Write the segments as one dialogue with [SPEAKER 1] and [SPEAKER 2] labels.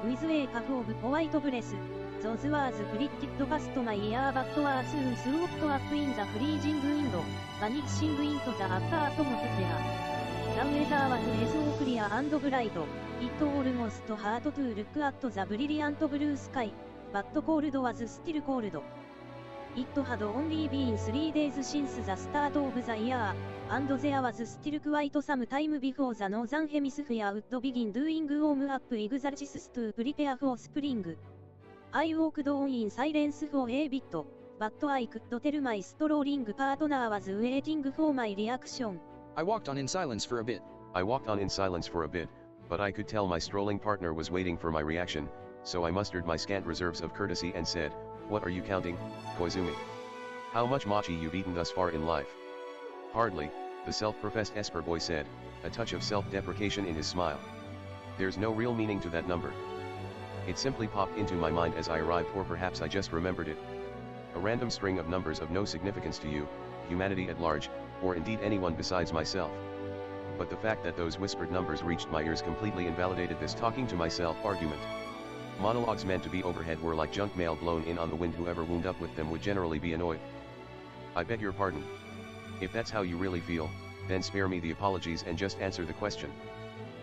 [SPEAKER 1] with a cup of white breath. Those words glided past my ear but were soon swallowed up in the freezing wind, vanishing into the upper atmosphere. The weather was so clear and bright, it almost hurt to look at the brilliant blue sky, but cold was still cold. It had only been 3 days since the start of the year, and there was still quite some time before the northern hemisphere would begin doing warm-up exercises to prepare for spring. I walked on in silence for a bit, but I could tell my strolling partner was waiting for my reaction.
[SPEAKER 2] I walked on in silence for a bit.
[SPEAKER 3] I walked on in silence for a bit, but I could tell my strolling partner was waiting for my reaction, so I mustered my scant reserves of courtesy and said, "What are you counting, Koizumi? How much mochi you've eaten thus far in life?" "Hardly," the self-professed Esper boy said, a touch of self-deprecation in his smile. "There's no real meaning to that number. It simply popped into my mind as I arrived, or perhaps I just remembered it. A random string of numbers of no significance to you, humanity at large, or indeed anyone besides myself." But the fact that those whispered numbers reached my ears completely invalidated this talking to myself argument. Monologues meant to be overhead were like junk mail blown in on the wind. Whoever wound up with them would generally be annoyed. "I beg your pardon. If that's how you really feel, then spare me the apologies and just answer the question.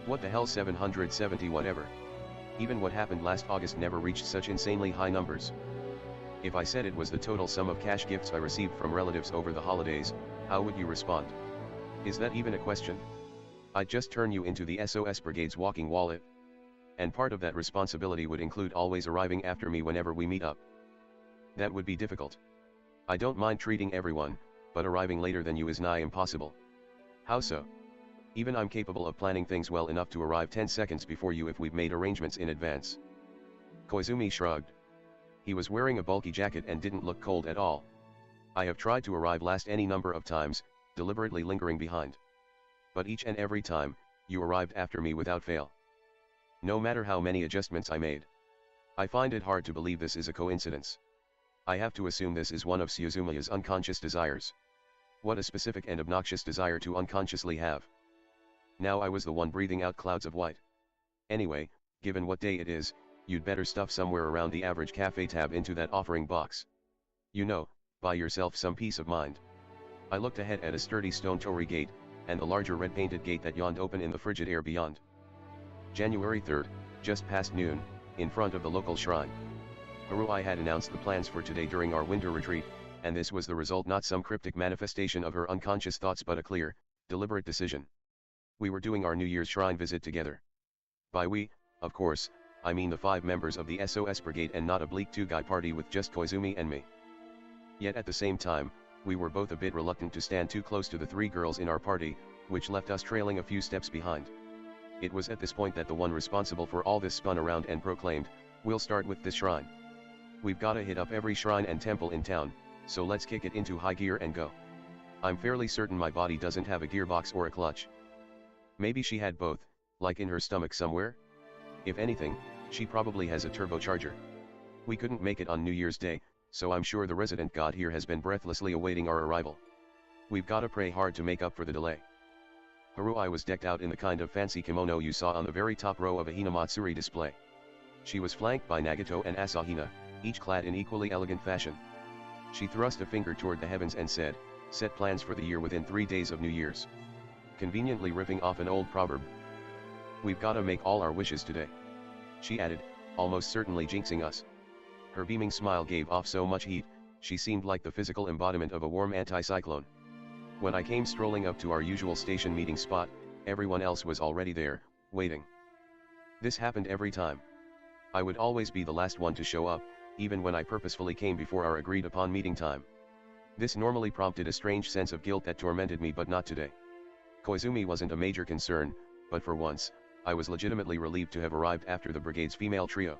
[SPEAKER 3] What the hell, 770 whatever? Even what happened last August never reached such insanely high numbers. If I said it was the total sum of cash gifts I received from relatives over the holidays, how would you respond? Is that even a question? I'd just turn you into the SOS Brigade's walking wallet. And part of that responsibility would include always arriving after me whenever we meet up. That would be difficult. I don't mind treating everyone, but arriving later than you is nigh impossible." "How so?" "Even I'm capable of planning things well enough to arrive 10 seconds before you if we've made arrangements in advance." Koizumi shrugged. He was wearing a bulky jacket and didn't look cold at all. "I have tried to arrive last any number of times, deliberately lingering behind. But each and every time, you arrived after me without fail. No matter how many adjustments I made. I find it hard to believe this is a coincidence. I have to assume this is one of Suzumiya's unconscious desires. What a specific and obnoxious desire to unconsciously have." Now I was the one breathing out clouds of white. "Anyway, given what day it is, you'd better stuff somewhere around the average cafe tab into that offering box. You know, buy yourself some peace of mind." I looked ahead at a sturdy stone torii gate, and the larger red-painted gate that yawned open in the frigid air beyond. January 3rd, just past noon, in front of the local shrine. Haruhi had announced the plans for today during our winter retreat, and this was the result, not some cryptic manifestation of her unconscious thoughts but a clear, deliberate decision. We were doing our New Year's shrine visit together. By we, of course, I mean the 5 members of the SOS Brigade and not a bleak 2-guy party with just Koizumi and me. Yet at the same time, we were both a bit reluctant to stand too close to the 3 girls in our party, which left us trailing a few steps behind. It was at this point that the one responsible for all this spun around and proclaimed, "We'll start with this shrine. We've gotta hit up every shrine and temple in town, so let's kick it into high gear and go. I'm fairly certain my body doesn't have a gearbox or a clutch. Maybe she had both, like in her stomach somewhere? If anything, she probably has a turbocharger. We couldn't make it on New Year's Day, so I'm sure the resident god here has been breathlessly awaiting our arrival. We've gotta pray hard to make up for the delay." Haruhi was decked out in the kind of fancy kimono you saw on the very top row of a Hinamatsuri display. She was flanked by Nagato and Asahina, each clad in equally elegant fashion. She thrust a finger toward the heavens and said, "Set plans for the year within 3 days of New Year's." Conveniently ripping off an old proverb. "We've gotta make all our wishes today," she added, almost certainly jinxing us. Her beaming smile gave off so much heat, she seemed like the physical embodiment of a warm anticyclone. When I came strolling up to our usual station meeting spot, everyone else was already there, waiting. This happened every time. I would always be the last one to show up, even when I purposefully came before our agreed upon meeting time. This normally prompted a strange sense of guilt that tormented me, but not today. Koizumi wasn't a major concern, but for once, I was legitimately relieved to have arrived after the brigade's female trio.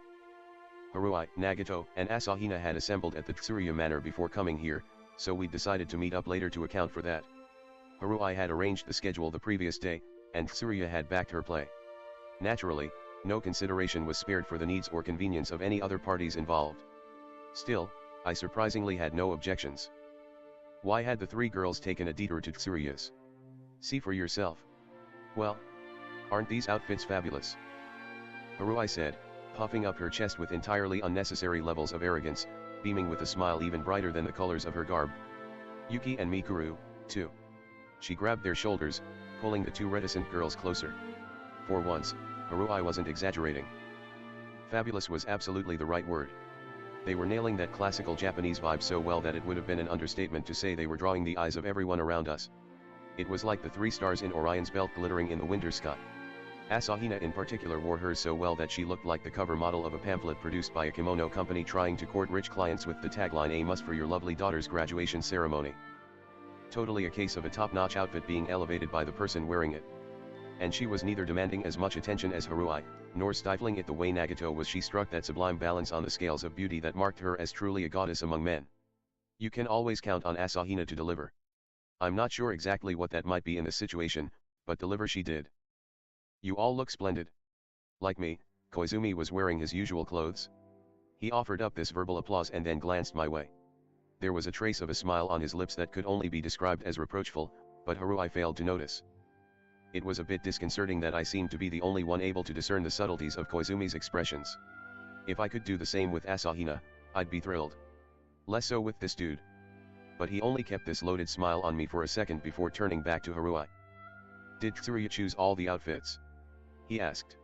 [SPEAKER 3] Haruhi, Nagato, and Asahina had assembled at the Tsuruya Manor before coming here, so we decided to meet up later to account for that. Haruhi had arranged the schedule the previous day, and Tsuruya had backed her play. Naturally, no consideration was spared for the needs or convenience of any other parties involved. Still, I surprisingly had no objections. Why had the 3 girls taken a detour to Tsuruya's? See for yourself. Well, aren't these outfits fabulous? Haruhi said, puffing up her chest with entirely unnecessary levels of arrogance, beaming with a smile even brighter than the colors of her garb. Yuki and Mikuru, too. She grabbed their shoulders, pulling the two reticent girls closer. For once, Haruhi wasn't exaggerating. Fabulous was absolutely the right word. They were nailing that classical Japanese vibe so well that it would have been an understatement to say they were drawing the eyes of everyone around us. It was like the three stars in Orion's belt glittering in the winter sky. Asahina in particular wore hers so well that she looked like the cover model of a pamphlet produced by a kimono company trying to court rich clients with the tagline "A must for your lovely daughter's graduation ceremony." Totally a case of a top-notch outfit being elevated by the person wearing it. And she was neither demanding as much attention as Haruhi, nor stifling it the way Nagato was. She struck that sublime balance on the scales of beauty that marked her as truly a goddess among men. You can always count on Asahina to deliver. I'm not sure exactly what that might be in the situation, but deliver she did. You all look splendid. Like me, Koizumi was wearing his usual clothes. He offered up this verbal applause and then glanced my way. There was a trace of a smile on his lips that could only be described as reproachful, but Haruhi failed to notice. It was a bit disconcerting that I seemed to be the only one able to discern the subtleties of Koizumi's expressions. If I could do the same with Asahina, I'd be thrilled. Less so with this dude. But he only kept this loaded smile on me for a second before turning back to Haruhi. Did Tsuruya choose all the outfits? He asked.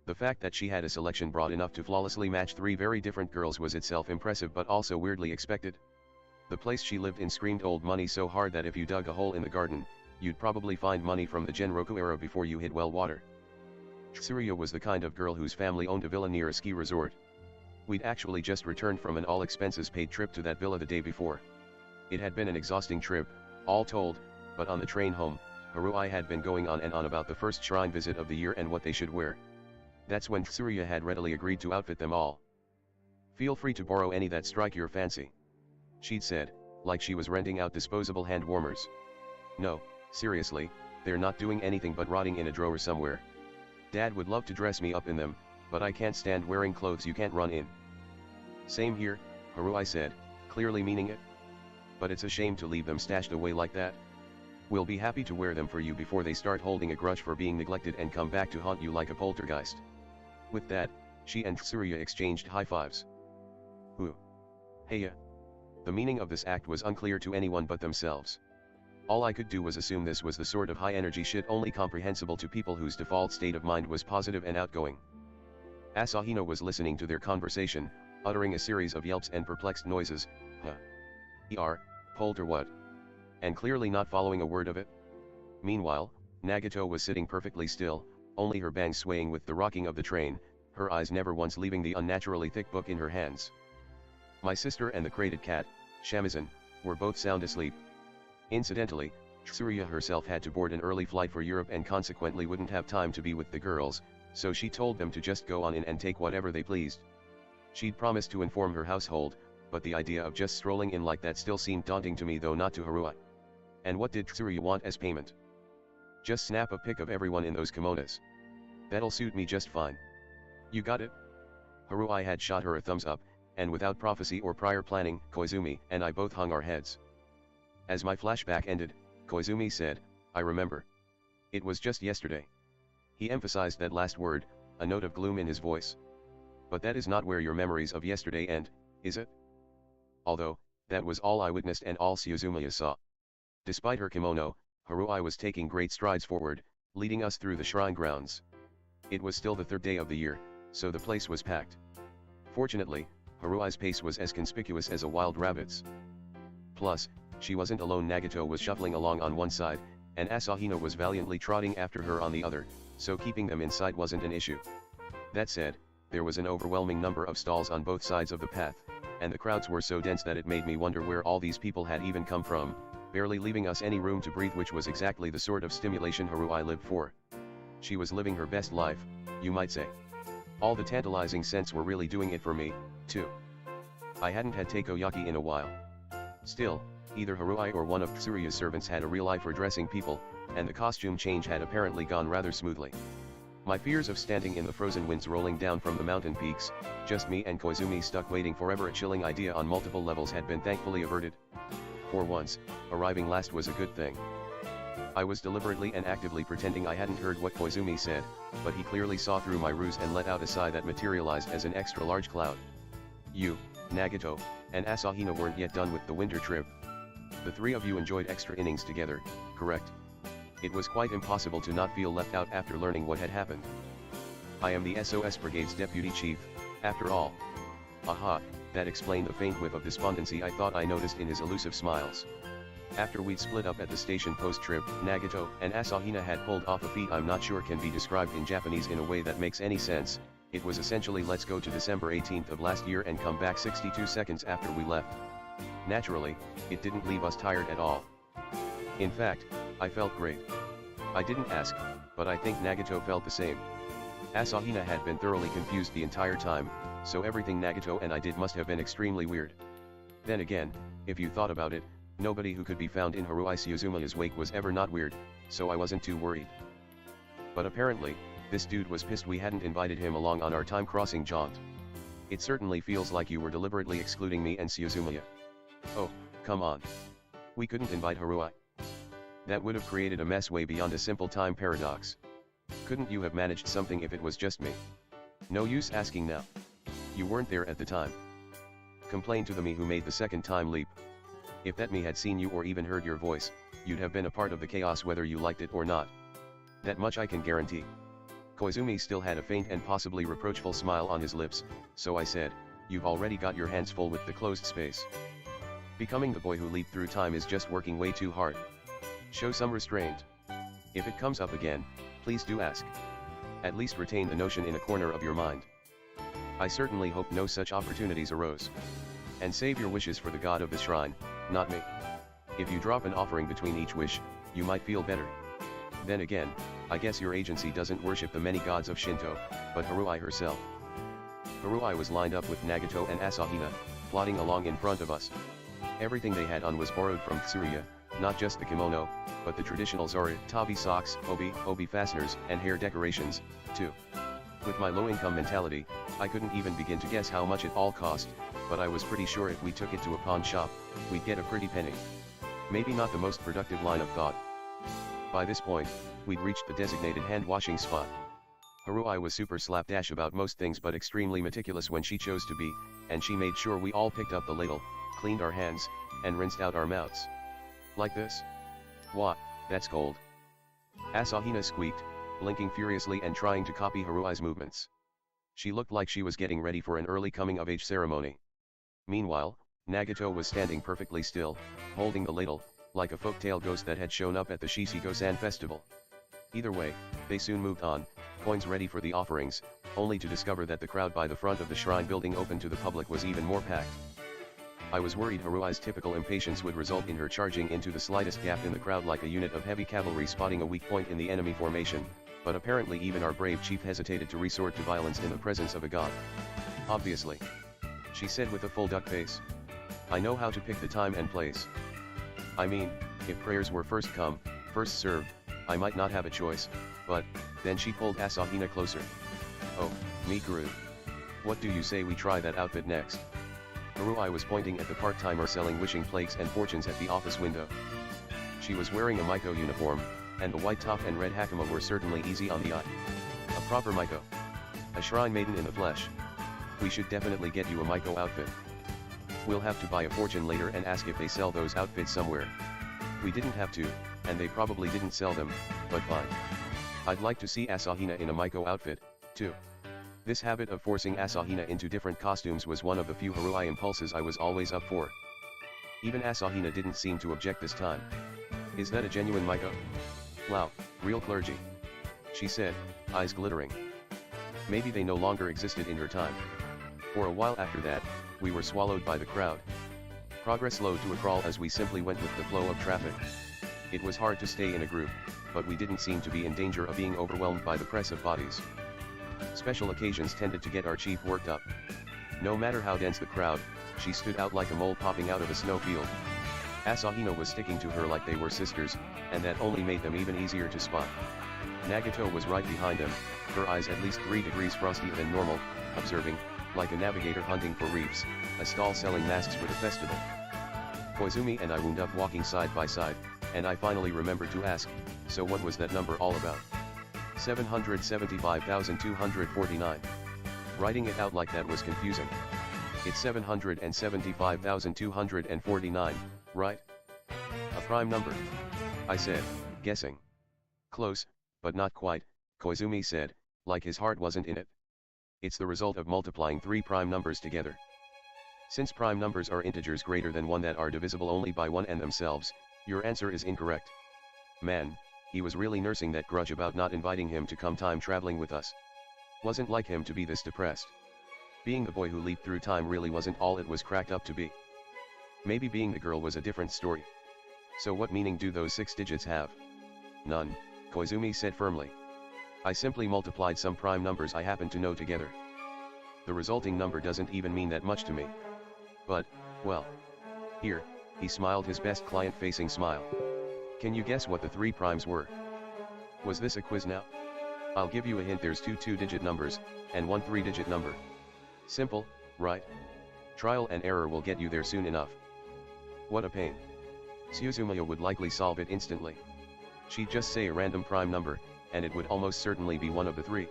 [SPEAKER 3] The fact that she had a selection broad enough to flawlessly match three very different girls was itself impressive but also weirdly expected. The place she lived in screamed old money so hard that if you dug a hole in the garden, you'd probably find money from the Genroku era before you hit well water. Tsuruya was the kind of girl whose family owned a villa near a ski resort. We'd actually just returned from an all-expenses-paid trip to that villa the day before. It had been an exhausting trip, all told, but on the train home, Haruhi had been going on and on about the first shrine visit of the year and what they should wear. That's when Tsuruya had readily agreed to outfit them all. Feel free to borrow any that strike your fancy, she'd said, like she was renting out disposable hand warmers. No, seriously, they're not doing anything but rotting in a drawer somewhere. Dad would love to dress me up in them, but I can't stand wearing clothes you can't run in. Same here, Haruhi said, clearly meaning it. But it's a shame to leave them stashed away like that. We'll be happy to wear them for you before they start holding a grudge for being neglected and come back to haunt you like a poltergeist. With that, she and Tsuruya exchanged high fives. Ooh. Heya. The meaning of this act was unclear to anyone but themselves. All I could do was assume this was the sort of high-energy shit only comprehensible to people whose default state of mind was positive and outgoing. Asahina was listening to their conversation, uttering a series of yelps and perplexed noises. Polter what? And clearly not following a word of it. Meanwhile, Nagato was sitting perfectly still, only her bangs swaying with the rocking of the train, her eyes never once leaving the unnaturally thick book in her hands. My sister and the crated cat, Shamizan, were both sound asleep. Incidentally, Tsuruya herself had to board an early flight for Europe and consequently wouldn't have time to be with the girls, so she told them to just go on in and take whatever they pleased. She'd promised to inform her household, but the idea of just strolling in like that still seemed daunting to me, though not to Haruhi. And what did Tsuruya want as payment? Just snap a pic of everyone in those kimonos. That'll suit me just fine. You got it? Haruhi had shot her a thumbs up, and without prophecy or prior planning, Koizumi and I both hung our heads. As my flashback ended, Koizumi said, I remember. It was just yesterday. He emphasized that last word, a note of gloom in his voice. But that is not where your memories of yesterday end, is it? Although, that was all I witnessed and all Suzumiya saw. Despite her kimono, Haruhi was taking great strides forward, leading us through the shrine grounds. It was still the third day of the year, so the place was packed. Fortunately, Haruhi's pace was as conspicuous as a wild rabbit's. Plus, she wasn't alone. Nagato was shuffling along on one side, and Asahina was valiantly trotting after her on the other, so keeping them in sight wasn't an issue. That said, there was an overwhelming number of stalls on both sides of the path, and the crowds were so dense that it made me wonder where all these people had even come from, barely leaving us any room to breathe, which was exactly the sort of stimulation Haruhi lived for. She was living her best life, you might say. All the tantalizing scents were really doing it for me, too. I hadn't had takoyaki in a while. Still, either Haruhi or one of Tsuruya's servants had a real eye for dressing people, and the costume change had apparently gone rather smoothly. My fears of standing in the frozen winds rolling down from the mountain peaks, just me and Koizumi stuck waiting forever, a chilling idea on multiple levels, had been thankfully averted. For once, arriving last was a good thing. I was deliberately and actively pretending I hadn't heard what Koizumi said, but he clearly saw through my ruse and let out a sigh that materialized as an extra-large cloud. You, Nagato, and Asahina weren't yet done with the winter trip. The three of you enjoyed extra innings together, correct? It was quite impossible to not feel left out after learning what had happened. I am the SOS Brigade's deputy chief, after all. Aha, that explained the faint whiff of despondency I thought I noticed in his elusive smiles. After we'd split up at the station post-trip, Nagato and Asahina had pulled off a feat I'm not sure can be described in Japanese in a way that makes any sense. It was essentially let's go to December 18th of last year and come back 62 seconds after we left. Naturally, it didn't leave us tired at all. In fact, I felt great. I didn't ask, but I think Nagato felt the same. Asahina had been thoroughly confused the entire time, so everything Nagato and I did must have been extremely weird. Then again, if you thought about it, nobody who could be found in Haruhi Suzumiya's wake was ever not weird, so I wasn't too worried. But apparently, this dude was pissed we hadn't invited him along on our time-crossing jaunt. It certainly feels like you were deliberately excluding me and Suzumiya. Oh, come on. We couldn't invite Haruhi. That would have created a mess way beyond a simple time paradox. Couldn't you have managed something if it was just me? No use asking now. You weren't there at the time. Complain to the me who made the second time leap. If that me had seen you or even heard your voice, you'd have been a part of the chaos whether you liked it or not. That much I can guarantee. Koizumi still had a faint and possibly reproachful smile on his lips, so I said, you've already got your hands full with the closed space. Becoming the boy who leaped through time is just working way too hard. Show some restraint. If it comes up again, please do ask. At least retain the notion in a corner of your mind. I certainly hope no such opportunities arose. And save your wishes for the god of the shrine, not me. If you drop an offering between each wish, you might feel better. Then again, I guess your agency doesn't worship the many gods of Shinto, but Haruhi herself. Haruhi was lined up with Nagato and Asahina, plodding along in front of us. Everything they had on was borrowed from Tsuruya, not just the kimono, but the traditional zori, tabi socks, obi fasteners, and hair decorations, too. With my low-income mentality, I couldn't even begin to guess how much it all cost, but I was pretty sure if we took it to a pawn shop, we'd get a pretty penny. Maybe not the most productive line of thought. By this point, we'd reached the designated hand-washing spot. Haruhi was super slapdash about most things but extremely meticulous when she chose to be, and she made sure we all picked up the ladle, cleaned our hands, and rinsed out our mouths. Like this? What, that's cold. Asahina squeaked, blinking furiously and trying to copy Haruhi's movements. She looked like she was getting ready for an early coming-of-age ceremony. Meanwhile, Nagato was standing perfectly still, holding the ladle, like a folktale ghost that had shown up at the Shishigo-san festival. Either way, they soon moved on, coins ready for the offerings, only to discover that the crowd by the front of the shrine building open to the public was even more packed. I was worried Haruhi's typical impatience would result in her charging into the slightest gap in the crowd like a unit of heavy cavalry spotting a weak point in the enemy formation, but apparently even our brave chief hesitated to resort to violence in the presence of a god. Obviously. She said with a full duck face. I know how to pick the time and place. I mean, if prayers were first come, first served, I might not have a choice, but, then she pulled Asahina closer. Oh, Mikuru. What do you say we try that outfit next? Haruhi was pointing at the part-timer selling wishing plagues and fortunes at the office window. She was wearing a Miko uniform, and the white top and red hakama were certainly easy on the eye. A proper Miko. A shrine maiden in the flesh. We should definitely get you a Miko outfit. We'll have to buy a fortune later and ask if they sell those outfits somewhere. We didn't have to, and they probably didn't sell them, but fine. I'd like to see Asahina in a Miko outfit, too. This habit of forcing Asahina into different costumes was one of the few Haruhi impulses I was always up for. Even Asahina didn't seem to object this time. Is that a genuine Miko? Wow, real clergy. She said, eyes glittering. Maybe they no longer existed in her time. For a while after that, we were swallowed by the crowd. Progress slowed to a crawl as we simply went with the flow of traffic. It was hard to stay in a group, but we didn't seem to be in danger of being overwhelmed by the press of bodies. Special occasions tended to get our chief worked up. No matter how dense the crowd, she stood out like a mole popping out of a snowfield. Asahina was sticking to her like they were sisters, and that only made them even easier to spot. Nagato was right behind them, her eyes at least 3 degrees frostier than normal, observing, like a navigator hunting for reefs, a stall selling masks for the festival. Koizumi and I wound up walking side by side, and I finally remembered to ask, so what was that number all about? 775,249. Writing it out like that was confusing. It's 775,249, right? A prime number, I said, guessing. Close, but not quite, Koizumi said, like his heart wasn't in it. It's the result of multiplying 3 prime numbers together. Since prime numbers are integers greater than 1 that are divisible only by 1 and themselves, your answer is incorrect. Man, he was really nursing that grudge about not inviting him to come time traveling with us. Wasn't like him to be this depressed. Being the boy who leaped through time really wasn't all it was cracked up to be. Maybe being the girl was a different story. So what meaning do those 6 digits have? None, Koizumi said firmly. I simply multiplied some prime numbers I happen to know together. The resulting number doesn't even mean that much to me. But, well. Here, he smiled his best client-facing smile. Can you guess what the 3 primes were? Was this a quiz now? I'll give you a hint, there's 2 two-digit numbers, and 1 three-digit number. Simple, right? Trial and error will get you there soon enough. What a pain. Suzumiya would likely solve it instantly. She'd just say a random prime number, and it would almost certainly be one of the 3.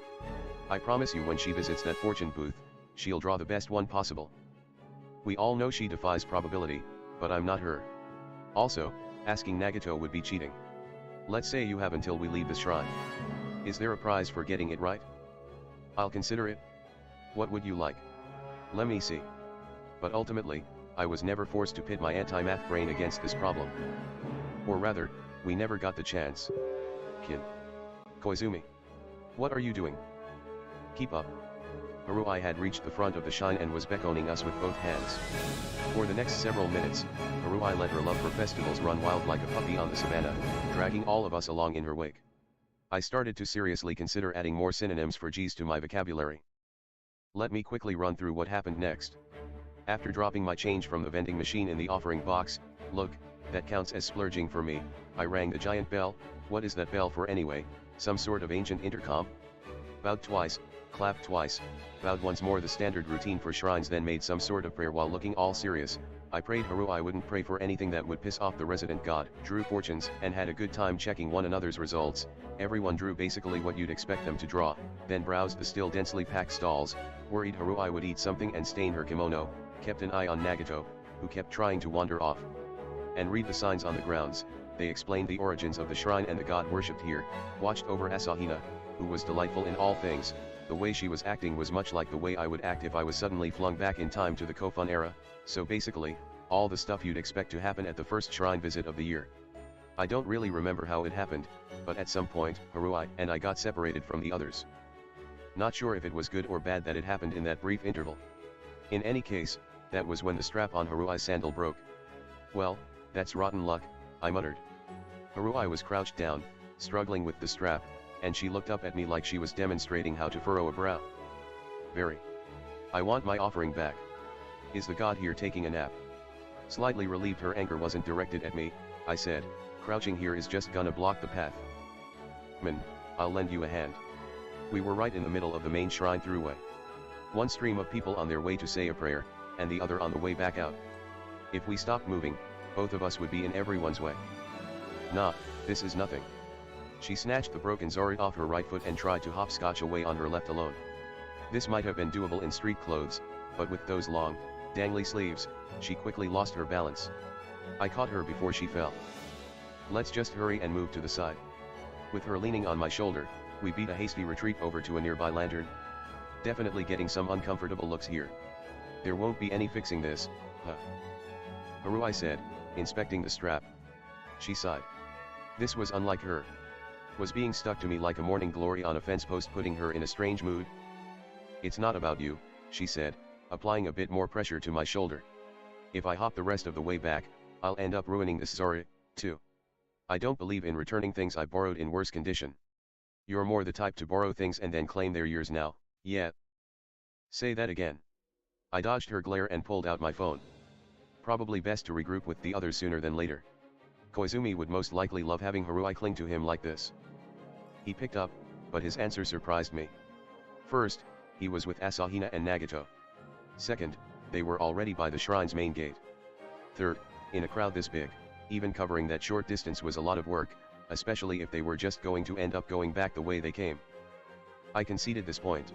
[SPEAKER 3] I promise you when she visits that fortune booth, she'll draw the best one possible. We all know she defies probability, but I'm not her. Also, asking Nagito would be cheating. Let's say you have until we leave the shrine. Is there a prize for getting it right? I'll consider it. What would you like? Let me see. But ultimately, I was never forced to pit my anti-math brain against this problem. Or rather, we never got the chance. Kin. Koizumi. What are you doing? Keep up. Haruhi had reached the front of the shrine and was beckoning us with both hands. For the next several minutes, Haruhi let her love for festivals run wild like a puppy on the savannah, dragging all of us along in her wake. I started to seriously consider adding more synonyms for G's to my vocabulary. Let me quickly run through what happened next. After dropping my change from the vending machine in the offering box, look, that counts as splurging for me, I rang the giant bell. What is that bell for anyway? Some sort of ancient intercom? Bowed twice, clapped twice, bowed once more, the standard routine for shrines, then made some sort of prayer while looking all serious. I prayed Haruhi wouldn't pray for anything that would piss off the resident god, drew fortunes, and had a good time checking one another's results. Everyone drew basically what you'd expect them to draw, then browsed the still densely packed stalls, worried Haruhi would eat something and stain her kimono, kept an eye on Nagito, who kept trying to wander off. And read the signs on the grounds. They explained the origins of the shrine and the god worshipped here, watched over Asahina, who was delightful in all things. The way she was acting was much like the way I would act if I was suddenly flung back in time to the Kofun era, so basically, all the stuff you'd expect to happen at the first shrine visit of the year. I don't really remember how it happened, but at some point, Haruhi and I got separated from the others. Not sure if it was good or bad that it happened in that brief interval. In any case, that was when the strap on Haruhi's sandal broke. Well, that's rotten luck, I muttered. Haruhi was crouched down, struggling with the strap, and she looked up at me like she was demonstrating how to furrow a brow. Very. I want my offering back. Is the god here taking a nap? Slightly relieved her anger wasn't directed at me, I said, crouching here is just gonna block the path. I'll lend you a hand. We were right in the middle of the main shrine throughway. One stream of people on their way to say a prayer, and the other on the way back out. If we stopped moving, both of us would be in everyone's way. Nah, this is nothing. She snatched the broken zori off her right foot and tried to hopscotch away on her left alone. This might have been doable in street clothes, but with those long, dangly sleeves, she quickly lost her balance. I caught her before she fell. Let's just hurry and move to the side. With her leaning on my shoulder, we beat a hasty retreat over to a nearby lantern. Definitely getting some uncomfortable looks here. There won't be any fixing this, huh? Haruhi said, inspecting the strap. She sighed. This was unlike her. Was being stuck to me like a morning glory on a fence post putting her in a strange mood? It's not about you, she said, applying a bit more pressure to my shoulder. If I hop the rest of the way back, I'll end up ruining this zori, too. I don't believe in returning things I borrowed in worse condition. You're more the type to borrow things and then claim they're yours now, yeah. Say that again. I dodged her glare and pulled out my phone. Probably best to regroup with the others sooner than later. Koizumi would most likely love having Haruhi cling to him like this. He picked up, but his answer surprised me. First, he was with Asahina and Nagito. Second, they were already by the shrine's main gate. Third, in a crowd this big, even covering that short distance was a lot of work, especially if they were just going to end up going back the way they came. I conceded this point.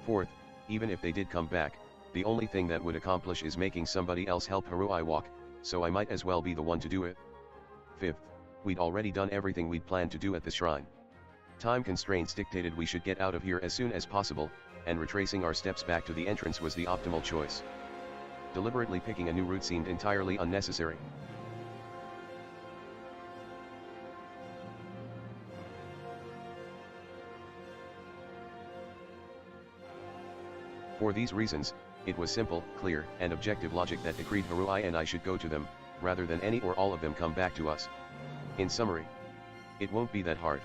[SPEAKER 3] Fourth, even if they did come back, the only thing that would accomplish is making somebody else help Haruhi walk, so I might as well be the one to do it. Fifth, we'd already done everything we'd planned to do at the shrine. Time constraints dictated we should get out of here as soon as possible, and retracing our steps back to the entrance was the optimal choice. Deliberately picking a new route seemed entirely unnecessary. For these reasons, it was simple, clear, and objective logic that decreed Haruhi and I should go to them, rather than any or all of them come back to us. In summary, it won't be that hard.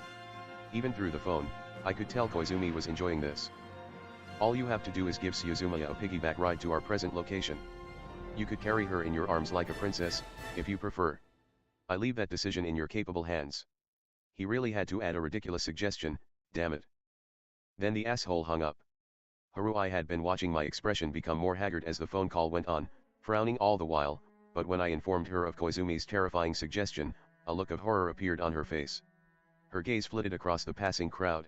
[SPEAKER 3] Even through the phone, I could tell Koizumi was enjoying this. All you have to do is give Suzumiya a piggyback ride to our present location. You could carry her in your arms like a princess, if you prefer. I leave that decision in your capable hands. He really had to add a ridiculous suggestion, damn it. Then the asshole hung up. Haruhi had been watching my expression become more haggard as the phone call went on, frowning all the while, but when I informed her of Koizumi's terrifying suggestion, a look of horror appeared on her face. Her gaze flitted across the passing crowd.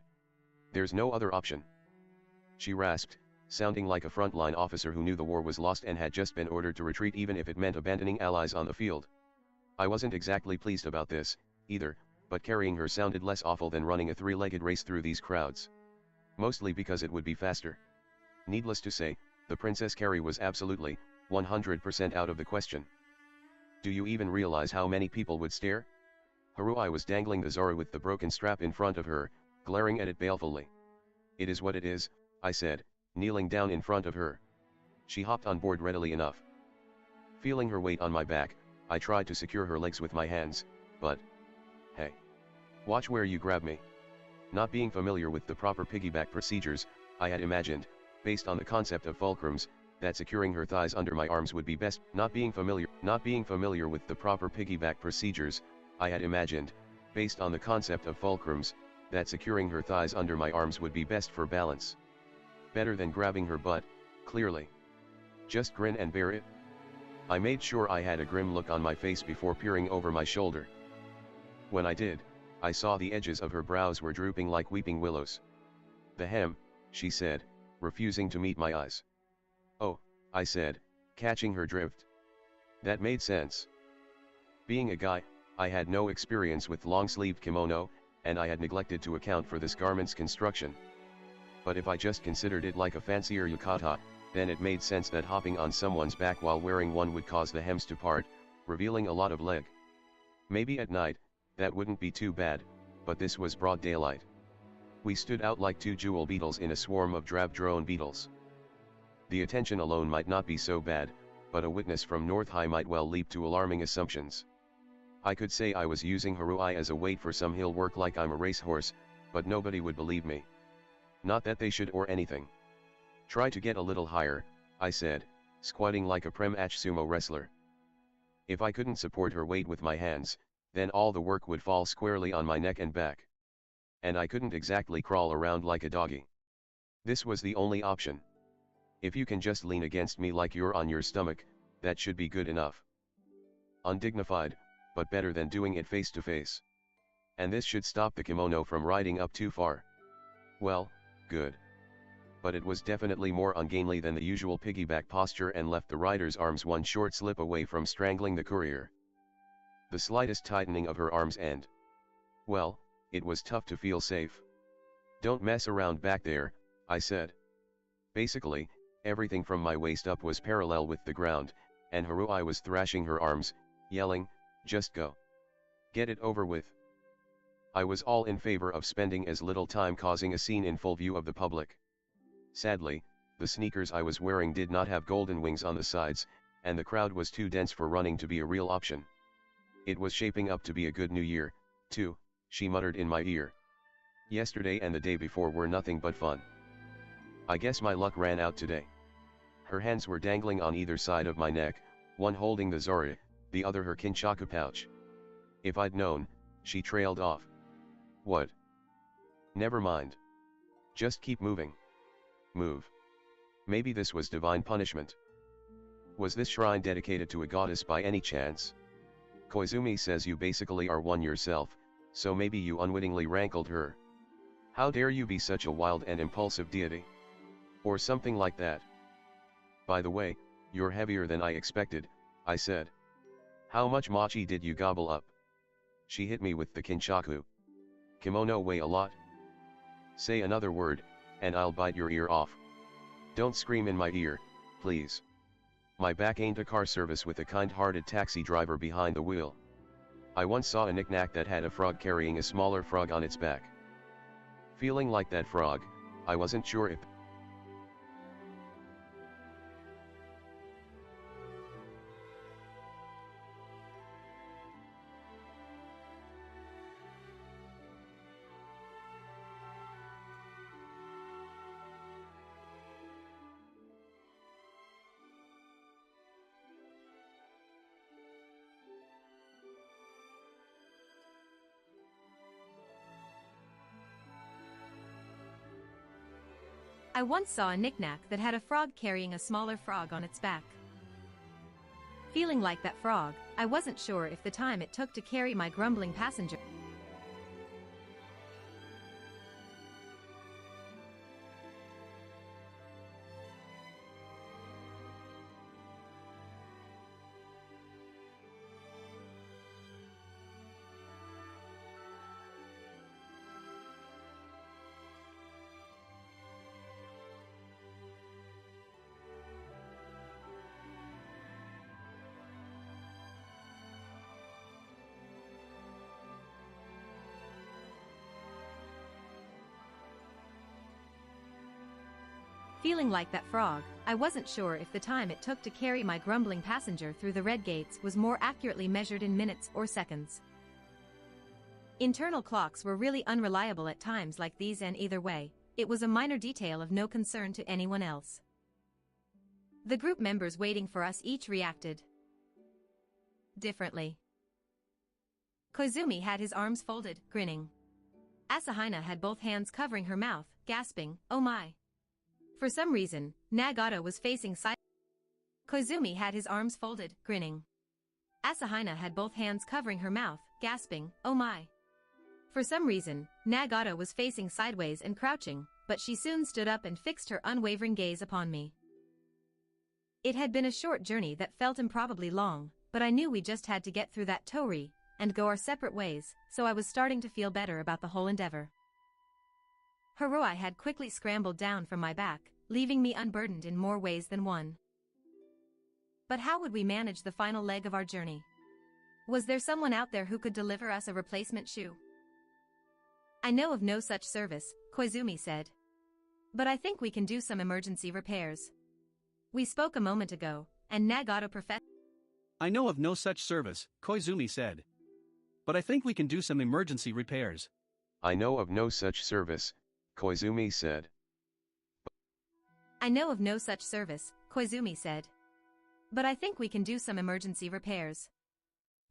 [SPEAKER 3] There's no other option, she rasped, sounding like a frontline officer who knew the war was lost and had just been ordered to retreat even if it meant abandoning allies on the field. I wasn't exactly pleased about this, either, but carrying her sounded less awful than running a three-legged race through these crowds. Mostly because it would be faster. Needless to say, the Princess Carry was absolutely, 100% out of the question. Do you even realize how many people would stare? Haruhi was dangling the Zora with the broken strap in front of her, glaring at it balefully. It is what it is, I said, kneeling down in front of her. She hopped on board readily enough. Feeling her weight on my back, I tried to secure her legs with my hands, but... Hey! Watch where you grab me. Not being familiar with the proper piggyback procedures, I had imagined, based on the concept of fulcrums, that securing her thighs under my arms would be best. Not being familiar with the proper piggyback procedures, I had imagined, based on the concept of fulcrums, that securing her thighs under my arms would be best for balance. Better than grabbing her butt, clearly. Just grin and bear it. I made sure I had a grim look on my face before peering over my shoulder. When I did, I saw the edges of her brows were drooping like weeping willows. The hem, she said, refusing to meet my eyes. Oh, I said, catching her drift. That made sense. Being a guy, I had no experience with long-sleeved kimono, and I had neglected to account for this garment's construction. But if I just considered it like a fancier yukata, then it made sense that hopping on someone's back while wearing one would cause the hems to part, revealing a lot of leg. Maybe at night, that wouldn't be too bad, but this was broad daylight. We stood out like two jewel beetles in a swarm of drab drone beetles. The attention alone might not be so bad, but a witness from North High might well leap to alarming assumptions. I could say I was using Haruhi as a weight for some hill work like I'm a racehorse, but nobody would believe me. Not that they should or anything. Try to get a little higher, I said, squatting like a Prem-Ach sumo wrestler. If I couldn't support her weight with my hands, then all the work would fall squarely on my neck and back. And I couldn't exactly crawl around like a doggy. This was the only option. If you can just lean against me like you're on your stomach, that should be good enough. Undignified, but better than doing it face to face. And this should stop the kimono from riding up too far. Well, good. But it was definitely more ungainly than the usual piggyback posture and left the rider's arms one short slip away from strangling the courier. The slightest tightening of her arms and... well, it was tough to feel safe. Don't mess around back there, I said. Basically, everything from my waist up was parallel with the ground, and Haruhi was thrashing her arms, yelling, just go. Get it over with. I was all in favor of spending as little time causing a scene in full view of the public. Sadly, the sneakers I was wearing did not have golden wings on the sides, and the crowd was too dense for running to be a real option. It was shaping up to be a good new year, too, she muttered in my ear. Yesterday and the day before were nothing but fun. I guess my luck ran out today. Her hands were dangling on either side of my neck, one holding the Zora, the other her kinshaka pouch. If I'd known, she trailed off. What? Never mind. Just keep moving. Move. Maybe this was divine punishment. Was this shrine dedicated to a goddess by any chance? Koizumi says you basically are one yourself, so maybe you unwittingly rankled her. How dare you be such a wild and impulsive deity? Or something like that. By the way, you're heavier than I expected, I said. How much mochi did you gobble up? She hit me with the kinchaku. Kimono weigh a lot? Say another word, and I'll bite your ear off. Don't scream in my ear, please. My back ain't a car service with a kind-hearted taxi driver behind the wheel. I once saw a knick-knack that had a frog carrying a smaller frog on its back. Feeling like that frog, I wasn't sure if
[SPEAKER 4] I once saw a knick-knack that had a frog carrying a smaller frog on its back. Feeling like that frog, I wasn't sure if the time it took to carry my grumbling passenger. Feeling like that frog, I wasn't sure if the time it took to carry my grumbling passenger through the red gates was more accurately measured in minutes or seconds. Internal clocks were really unreliable at times like these, and either way, it was a minor detail of no concern to anyone else. The group members waiting for us each reacted differently. Koizumi had his arms folded, grinning. Asahina had both hands covering her mouth, gasping, "Oh my." For some reason, Nagato was facing side. Koizumi had his arms folded, grinning. Asahina had both hands covering her mouth, gasping, "Oh my." For some reason, Nagato was facing sideways and crouching, but she soon stood up and fixed her unwavering gaze upon me. It had been a short journey that felt improbably long, but I knew we just had to get through that torii and go our separate ways, so I was starting to feel better about the whole endeavor. Haruhi had quickly scrambled down from my back, leaving me unburdened in more ways than one. But how would we manage the final leg of our journey? Was there someone out there who could deliver us a replacement shoe? I know of no such service, Koizumi said. But I think we can do some emergency repairs. We spoke a moment ago, and Nagato professed.
[SPEAKER 5] I know of no such service, Koizumi said. But I think we can do some emergency repairs.
[SPEAKER 3] I know of no such service, Koizumi said.
[SPEAKER 4] I know of no such service, Koizumi said. But I think we can do some emergency repairs.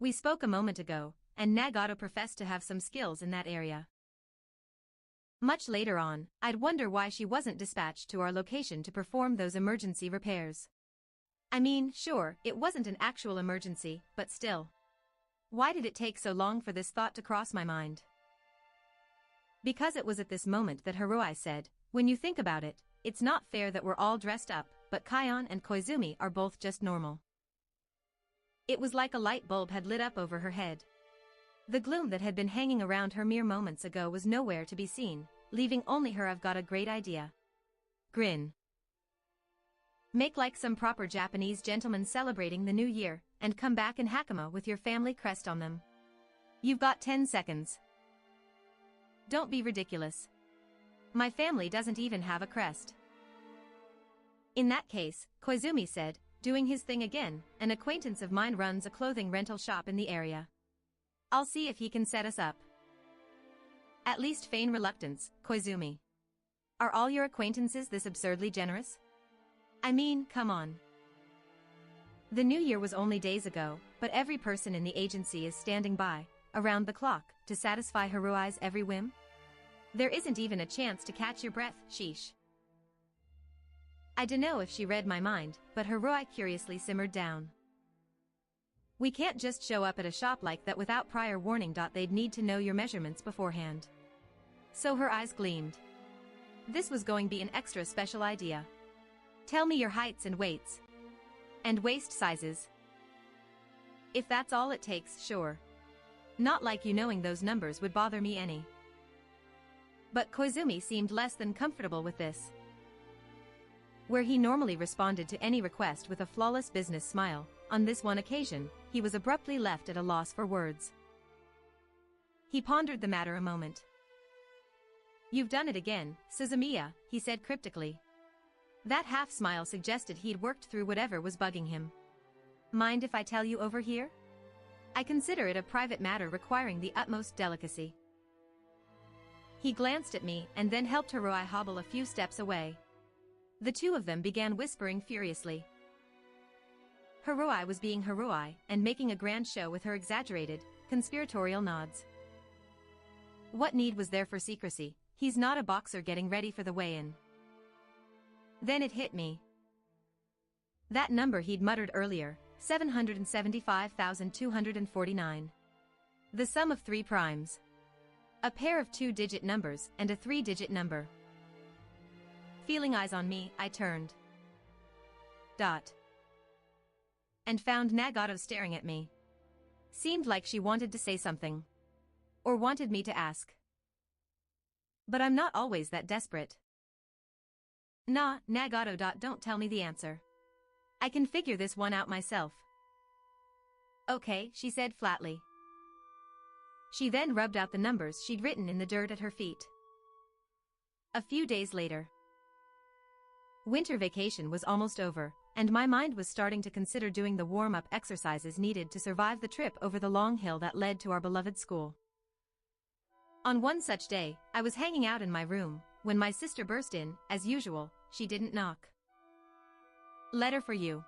[SPEAKER 4] We spoke a moment ago, and Nagato professed to have some skills in that area. Much later on, I'd wonder why she wasn't dispatched to our location to perform those emergency repairs. I mean, sure, it wasn't an actual emergency, but still. Why did it take so long for this thought to cross my mind? Because it was at this moment that Haruhi said, "When you think about it, it's not fair that we're all dressed up, but Kion and Koizumi are both just normal." It was like a light bulb had lit up over her head. The gloom that had been hanging around her mere moments ago was nowhere to be seen, leaving only her "I've got a great idea" grin. Make like some proper Japanese gentleman celebrating the new year, and come back in hakama with your family crest on them. You've got 10 seconds. Don't be ridiculous. My family doesn't even have a crest. In that case, Koizumi said, doing his thing again, an acquaintance of mine runs a clothing rental shop in the area. I'll see if he can set us up. At least feign reluctance, Koizumi. Are all your acquaintances this absurdly generous? I mean, come on. The new year was only days ago, but every person in the agency is standing by, around the clock, to satisfy Haruhi's every whim? There isn't even a chance to catch your breath, sheesh. I dunno if she read my mind, but Haruhi curiously simmered down. We can't just show up at a shop like that without prior warning. They'd need to know your measurements beforehand. So her eyes gleamed. This was going to be an extra special idea. Tell me your heights and weights. And waist sizes. If that's all it takes, sure. Not like you knowing those numbers would bother me any. But Koizumi seemed less than comfortable with this. Where he normally responded to any request with a flawless business smile, on this one occasion, he was abruptly left at a loss for words. He pondered the matter a moment. "You've done it again, Suzumiya," he said cryptically. That half-smile suggested he'd worked through whatever was bugging him. "Mind if I tell you over here? I consider it a private matter requiring the utmost delicacy." He glanced at me and then helped Haruai hobble a few steps away. The two of them began whispering furiously. Haruai was being Haruai and making a grand show with her exaggerated, conspiratorial nods. What need was there for secrecy? He's not a boxer getting ready for the weigh-in. Then it hit me. That number he'd muttered earlier, 775,249. The sum of 3 primes. A pair of 2-digit numbers and a 3-digit number. Feeling eyes on me, I turned. And found Nagato staring at me. Seemed like she wanted to say something. Or wanted me to ask. But I'm not always that desperate. Nah, Nagato. Don't tell me the answer. I can figure this one out myself. Okay, she said flatly. She then rubbed out the numbers she'd written in the dirt at her feet. A few days later. Winter vacation was almost over, and my mind was starting to consider doing the warm-up exercises needed to survive the trip over the long hill that led to our beloved school. On one such day, I was hanging out in my room, when my sister burst in. As usual, she didn't knock. "Letter for you.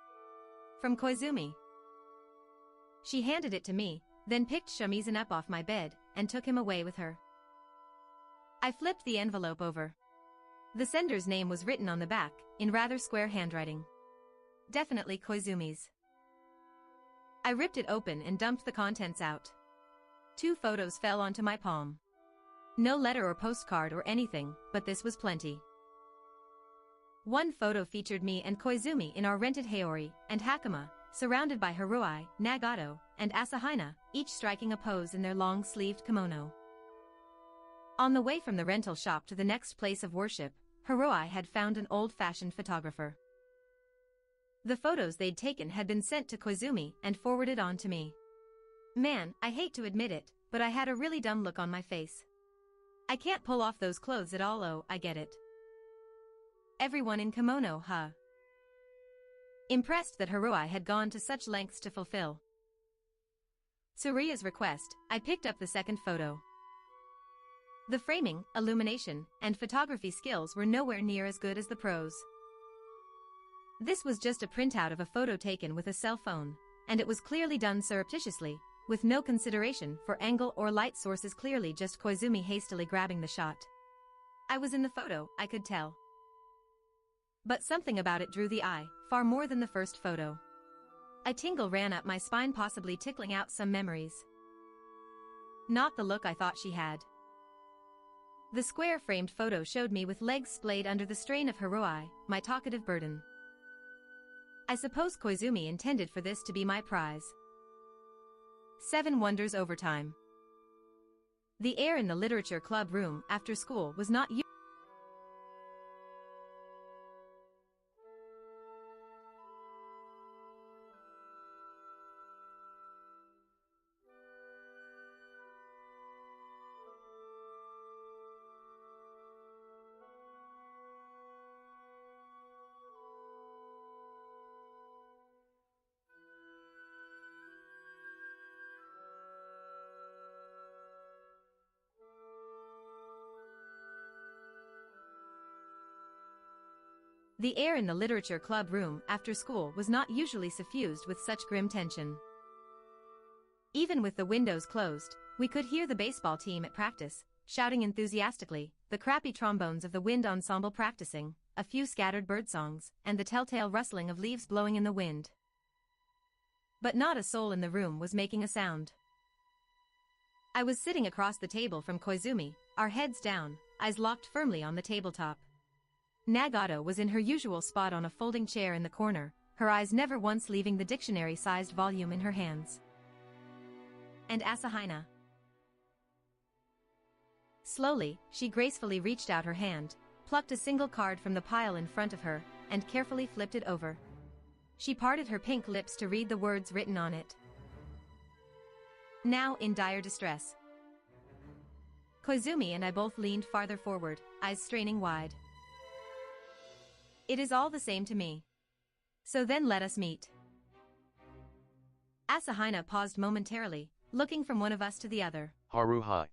[SPEAKER 4] From Koizumi." She handed it to me, then picked Shamizan up off my bed, and took him away with her. I flipped the envelope over. The sender's name was written on the back, in rather square handwriting. Definitely Koizumi's. I ripped it open and dumped the contents out. 2 photos fell onto my palm. No letter or postcard or anything, but this was plenty. One photo featured me and Koizumi in our rented Haori and Hakama, surrounded by Haruai, Nagato, and Asahina, each striking a pose in their long-sleeved kimono. On the way from the rental shop to the next place of worship, Haruai had found an old-fashioned photographer. The photos they'd taken had been sent to Koizumi and forwarded on to me. Man, I hate to admit it, but I had a really dumb look on my face. I can't pull off those clothes at all. Oh, I get it. Everyone in kimono, huh? Impressed that Haruai had gone to such lengths to fulfill Tsuriya's request, I picked up the second photo. The framing, illumination, and photography skills were nowhere near as good as the pros. This was just a printout of a photo taken with a cell phone, and it was clearly done surreptitiously, with no consideration for angle or light sources, clearly just Koizumi hastily grabbing the shot. I was in the photo, I could tell. But something about it drew the eye, far more than the first photo. A tingle ran up my spine, possibly tickling out some memories. Not the look I thought she had. The square-framed photo showed me with legs splayed under the strain of Haruai, my talkative burden. I suppose Koizumi intended for this to be my prize. 7 Wonders Overtime. The air in the literature club room after school was not usual. The air in the literature club room after school was not usually suffused with such grim tension. Even with the windows closed, we could hear the baseball team at practice, shouting enthusiastically, the crappy trombones of the wind ensemble practicing, a few scattered birdsongs, and the telltale rustling of leaves blowing in the wind. But not a soul in the room was making a sound. I was sitting across the table from Koizumi, our heads down, eyes locked firmly on the tabletop. Nagato was in her usual spot on a folding chair in the corner, her eyes never once leaving the dictionary-sized volume in her hands. And Asahina. Slowly, she gracefully reached out her hand, plucked a single card from the pile in front of her, and carefully flipped it over. She parted her pink lips to read the words written on it. Now in dire distress. Koizumi and I both leaned farther forward, eyes straining wide. It is all the same to me. So then let us meet. Asahina paused momentarily, looking from one of us to the other.
[SPEAKER 3] Haruhi.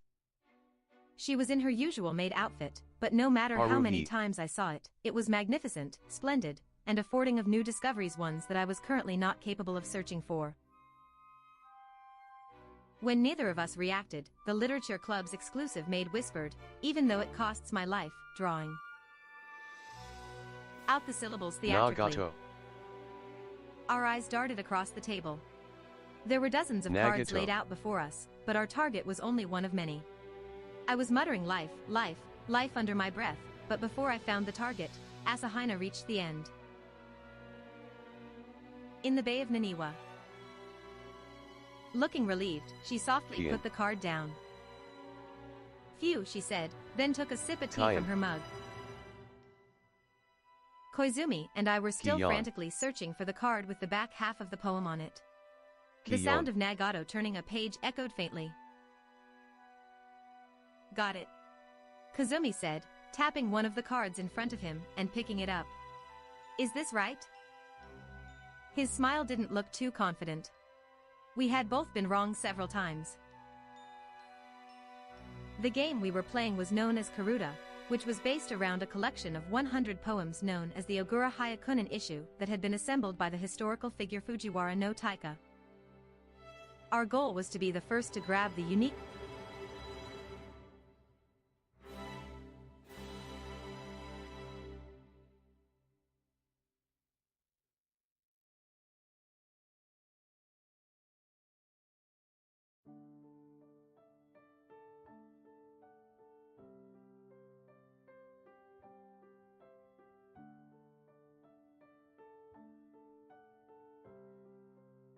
[SPEAKER 4] She was in her usual maid outfit, but no matter how many times I saw it, it was magnificent, splendid, and affording of new discoveries, ones that I was currently not capable of searching for. When neither of us reacted, the Literature Club's exclusive maid whispered, "Even though it costs my life, drawing out the syllables theatrically."
[SPEAKER 3] Nagato.
[SPEAKER 4] Our eyes darted across the table. There were dozens of cards laid out before us, but our target was only one of many. I was muttering life, life, life under my breath, but before I found the target, Asahina reached the end. In the Bay of Naniwa. Looking relieved, she softly put the card down. Phew, she said, then took a sip of tea from her mug. Koizumi and I were still frantically searching for the card with the back half of the poem on it. The sound of Nagato turning a page echoed faintly. Got it. Koizumi said, tapping one of the cards in front of him and picking it up. Is this right? His smile didn't look too confident. We had both been wrong several times. The game we were playing was known as Karuta, which was based around a collection of 100 poems known as the Ogura Hyakunin issue that had been assembled by the historical figure Fujiwara no Taika. Our goal was to be the first to grab the unique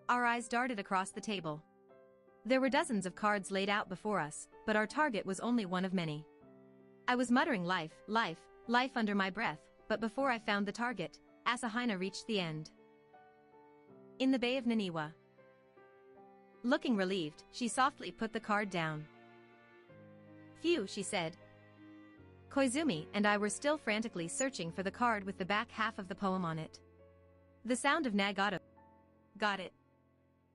[SPEAKER 4] Our eyes darted across the table. There were dozens of cards laid out before us, but our target was only one of many. I was muttering life, life, life under my breath, but before I found the target, Asahina reached the end. In the Bay of Naniwa. Looking relieved, she softly put the card down. Phew, she said. Koizumi and I were still frantically searching for the card with the back half of the poem on it. The sound of Nagato. Got it.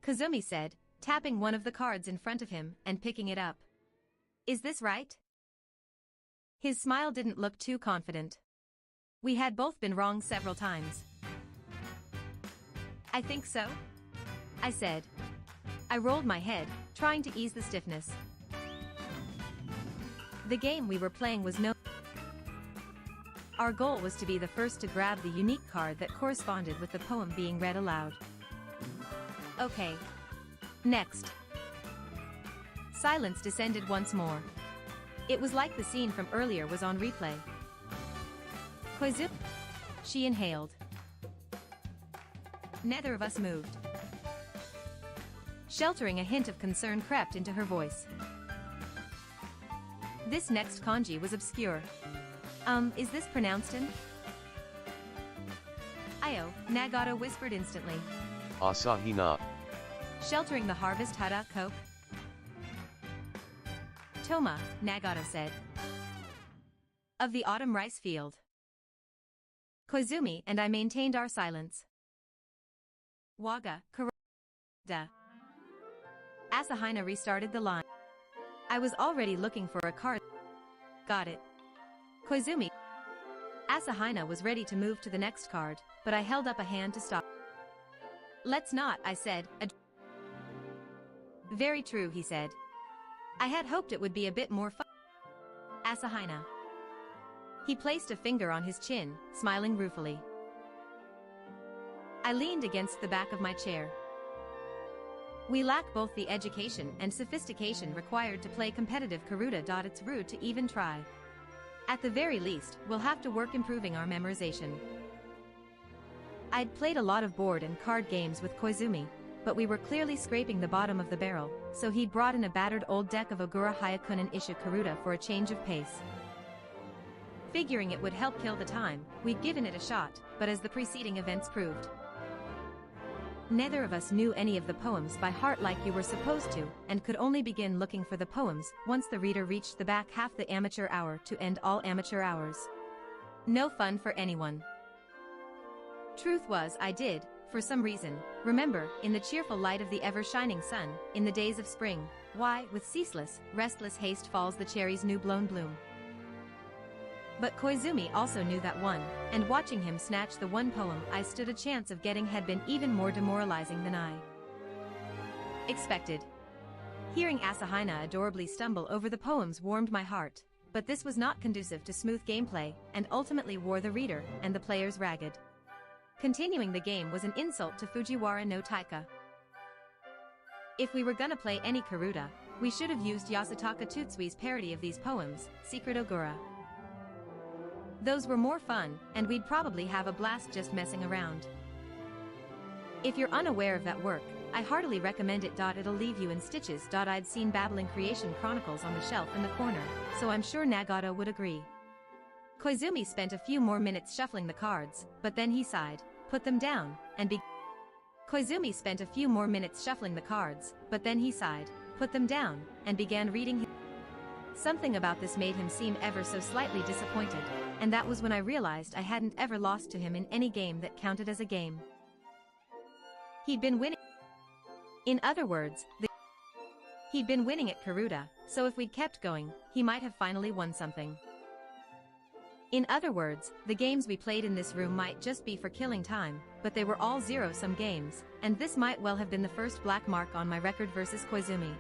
[SPEAKER 4] Koizumi said, tapping one of the cards in front of him and picking it up. Is this right? His smile didn't look too confident. We had both been wrong several times. I think so, I said. I rolled my head, trying to ease the stiffness. The game we were playing was known. Our goal was to be the first to grab the unique card that corresponded with the poem being read aloud. Okay. Next. Silence descended once more. It was like the scene from earlier was on replay. Koizumi. She inhaled. Neither of us moved. Sheltering a hint of concern crept into her voice. This next kanji was obscure. Is this pronounced in? Ayo, Nagato whispered instantly.
[SPEAKER 3] Asahina.
[SPEAKER 4] Sheltering the harvest hara koke. Toma, Nagato said. Of the autumn rice field. Koizumi and I maintained our silence. Waga, Karada. Asahina restarted the line. I was already looking for a card. Got it. Koizumi. Asahina was ready to move to the next card, but I held up a hand to stop. Let's not, I said. Very true, he said. I had hoped it would be a bit more fun. Asahina. He placed a finger on his chin, smiling ruefully. I leaned against the back of my chair. We lack both the education and sophistication required to play competitive Karuta. It's rude to even try. At the very least, we'll have to work improving our memorization. I'd played a lot of board and card games with Koizumi, but we were clearly scraping the bottom of the barrel, so he'd brought in a battered old deck of Ogura Hyakunin Isha Karuta for a change of pace. Figuring it would help kill the time, we'd given it a shot, but as the preceding events proved, neither of us knew any of the poems by heart like you were supposed to, and could only begin looking for the poems once the reader reached the back half the amateur hour to end all amateur hours. No fun for anyone. Truth was, I did, for some reason, remember, in the cheerful light of the ever-shining sun, in the days of spring, why, with ceaseless, restless haste falls the cherry's new-blown bloom. But Koizumi also knew that one, and watching him snatch the one poem I stood a chance of getting had been even more demoralizing than I expected. Hearing Asahina adorably stumble over the poems warmed my heart, but this was not conducive to smooth gameplay, and ultimately wore the reader and the players ragged. Continuing the game was an insult to Fujiwara no Taika. If we were gonna play any Karuta, we should have used Yasutaka Tutsui's parody of these poems, Secret Ogura. Those were more fun, and we'd probably have a blast just messing around. If you're unaware of that work, I heartily recommend it. It'll leave you in stitches. I'd seen Babbling Creation Chronicles on the shelf in the corner, so I'm sure Nagato would agree. Koizumi spent a few more minutes shuffling the cards, but then he sighed, put them down, and Koizumi spent a few more minutes shuffling the cards, but then he sighed, put them down, and began reading. Something about this made him seem ever so slightly disappointed, and that was when I realized I hadn't ever lost to him in any game that counted as a game. He'd been winning. In other words, he'd been winning at Karuta, so if we'd kept going, he might have finally won something. In other words, the games we played in this room might just be for killing time, but they were all zero-sum games, and this might well have been the first black mark on my record versus Koizumi.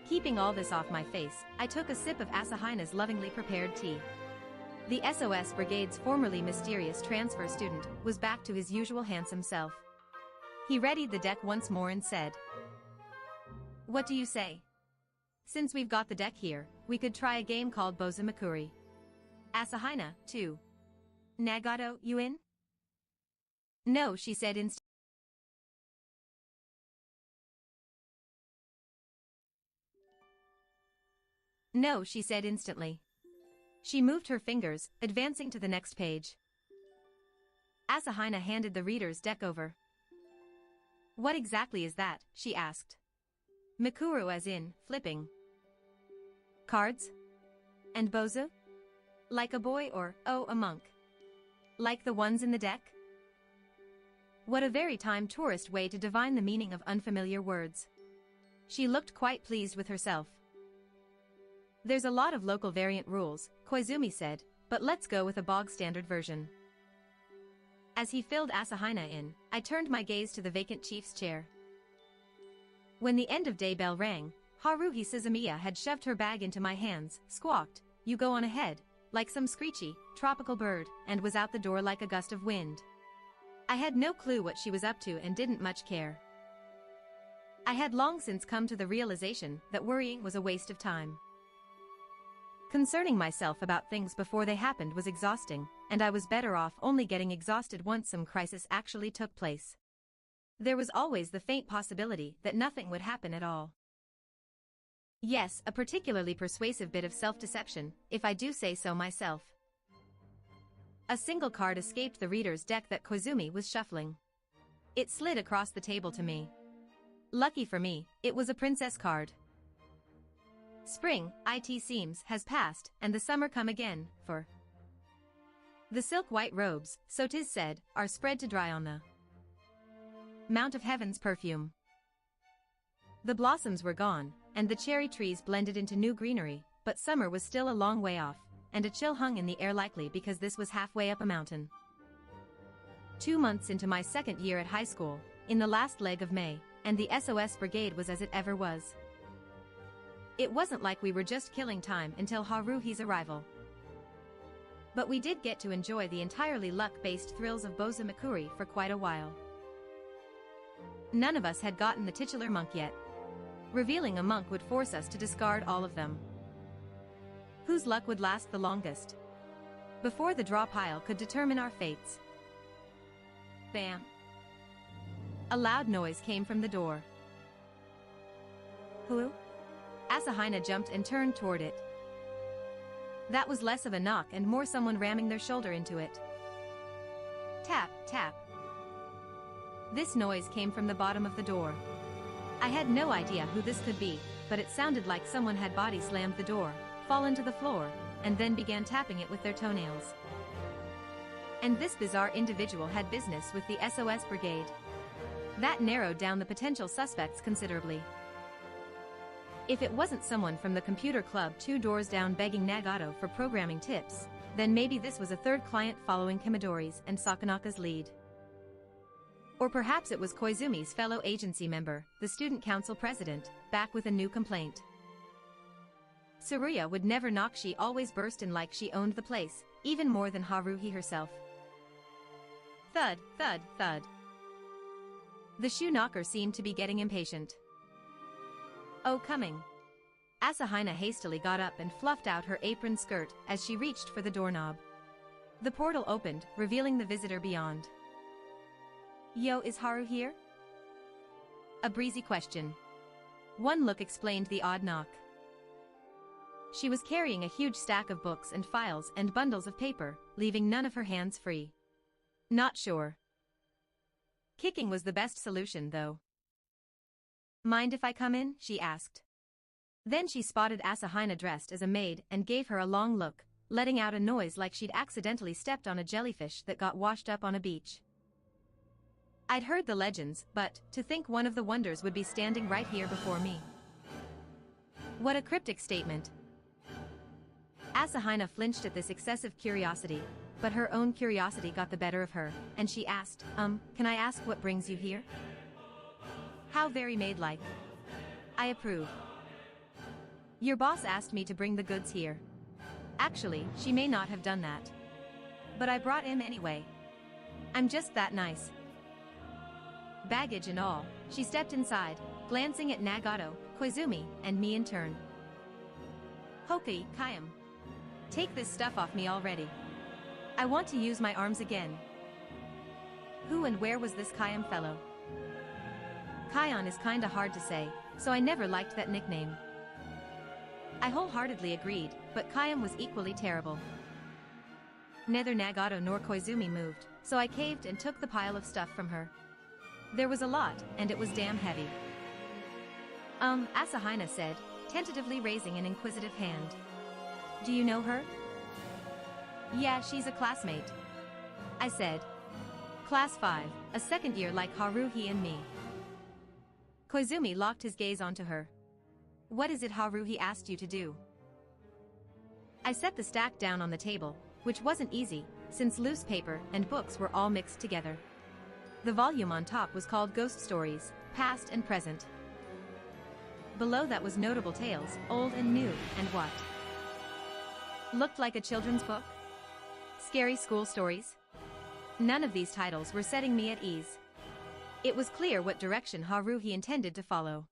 [SPEAKER 4] Keeping all this off my face, I took a sip of Asahina's lovingly prepared tea. The SOS Brigade's formerly mysterious transfer student was back to his usual handsome self. He readied the deck once more and said, "What do you say? Since we've got the deck here, we could try a game called Bozumakuri. Asahina, too. Nagato, you in?" "No," she said instantly. "No," she said instantly. She moved her fingers, advancing to the next page. Asahina handed the reader's deck over. "What exactly is that?" she asked. "Mikuru as in, flipping cards? And bozu? Like a boy or, oh, a monk? Like the ones in the deck?" What a very time tourist way to divine the meaning of unfamiliar words. She looked quite pleased with herself. "There's a lot of local variant rules," Koizumi said, "but let's go with a bog-standard version." As he filled Asahina in, I turned my gaze to the vacant chief's chair. When the end-of-day bell rang, Haruhi Suzumiya had shoved her bag into my hands, squawked, "You go on ahead," like some screechy, tropical bird, and was out the door like a gust of wind. I had no clue what she was up to and didn't much care. I had long since come to the realization that worrying was a waste of time. Concerning myself about things before they happened was exhausting, and I was better off only getting exhausted once some crisis actually took place. There was always the faint possibility that nothing would happen at all. Yes, a particularly persuasive bit of self-deception, if I do say so myself. A single card escaped the reader's deck that Koizumi was shuffling. It slid across the table to me. Lucky for me, it was a princess card. Spring, it seems, has passed, and the summer come again, for the silk-white robes, so 'tis said, are spread to dry on the Mount of Heaven's perfume. The blossoms were gone, and the cherry trees blended into new greenery, but summer was still a long way off, and a chill hung in the air, likely because this was halfway up a mountain. 2 months into my second year at high school, in the last leg of May, and the SOS Brigade was as it ever was. It wasn't like we were just killing time until Haruhi's arrival. But we did get to enjoy the entirely luck-based thrills of Bozumakuri for quite a while. None of us had gotten the titular monk yet. Revealing a monk would force us to discard all of them. Whose luck would last the longest? Before the draw pile could determine our fates. Bam! A loud noise came from the door. Who? Asahina jumped and turned toward it. That was less of a knock and more someone ramming their shoulder into it. Tap, tap. This noise came from the bottom of the door. I had no idea who this could be, but it sounded like someone had body slammed the door, fallen to the floor, and then began tapping it with their toenails. And this bizarre individual had business with the SOS brigade. That narrowed down the potential suspects considerably. If it wasn't someone from the computer club 2 doors down begging Nagato for programming tips, then maybe this was a third client following Kimidori's and Sakonaka's lead. Or perhaps it was Koizumi's fellow agency member, the student council president, back with a new complaint. Tsuruya would never knock. She always burst in like she owned the place, even more than Haruhi herself. Thud, thud, thud. The shoe knocker seemed to be getting impatient. Oh, coming. Asahina hastily got up and fluffed out her apron skirt as she reached for the doorknob. The portal opened, revealing the visitor beyond. Yo, is Haru here? A breezy question. One look explained the odd knock. She was carrying a huge stack of books and files and bundles of paper, leaving none of her hands free. Not sure. Kicking was the best solution, though. Mind if I come in? She asked. Then she spotted Asahina dressed as a maid and gave her a long look, letting out a noise like she'd accidentally stepped on a jellyfish that got washed up on a beach. I'd heard the legends, but to think one of the wonders would be standing right here before me. What a cryptic statement. Asahina flinched at this excessive curiosity, but her own curiosity got the better of her, and she asked, can I ask what brings you here? How very maid-like. I approve. Your boss asked me to bring the goods here. Actually, she may not have done that. But I brought him anyway. I'm just that nice. Baggage and all, she stepped inside, glancing at Nagato, Koizumi, and me in turn. Hoki, Kayam. Take this stuff off me already. I want to use my arms again. Who and where was this Kayam fellow? Kion is kinda hard to say, so I never liked that nickname. I wholeheartedly agreed, but Kayam was equally terrible. Neither Nagato nor Koizumi moved, so I caved and took the pile of stuff from her. There was a lot, and it was damn heavy. Asahina said, tentatively raising an inquisitive hand. Do you know her? Yeah, she's a classmate. I said. Class 5, a second year like Haruhi and me. Koizumi locked his gaze onto her. What is it Haruhi asked you to do? I set the stack down on the table, which wasn't easy, since loose paper and books were all mixed together. The volume on top was called Ghost Stories, Past and Present. Below that was Notable Tales, Old and New, and what? Looked like a children's book? Scary school stories? None of these titles were setting me at ease. It was clear what direction Haruhi intended to follow.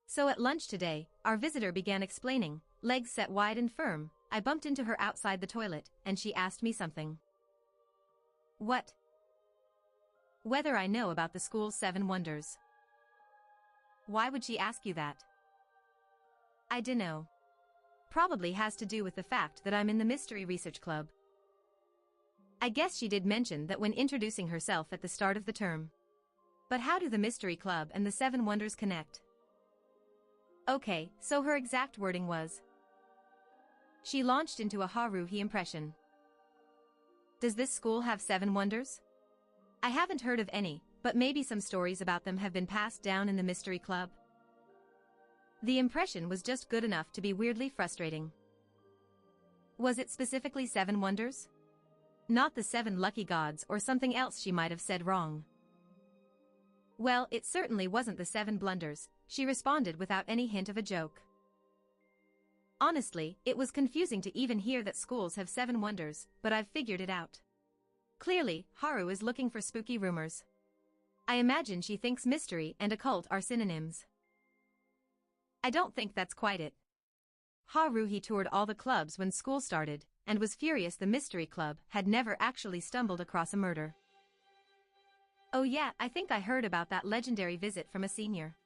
[SPEAKER 4] So at lunch today, our visitor began explaining, legs set wide and firm. I bumped into her outside the toilet, and she asked me something. What? Whether I know about the school's 7 wonders. Why would she ask you that? I dunno. Probably has to do with the fact that I'm in the Mystery Research Club. I guess she did mention that when introducing herself at the start of the term. But how do the Mystery Club and the 7 wonders connect? Okay, so her exact wording was. She launched into a Haruhi impression. Does this school have 7 wonders? I haven't heard of any, but maybe some stories about them have been passed down in the Mystery Club. The impression was just good enough to be weirdly frustrating. Was it specifically 7 wonders? Not the 7 lucky gods or something else she might have said wrong. Well, it certainly wasn't the 7 blunders, she responded without any hint of a joke. Honestly, it was confusing to even hear that schools have 7 wonders, but I've figured it out. Clearly, Haru is looking for spooky rumors. I imagine she thinks mystery and occult are synonyms. I don't think that's quite it. Haruhi toured all the clubs when school started, and was furious the mystery club had never actually stumbled across a murder. Oh yeah, I think I heard about that legendary visit from a senior.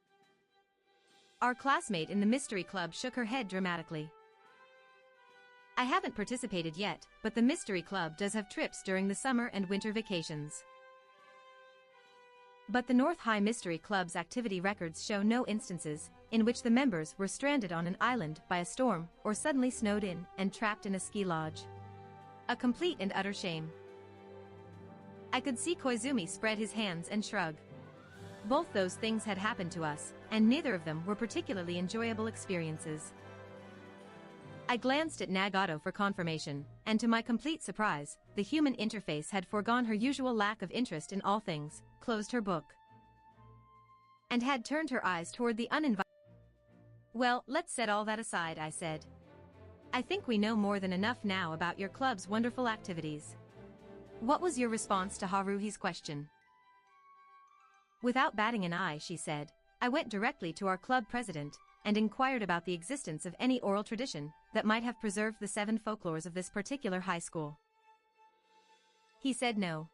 [SPEAKER 4] Our classmate in the mystery club shook her head dramatically. I haven't participated yet, but the mystery club does have trips during the summer and winter vacations. But the North High Mystery Club's activity records show no instances in which the members were stranded on an island by a storm or suddenly snowed in and trapped in a ski lodge. A complete and utter shame. I could see Koizumi spread his hands and shrug. Both those things had happened to us, and neither of them were particularly enjoyable experiences. I glanced at Nagato for confirmation, and to my complete surprise, the human interface had foregone her usual lack of interest in all things, closed her book, and had turned her eyes toward the uninvited. Well, let's set all that aside, I said. I think we know more than enough now about your club's wonderful activities. What was your response to Haruhi's question? Without batting an eye, she said, I went directly to our club president and inquired about the existence of any oral tradition that might have preserved the 7 folklores of this particular high school. He said no.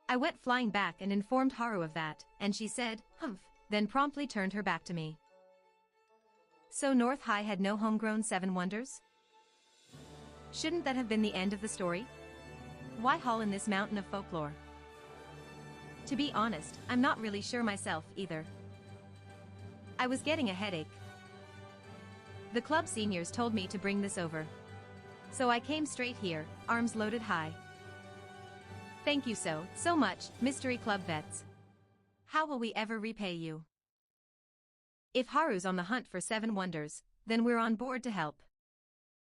[SPEAKER 4] I went flying back and informed Haru of that, and she said, humph, then promptly turned her back to me. So North High had no homegrown 7 wonders? Shouldn't that have been the end of the story? Why haul in this mountain of folklore? To be honest, I'm not really sure myself either. I was getting a headache. The club seniors told me to bring this over. So I came straight here, arms loaded high. Thank you so much, Mystery Club vets. How will we ever repay you? If Haru's on the hunt for 7 wonders, then we're on board to help.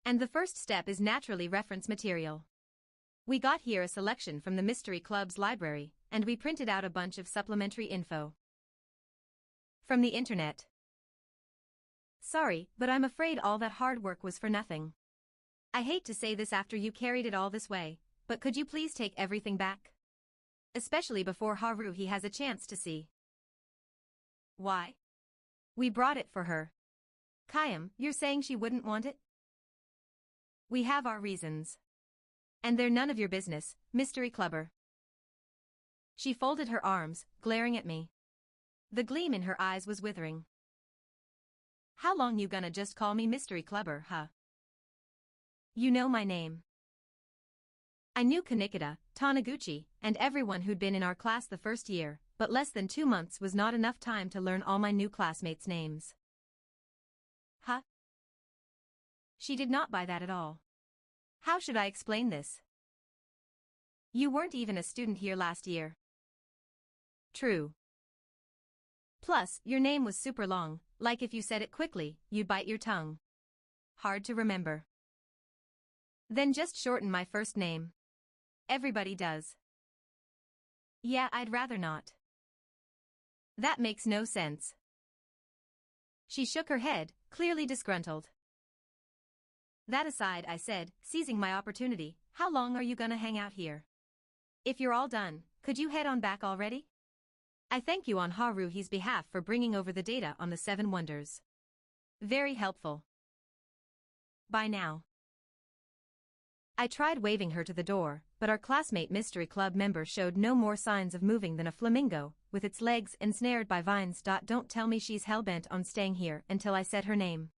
[SPEAKER 4] And the first step is naturally reference material. We got here a selection from the Mystery Club's library, and we printed out a bunch of supplementary info from the internet. Sorry, but I'm afraid all that hard work was for nothing. I hate to say this after you carried it all this way, but could you please take everything back? Especially before Haruhi has a chance to see. Why? We brought it for her. Kayam, you're saying she wouldn't want it? We have our reasons. And they're none of your business, Mystery Clubber. She folded her arms, glaring at me. The gleam in her eyes was withering. How long you gonna just call me Mystery Clubber, huh? You know my name. I knew Kanikata, Taniguchi, and everyone who'd been in our class the first year, but less than 2 months was not enough time to learn all my new classmates' names. Huh? She did not buy that at all. How should I explain this? You weren't even a student here last year. True. Plus, your name was super long, like if you said it quickly, you'd bite your tongue. Hard to remember. Then just shorten my first name. Everybody does. Yeah, I'd rather not. That makes no sense. She shook her head, clearly disgruntled. That aside, I said, seizing my opportunity, how long are you gonna hang out here? If you're all done, could you head on back already? I thank you on Haruhi's behalf for bringing over the data on the 7 wonders. Very helpful. Bye now. I tried waving her to the door, but our classmate Mystery Club member showed no more signs of moving than a flamingo, with its legs ensnared by vines. Don't tell me she's hell-bent on staying here until I said her name.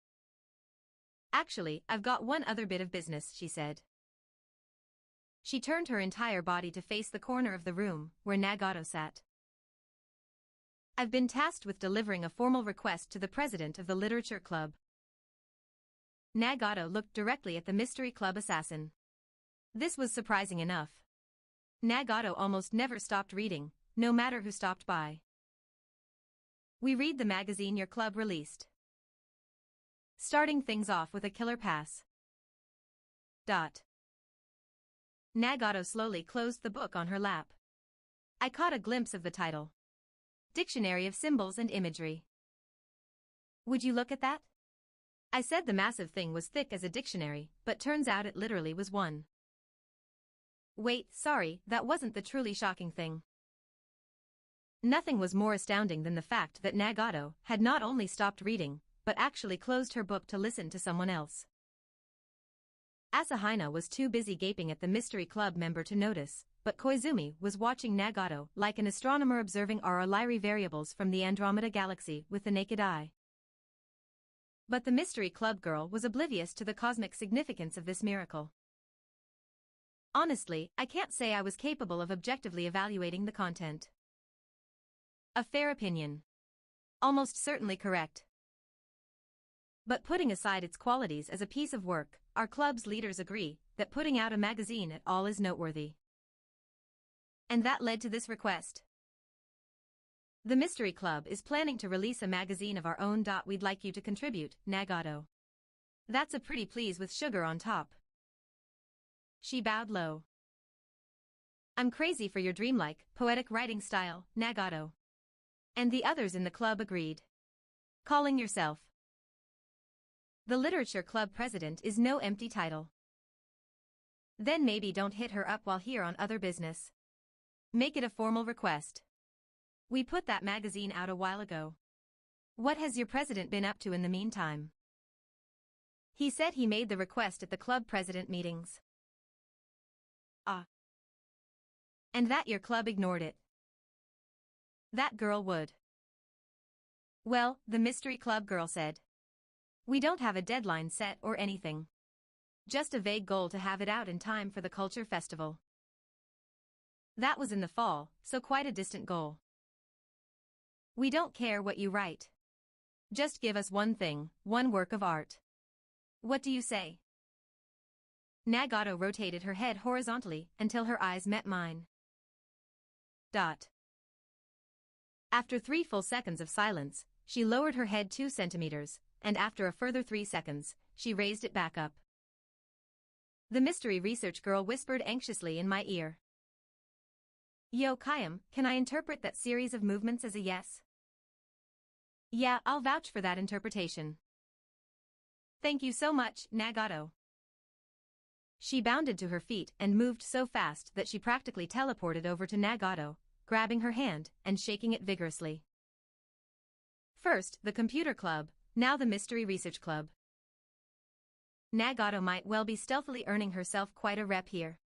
[SPEAKER 4] Actually, I've got one other bit of business, she said. She turned her entire body to face the corner of the room where Nagato sat. I've been tasked with delivering a formal request to the president of the Literature Club. Nagato looked directly at the Mystery Club assassin. This was surprising enough. Nagato almost never stopped reading, no matter who stopped by. We read the magazine your club released. Starting things off with a killer pass. Nagato slowly closed the book on her lap. I caught a glimpse of the title. Dictionary of Symbols and Imagery. Would you look at that? I said the massive thing was thick as a dictionary, but turns out it literally was one. Wait, sorry, that wasn't the truly shocking thing. Nothing was more astounding than the fact that Nagato had not only stopped reading, but actually closed her book to listen to someone else. Asahina was too busy gaping at the mystery club member to notice, but Koizumi was watching Nagato like an astronomer observing aura Lyrae variables from the Andromeda galaxy with the naked eye. But the mystery club girl was oblivious to the cosmic significance of this miracle. Honestly, I can't say I was capable of objectively evaluating the content. A fair opinion. Almost certainly correct. But putting aside its qualities as a piece of work, our club's leaders agree that putting out a magazine at all is noteworthy. And that led to this request. The Mystery Club is planning to release a magazine of our own. We'd like you to contribute, Nagato. That's a pretty please with sugar on top. She bowed low. I'm crazy for your dreamlike, poetic writing style, Nagato. And the others in the club agreed. Calling yourself the Literature Club President is no empty title. Then maybe don't hit her up while here on other business. Make it a formal request. We put that magazine out a while ago. What has your president been up to in the meantime? He said he made the request at the club president meetings. Ah. And that your club ignored it. That girl would. Well, the Mystery Club girl said. We don't have a deadline set or anything. Just a vague goal to have it out in time for the Culture Festival. That was in the fall, so quite a distant goal. We don't care what you write. Just give us one thing, one work of art. What do you say? Nagato rotated her head horizontally until her eyes met mine. After 3 full seconds of silence, she lowered her head 2 centimeters, and after a further 3 seconds, she raised it back up. The mystery research girl whispered anxiously in my ear. Yo, Kayam, can I interpret that series of movements as a yes? Yeah, I'll vouch for that interpretation. Thank you so much, Nagato. She bounded to her feet and moved so fast that she practically teleported over to Nagato, grabbing her hand and shaking it vigorously. First, the computer club, now the mystery research club. Nagato might well be stealthily earning herself quite a rep here.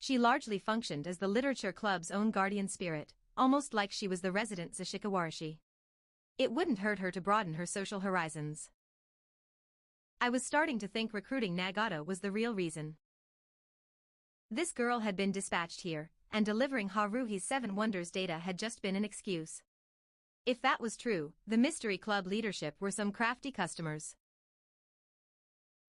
[SPEAKER 4] She largely functioned as the literature club's own guardian spirit, almost like she was the resident Sashikawarashi. It wouldn't hurt her to broaden her social horizons. I was starting to think recruiting Nagato was the real reason. This girl had been dispatched here, and delivering Haruhi's 7 Wonders data had just been an excuse. If that was true, the Mystery Club leadership were some crafty customers.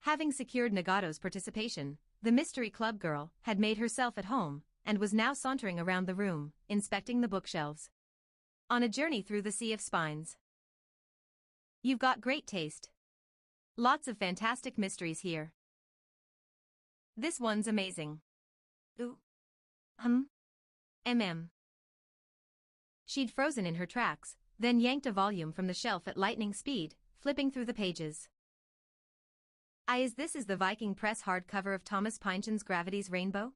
[SPEAKER 4] Having secured Nagato's participation, the Mystery Club girl had made herself at home, and was now sauntering around the room, inspecting the bookshelves. On a journey through the sea of spines. You've got great taste. Lots of fantastic mysteries here. This one's amazing. Ooh. She'd frozen in her tracks, then yanked a volume from the shelf at lightning speed, flipping through the pages. Is this the Viking Press hardcover of Thomas Pynchon's Gravity's Rainbow?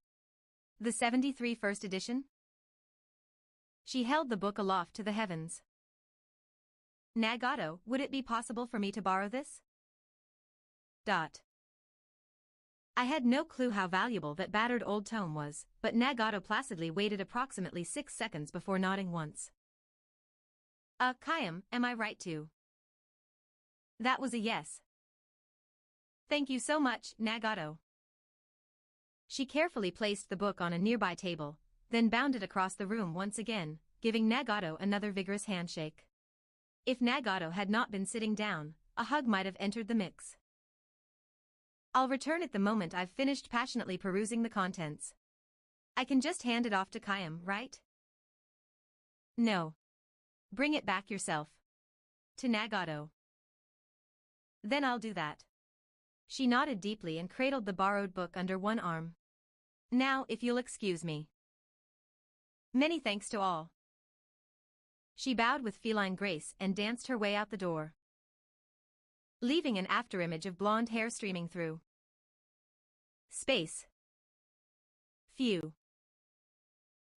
[SPEAKER 4] The 73 first edition? She held the book aloft to the heavens. Nagato, would it be possible for me to borrow this? I had no clue how valuable that battered old tome was, but Nagato placidly waited approximately 6 seconds before nodding once. Kayam, am I right to? That was a yes. Thank you so much, Nagato. She carefully placed the book on a nearby table, then bounded across the room once again, giving Nagato another vigorous handshake. If Nagato had not been sitting down, a hug might have entered the mix. I'll return it the moment I've finished passionately perusing the contents. I can just hand it off to Kayam, right? No. Bring it back yourself. To Nagato. Then I'll do that. She nodded deeply and cradled the borrowed book under one arm. Now, if you'll excuse me. Many thanks to all. She bowed with feline grace and danced her way out the door, leaving an afterimage of blonde hair streaming through space. Phew.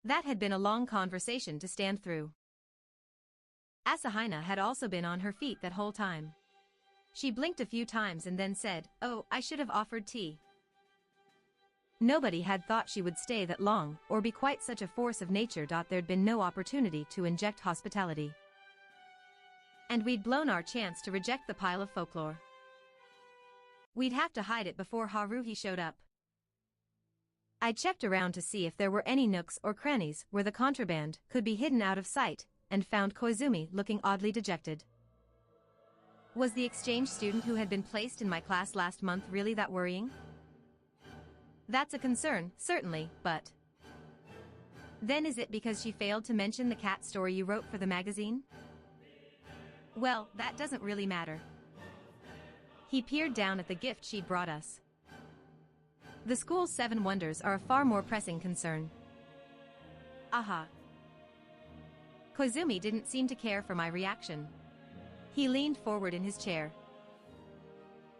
[SPEAKER 4] That had been a long conversation to stand through. Asahina had also been on her feet that whole time. She blinked a few times and then said, "Oh, I should have offered tea." Nobody had thought she would stay that long or be quite such a force of nature. There'd been no opportunity to inject hospitality. And we'd blown our chance to reject the pile of folklore. We'd have to hide it before Haruhi showed up. I checked around to see if there were any nooks or crannies where the contraband could be hidden out of sight, and found Koizumi looking oddly dejected. Was the exchange student who had been placed in my class last month really that worrying? That's a concern, certainly, but... Then is it because she failed to mention the cat story you wrote for the magazine? Well, that doesn't really matter. He peered down at the gift she'd brought us. The school's 7 wonders are a far more pressing concern. Aha. Koizumi didn't seem to care for my reaction. He leaned forward in his chair.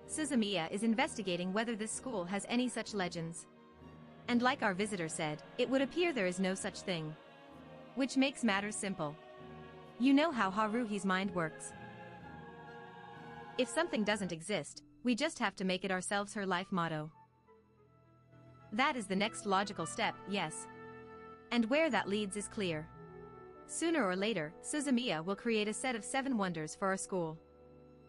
[SPEAKER 4] Suzumiya is investigating whether this school has any such legends. And like our visitor said, it would appear there is no such thing. Which makes matters simple. You know how Haruhi's mind works. If something doesn't exist, we just have to make it ourselves her life motto. That is the next logical step, yes. And where that leads is clear. Sooner or later, Suzumiya will create a set of 7 wonders for our school.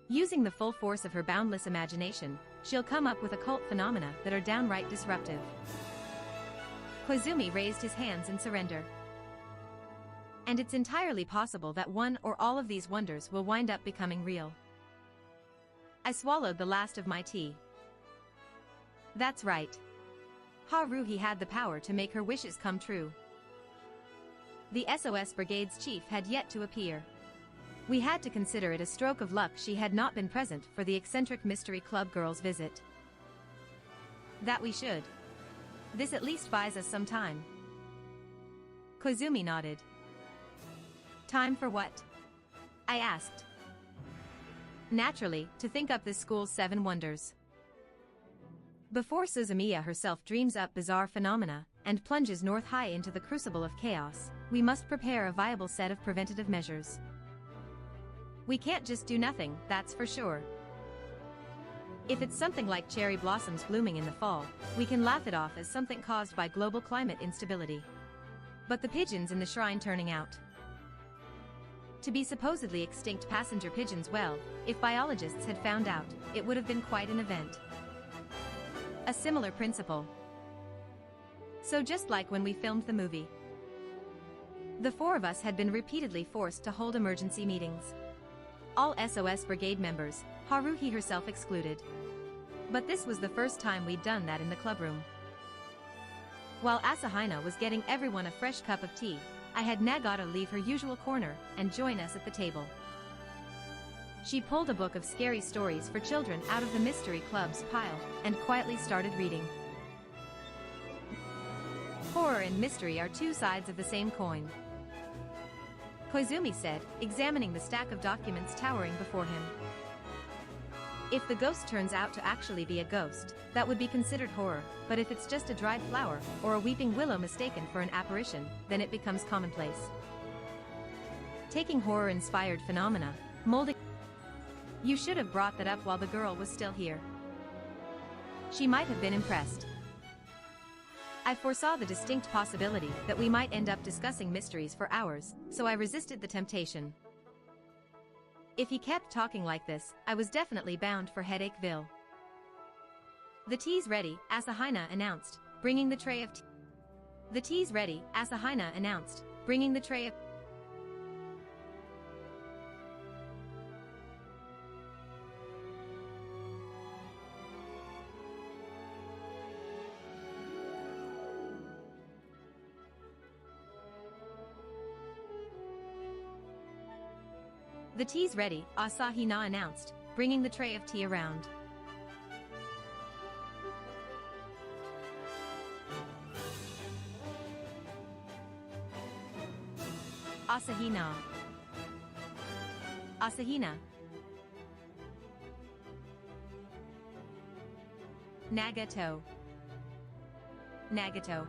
[SPEAKER 4] Using the full force of her boundless imagination, she'll come up with occult phenomena that are downright disruptive. Koizumi raised his hands in surrender. And it's entirely possible that one or all of these wonders will wind up becoming real. I swallowed the last of my tea. That's right. Haruhi had the power to make her wishes come true. The SOS Brigade's chief had yet to appear. We had to consider it a stroke of luck she had not been present for the eccentric Mystery Club girl's visit. That we should. This at least buys us some time. Koizumi nodded. Time for what? I asked. Naturally, to think up this school's 7 wonders. Before Suzumiya herself dreams up bizarre phenomena and plunges North High into the crucible of chaos, we must prepare a viable set of preventative measures. We can't just do nothing, that's for sure. If it's something like cherry blossoms blooming in the fall, we can laugh it off as something caused by global climate instability. But the pigeons in the shrine turning out to be supposedly extinct passenger pigeons, well, if biologists had found out, it would have been quite an event. A similar principle. So just like when we filmed the movie. The 4 of us had been repeatedly forced to hold emergency meetings. All SOS Brigade members, Haruhi herself excluded. But this was the first time we'd done that in the clubroom. While Asahina was getting everyone a fresh cup of tea, I had Nagata leave her usual corner and join us at the table. She pulled a book of scary stories for children out of the Mystery Club's pile and quietly started reading. Horror and mystery are 2 sides of the same coin, Koizumi said, examining the stack of documents towering before him. If the ghost turns out to actually be a ghost, that would be considered horror, but if it's just a dried flower or a weeping willow mistaken for an apparition, then it becomes commonplace. Taking horror-inspired phenomena, molding... You should have brought that up while the girl was still here. She might have been impressed. I foresaw the distinct possibility that we might end up discussing mysteries for hours, so I resisted the temptation. If he kept talking like this, I was definitely bound for Headacheville. The tea's ready, Asahina announced, bringing the tray of tea. The tea's ready, Asahina announced, bringing the tray of... The tea's ready, Asahina announced, bringing the tray of tea around. Asahina. Asahina. Nagato. Nagato.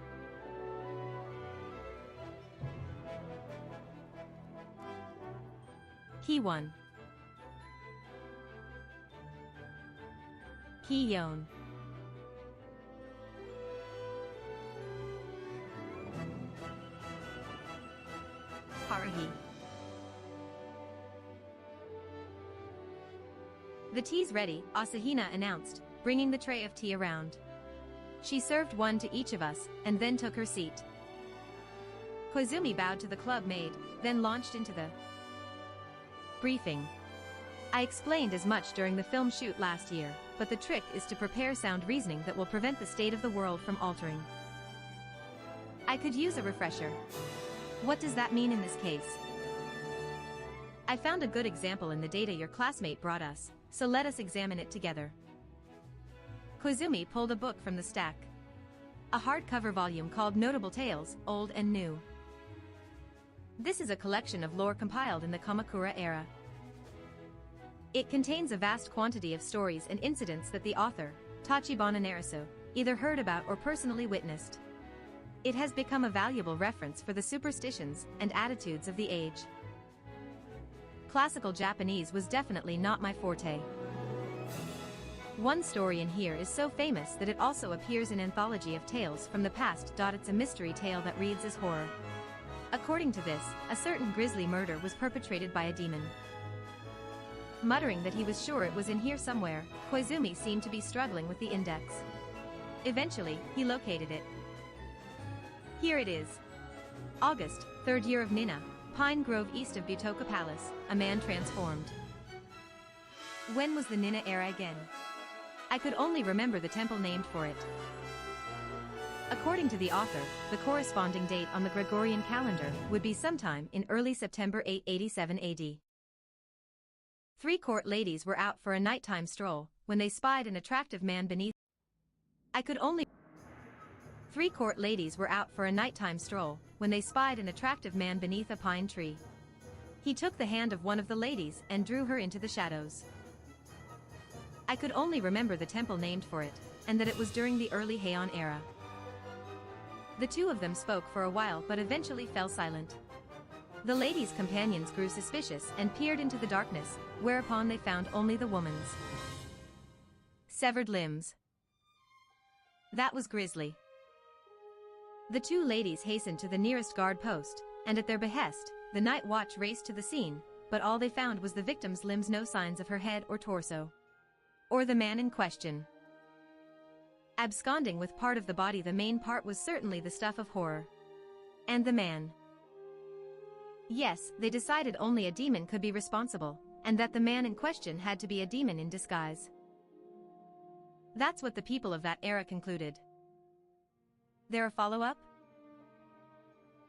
[SPEAKER 4] Ki-won. Ki-yeon. Haruhi. The tea's ready, Asahina announced, bringing the tray of tea around. She served one to each of us, and then took her seat. Koizumi bowed to the club maid, then launched into the briefing. I explained as much during the film shoot last year, but the trick is to prepare sound reasoning that will prevent the state of the world from altering. I could use a refresher. What does that mean in this case? I found a good example in the data your classmate brought us, so let us examine it together. Koizumi pulled a book from the stack. A hardcover volume called Notable Tales, Old and New. This is a collection of lore compiled in the Kamakura era. It contains a vast quantity of stories and incidents that the author, Tachibana Narasu, either heard about or personally witnessed. It has become a valuable reference for the superstitions and attitudes of the age. Classical Japanese was definitely not my forte. One story in here is so famous that it also appears in anthology of tales from the past. It's a mystery tale that reads as horror. According to this, a certain grisly murder was perpetrated by a demon. Muttering that he was sure it was in here somewhere, Koizumi seemed to be struggling with the index. Eventually, he located it. Here it is. August, 3rd year of Nina, Pine Grove east of Butoka Palace, a man transformed. When was the Nina era again? I could only remember the temple named for it. According to the author, the corresponding date on the Gregorian calendar would be sometime in early September 887 AD. 3 court ladies were out for a nighttime stroll when they spied an attractive man beneath. 3 court ladies were out for a nighttime stroll when they spied an attractive man beneath a pine tree. He took the hand of one of the ladies and drew her into the shadows. I could only remember the temple named for it, and that it was during the early Heian era. The two of them spoke for a while but eventually fell silent. The ladies' companions grew suspicious and peered into the darkness, whereupon they found only the woman's severed limbs. That was grisly. The 2 ladies hastened to the nearest guard post, and at their behest, the night watch raced to the scene, but all they found was the victim's limbs, no signs of her head or torso. Or the man in question. Absconding with part of the body, the main part was certainly the stuff of horror. And the man. Yes, they decided only a demon could be responsible, and that the man in question had to be a demon in disguise. That's what the people of that era concluded. There a follow-up?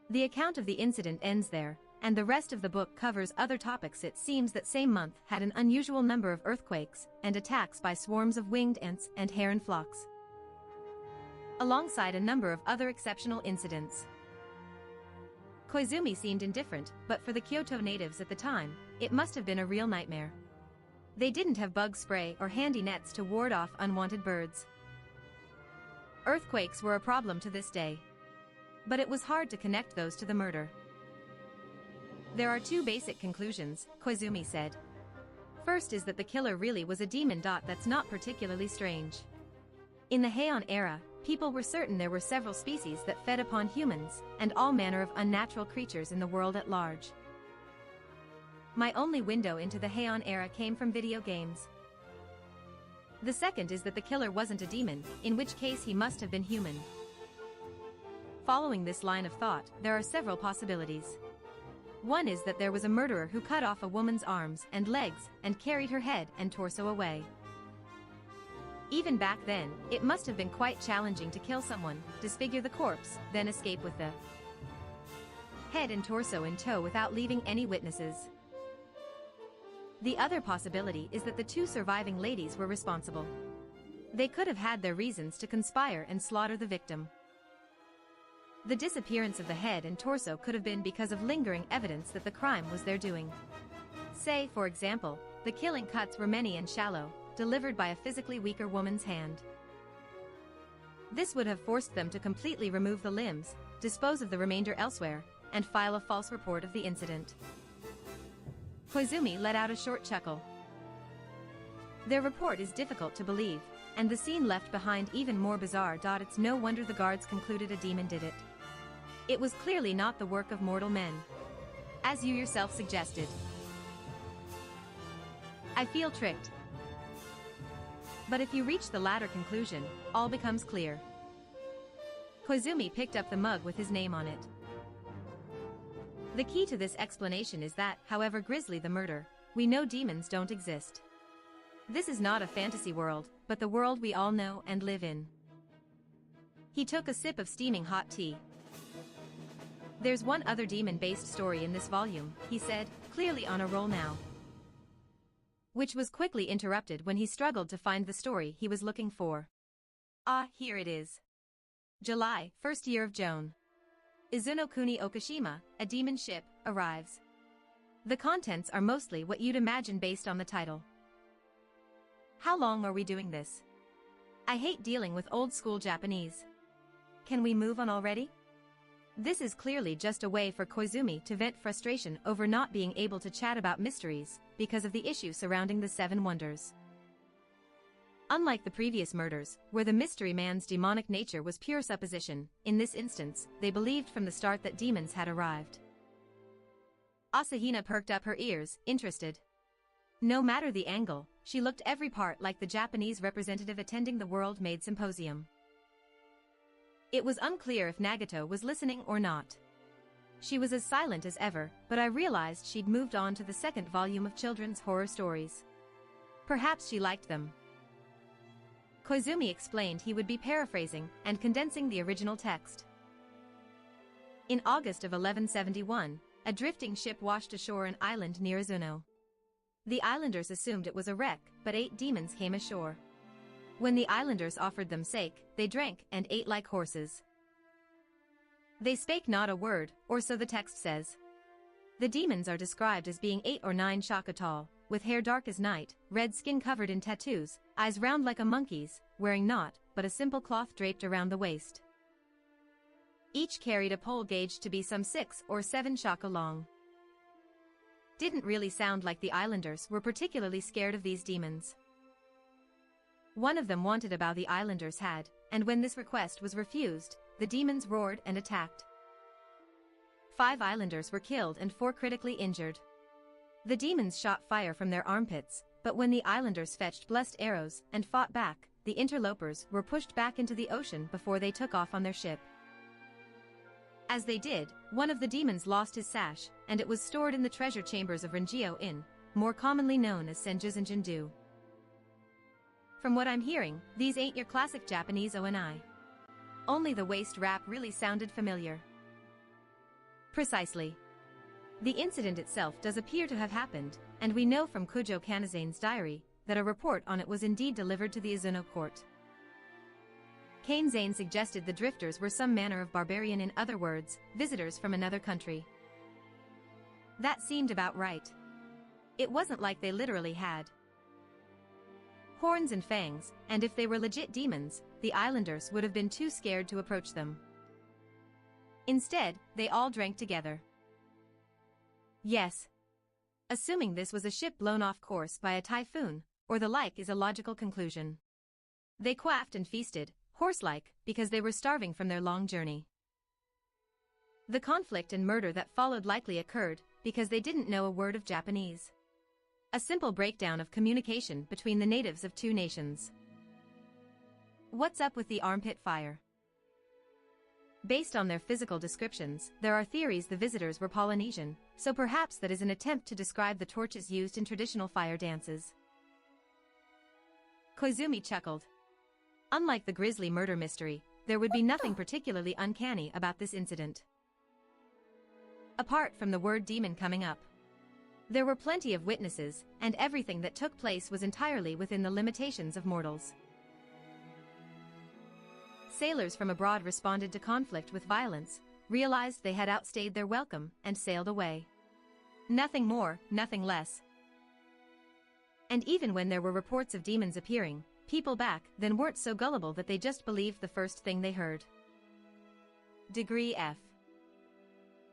[SPEAKER 4] The account of the incident ends there, and the rest of the book covers other topics. It seems that same month had an unusual number of earthquakes and attacks by swarms of winged ants and heron flocks, alongside a number of other exceptional incidents. Koizumi seemed indifferent, but for the Kyoto natives at the time, it must have been a real nightmare. They didn't have bug spray or handy nets to ward off unwanted birds. Earthquakes were a problem to this day. But it was hard to connect those to the murder. There are 2 basic conclusions, Koizumi said. First is that the killer really was a demon. That's not particularly strange. In the Heian era, people were certain there were several species that fed upon humans, and all manner of unnatural creatures in the world at large. My only window into the Heian era came from video games. The second is that the killer wasn't a demon, in which case he must have been human. Following this line of thought, there are several possibilities. One is that there was a murderer who cut off a woman's arms and legs and carried her head and torso away. Even back then, it must have been quite challenging to kill someone, disfigure the corpse, then escape with the head and torso in tow without leaving any witnesses. The other possibility is that the 2 surviving ladies were responsible. They could have had their reasons to conspire and slaughter the victim. The disappearance of the head and torso could have been because of lingering evidence that the crime was their doing. Say, for example, the killing cuts were many and shallow, delivered by a physically weaker woman's hand. This would have forced them to completely remove the limbs, dispose of the remainder elsewhere, and file a false report of the incident. Koizumi let out a short chuckle. Their report is difficult to believe, and the scene left behind even more bizarre. It's no wonder the guards concluded a demon did it. It was clearly not the work of mortal men. As you yourself suggested. I feel tricked. But if you reach the latter conclusion, all becomes clear. Koizumi picked up the mug with his name on it. The key to this explanation is that, however grisly the murder, we know demons don't exist. This is not a fantasy world, but the world we all know and live in. He took a sip of steaming hot tea. There's one other demon-based story in this volume, he said, clearly on a roll now. Which was quickly interrupted when he struggled to find the story he was looking for. Ah, here it is. July, first year of Joan. Izunokuni Okashima, a demon ship, arrives. The contents are mostly what you'd imagine based on the title. How long are we doing this? I hate dealing with old-school Japanese. Can we move on already? This is clearly just a way for Koizumi to vent frustration over not being able to chat about mysteries, because of the issue surrounding the Seven Wonders. Unlike the previous murders, where the mystery man's demonic nature was pure supposition, in this instance, they believed from the start that demons had arrived. Asahina perked up her ears, interested. No matter the angle, she looked every part like the Japanese representative attending the World Maid Symposium. It was unclear if Nagato was listening or not. She was as silent as ever, but I realized she'd moved on to the second volume of children's horror stories. Perhaps she liked them. Koizumi explained he would be paraphrasing and condensing the original text. In August of 1171, a drifting ship washed ashore an island near Izuno. The islanders assumed it was a wreck, but 8 demons came ashore. When the islanders offered them sake, they drank and ate like horses. They spake not a word, or so the text says. The demons are described as being 8 or 9 shaka tall, with hair dark as night, red skin covered in tattoos, eyes round like a monkey's, wearing naught but a simple cloth draped around the waist. Each carried a pole gauged to be some 6 or 7 shaka long. Didn't really sound like the islanders were particularly scared of these demons. One of them wanted a bow the islanders had, and when this request was refused, the demons roared and attacked. 5 islanders were killed and 4 critically injured. The demons shot fire from their armpits, but when the islanders fetched blessed arrows and fought back, the interlopers were pushed back into the ocean before they took off on their ship. As they did, one of the demons lost his sash, and it was stored in the treasure chambers of Renjio Inn, more commonly known as Senjuzenjindu. From what I'm hearing, these ain't your classic Japanese ONI. Only the waist wrap really sounded familiar. Precisely. The incident itself does appear to have happened, and we know from Kujo Kanazane's diary that a report on it was indeed delivered to the Izuno court. Kane Zane suggested the drifters were some manner of barbarian, in other words, visitors from another country. That seemed about right. It wasn't like they literally had horns and fangs, and if they were legit demons, the islanders would have been too scared to approach them. Instead, they all drank together. Yes. Assuming this was a ship blown off course by a typhoon, or the like, is a logical conclusion. They quaffed and feasted, horse-like, because they were starving from their long journey. The conflict and murder that followed likely occurred because they didn't know a word of Japanese. A simple breakdown of communication between the natives of 2 nations. What's up with the armpit fire? Based on their physical descriptions, there are theories the visitors were Polynesian, so perhaps that is an attempt to describe the torches used in traditional fire dances. Koizumi chuckled. Unlike the grisly murder mystery, there would be nothing particularly uncanny about this incident. Apart from the word demon coming up. There were plenty of witnesses, and everything that took place was entirely within the limitations of mortals. Sailors from abroad responded to conflict with violence, realized they had outstayed their welcome, and sailed away. Nothing more, nothing less. And even when there were reports of demons appearing, people back then weren't so gullible that they just believed the first thing they heard. Degree F.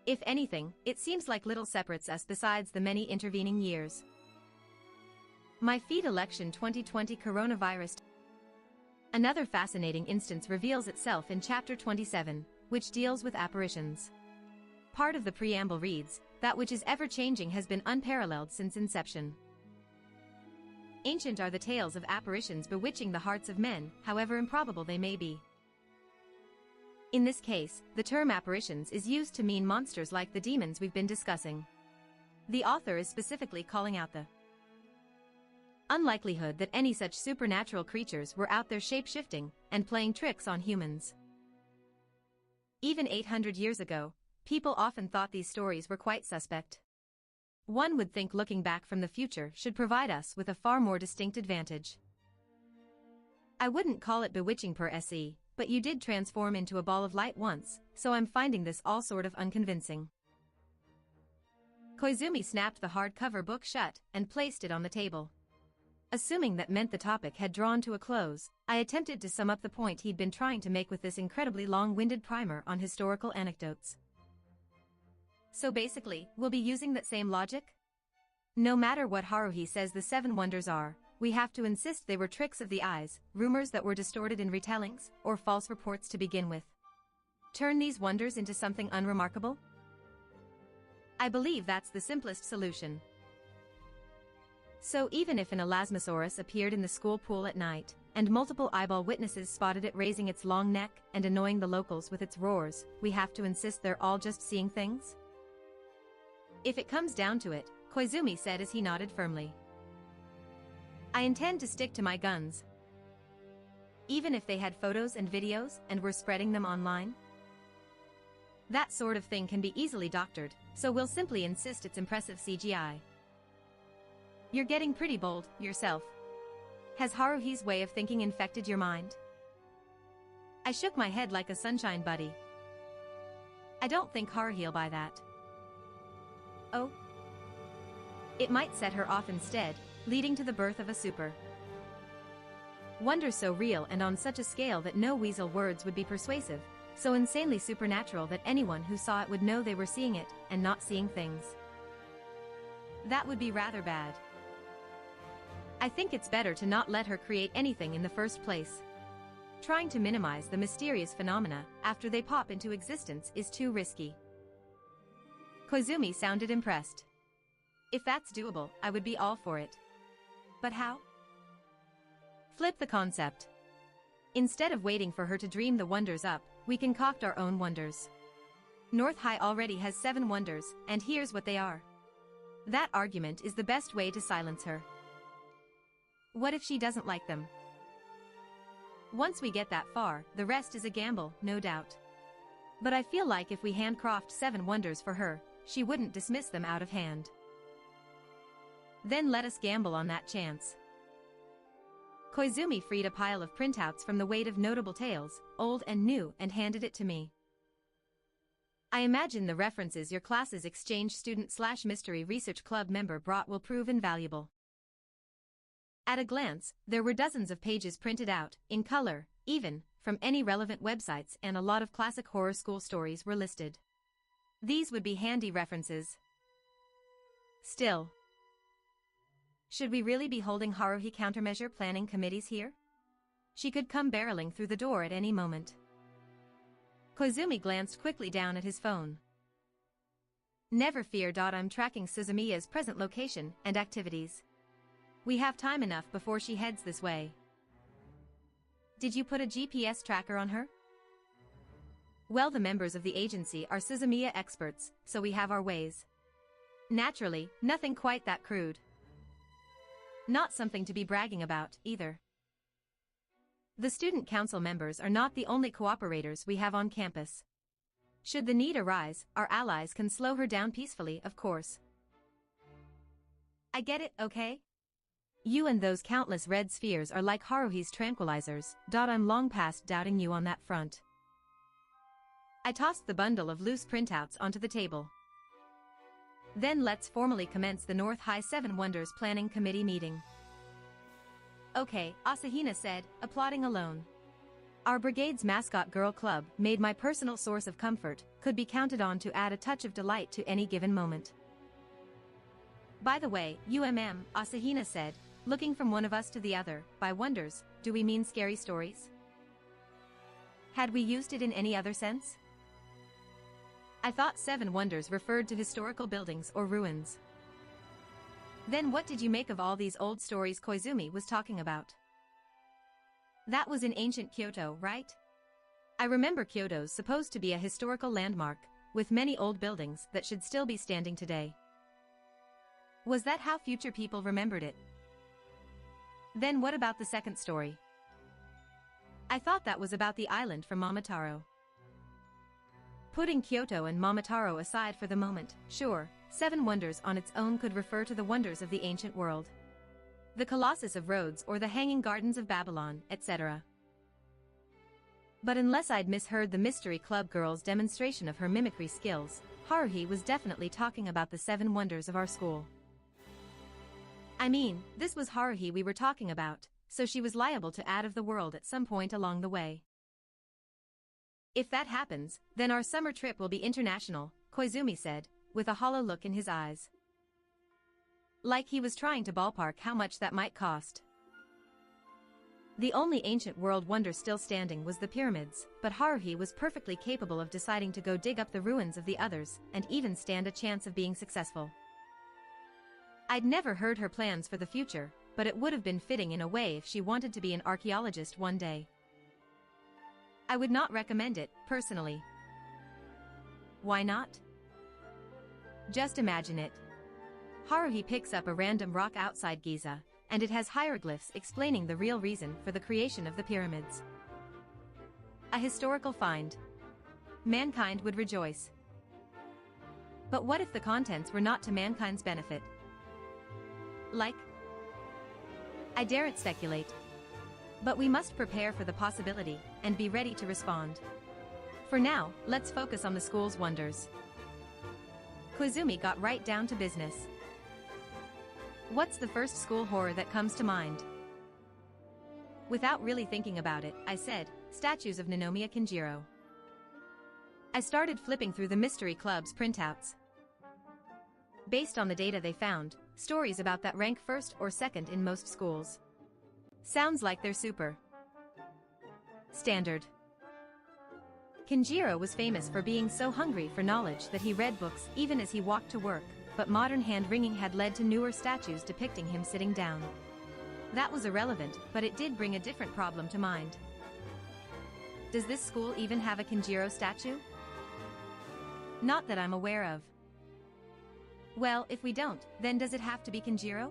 [SPEAKER 4] If anything, it seems like little separates us besides the many intervening years. My feed election 2020 coronavirus. Another fascinating instance reveals itself in chapter 27, which deals with apparitions. Part of the preamble reads, "That which is ever-changing has been unparalleled since inception." Ancient are the tales of apparitions bewitching the hearts of men, however improbable they may be. In this case, the term apparitions is used to mean monsters like the demons we've been discussing. The author is specifically calling out the unlikelihood that any such supernatural creatures were out there shape-shifting and playing tricks on humans. Even 800 years ago, people often thought these stories were quite suspect. One would think looking back from the future should provide us with a far more distinct advantage. I wouldn't call it bewitching per se, but you did transform into a ball of light once, so I'm finding this all sort of unconvincing. Koizumi snapped the hardcover book shut and placed it on the table. Assuming that meant the topic had drawn to a close, I attempted to sum up the point he'd been trying to make with this incredibly long-winded primer on historical anecdotes. So basically, we'll be using that same logic? No matter what Haruhi says the seven wonders are, we have to insist they were tricks of the eyes, rumors that were distorted in retellings, or false reports to begin with. Turn these wonders into something unremarkable? I believe that's the simplest solution. So even if an Elasmosaurus appeared in the school pool at night, and multiple eyeball witnesses spotted it raising its long neck and annoying the locals with its roars, we have to insist they're all just seeing things? If it comes down to it, Koizumi said as he nodded firmly. I intend to stick to my guns. Even if they had photos and videos and were spreading them online? That sort of thing can be easily doctored, so we'll simply insist it's impressive CGI. You're getting pretty bold, yourself. Has Haruhi's way of thinking infected your mind? I shook my head like a sunshine buddy. I don't think Haruhi'll buy that. Oh? It might set her off instead, leading to the birth of a super wonder so real and on such a scale that no weasel words would be persuasive, so insanely supernatural that anyone who saw it would know they were seeing it, and not seeing things. That would be rather bad. I think it's better to not let her create anything in the first place. Trying to minimize the mysterious phenomena after they pop into existence is too risky. Koizumi sounded impressed. If that's doable, I would be all for it. But how? Flip the concept. Instead of waiting for her to dream the wonders up, we concoct our own wonders. North High already has 7 wonders, and here's what they are. That argument is the best way to silence her. What if she doesn't like them? Once we get that far, the rest is a gamble, no doubt. But I feel like if we handcraft 7 wonders for her, she wouldn't dismiss them out of hand. Then let us gamble on that chance. Koizumi freed a pile of printouts from the weight of notable tales, old and new, and handed it to me. I imagine the references your class's exchange student/mystery research club member brought will prove invaluable. At a glance, there were dozens of pages printed out, in color, even, from any relevant websites, and a lot of classic horror school stories were listed. These would be handy references. Still, should we really be holding Haruhi countermeasure planning committees here? She could come barreling through the door at any moment. Koizumi glanced quickly down at his phone. Never fear. I'm tracking Suzumiya's present location and activities. We have time enough before she heads this way. Did you put a GPS tracker on her? Well, the members of the agency are Suzumiya experts, so we have our ways. Naturally, nothing quite that crude. Not something to be bragging about, either. The student council members are not the only cooperators we have on campus. Should the need arise, our allies can slow her down peacefully, of course. I get it, okay? You and those countless red spheres are like Haruhi's tranquilizers. I'm long past doubting you on that front. I tossed the bundle of loose printouts onto the table. Then let's formally commence the North High 7 Wonders Planning Committee meeting. Okay, Asahina said, applauding alone. Our brigade's mascot girl club, made my personal source of comfort, could be counted on to add a touch of delight to any given moment. By the way, Asahina said, looking from one of us to the other, by wonders, do we mean scary stories? Had we used it in any other sense? I thought 7 wonders referred to historical buildings or ruins. Then what did you make of all these old stories Koizumi was talking about? That was in ancient Kyoto, right? I remember Kyoto's supposed to be a historical landmark, with many old buildings that should still be standing today. Was that how future people remembered it? Then what about the second story? I thought that was about the island from Momotaro. Putting Kyoto and Momotaro aside for the moment, sure, 7 wonders on its own could refer to the wonders of the ancient world. The Colossus of Rhodes or the Hanging Gardens of Babylon, etc. But unless I'd misheard the Mystery Club girl's demonstration of her mimicry skills, Haruhi was definitely talking about the 7 wonders of our school. I mean, this was Haruhi we were talking about, so she was liable to add of the world at some point along the way. If that happens, then our summer trip will be international, Koizumi said, with a hollow look in his eyes. Like he was trying to ballpark how much that might cost. The only ancient world wonder still standing was the pyramids, but Haruhi was perfectly capable of deciding to go dig up the ruins of the others, and even stand a chance of being successful. I'd never heard her plans for the future, but it would have been fitting in a way if she wanted to be an archaeologist one day. I would not recommend it, personally. Why not? Just imagine it. Haruhi picks up a random rock outside Giza, and it has hieroglyphs explaining the real reason for the creation of the pyramids. A historical find. Mankind would rejoice. But what if the contents were not to mankind's benefit? Like? I daren't speculate. But we must prepare for the possibility, and be ready to respond. For now, let's focus on the school's wonders. Koizumi got right down to business. What's the first school horror that comes to mind? Without really thinking about it, I said, statues of Ninomiya Kinjiro. I started flipping through the Mystery Club's printouts. Based on the data they found, stories about that rank first or second in most schools. Sounds like they're super standard. Kinjiro was famous for being so hungry for knowledge that he read books even as he walked to work, but modern hand-wringing had led to newer statues depicting him sitting down. That was irrelevant, but it did bring a different problem to mind. Does this school even have a Kinjiro statue? Not that I'm aware of. Well, if we don't, then does it have to be Kinjiro?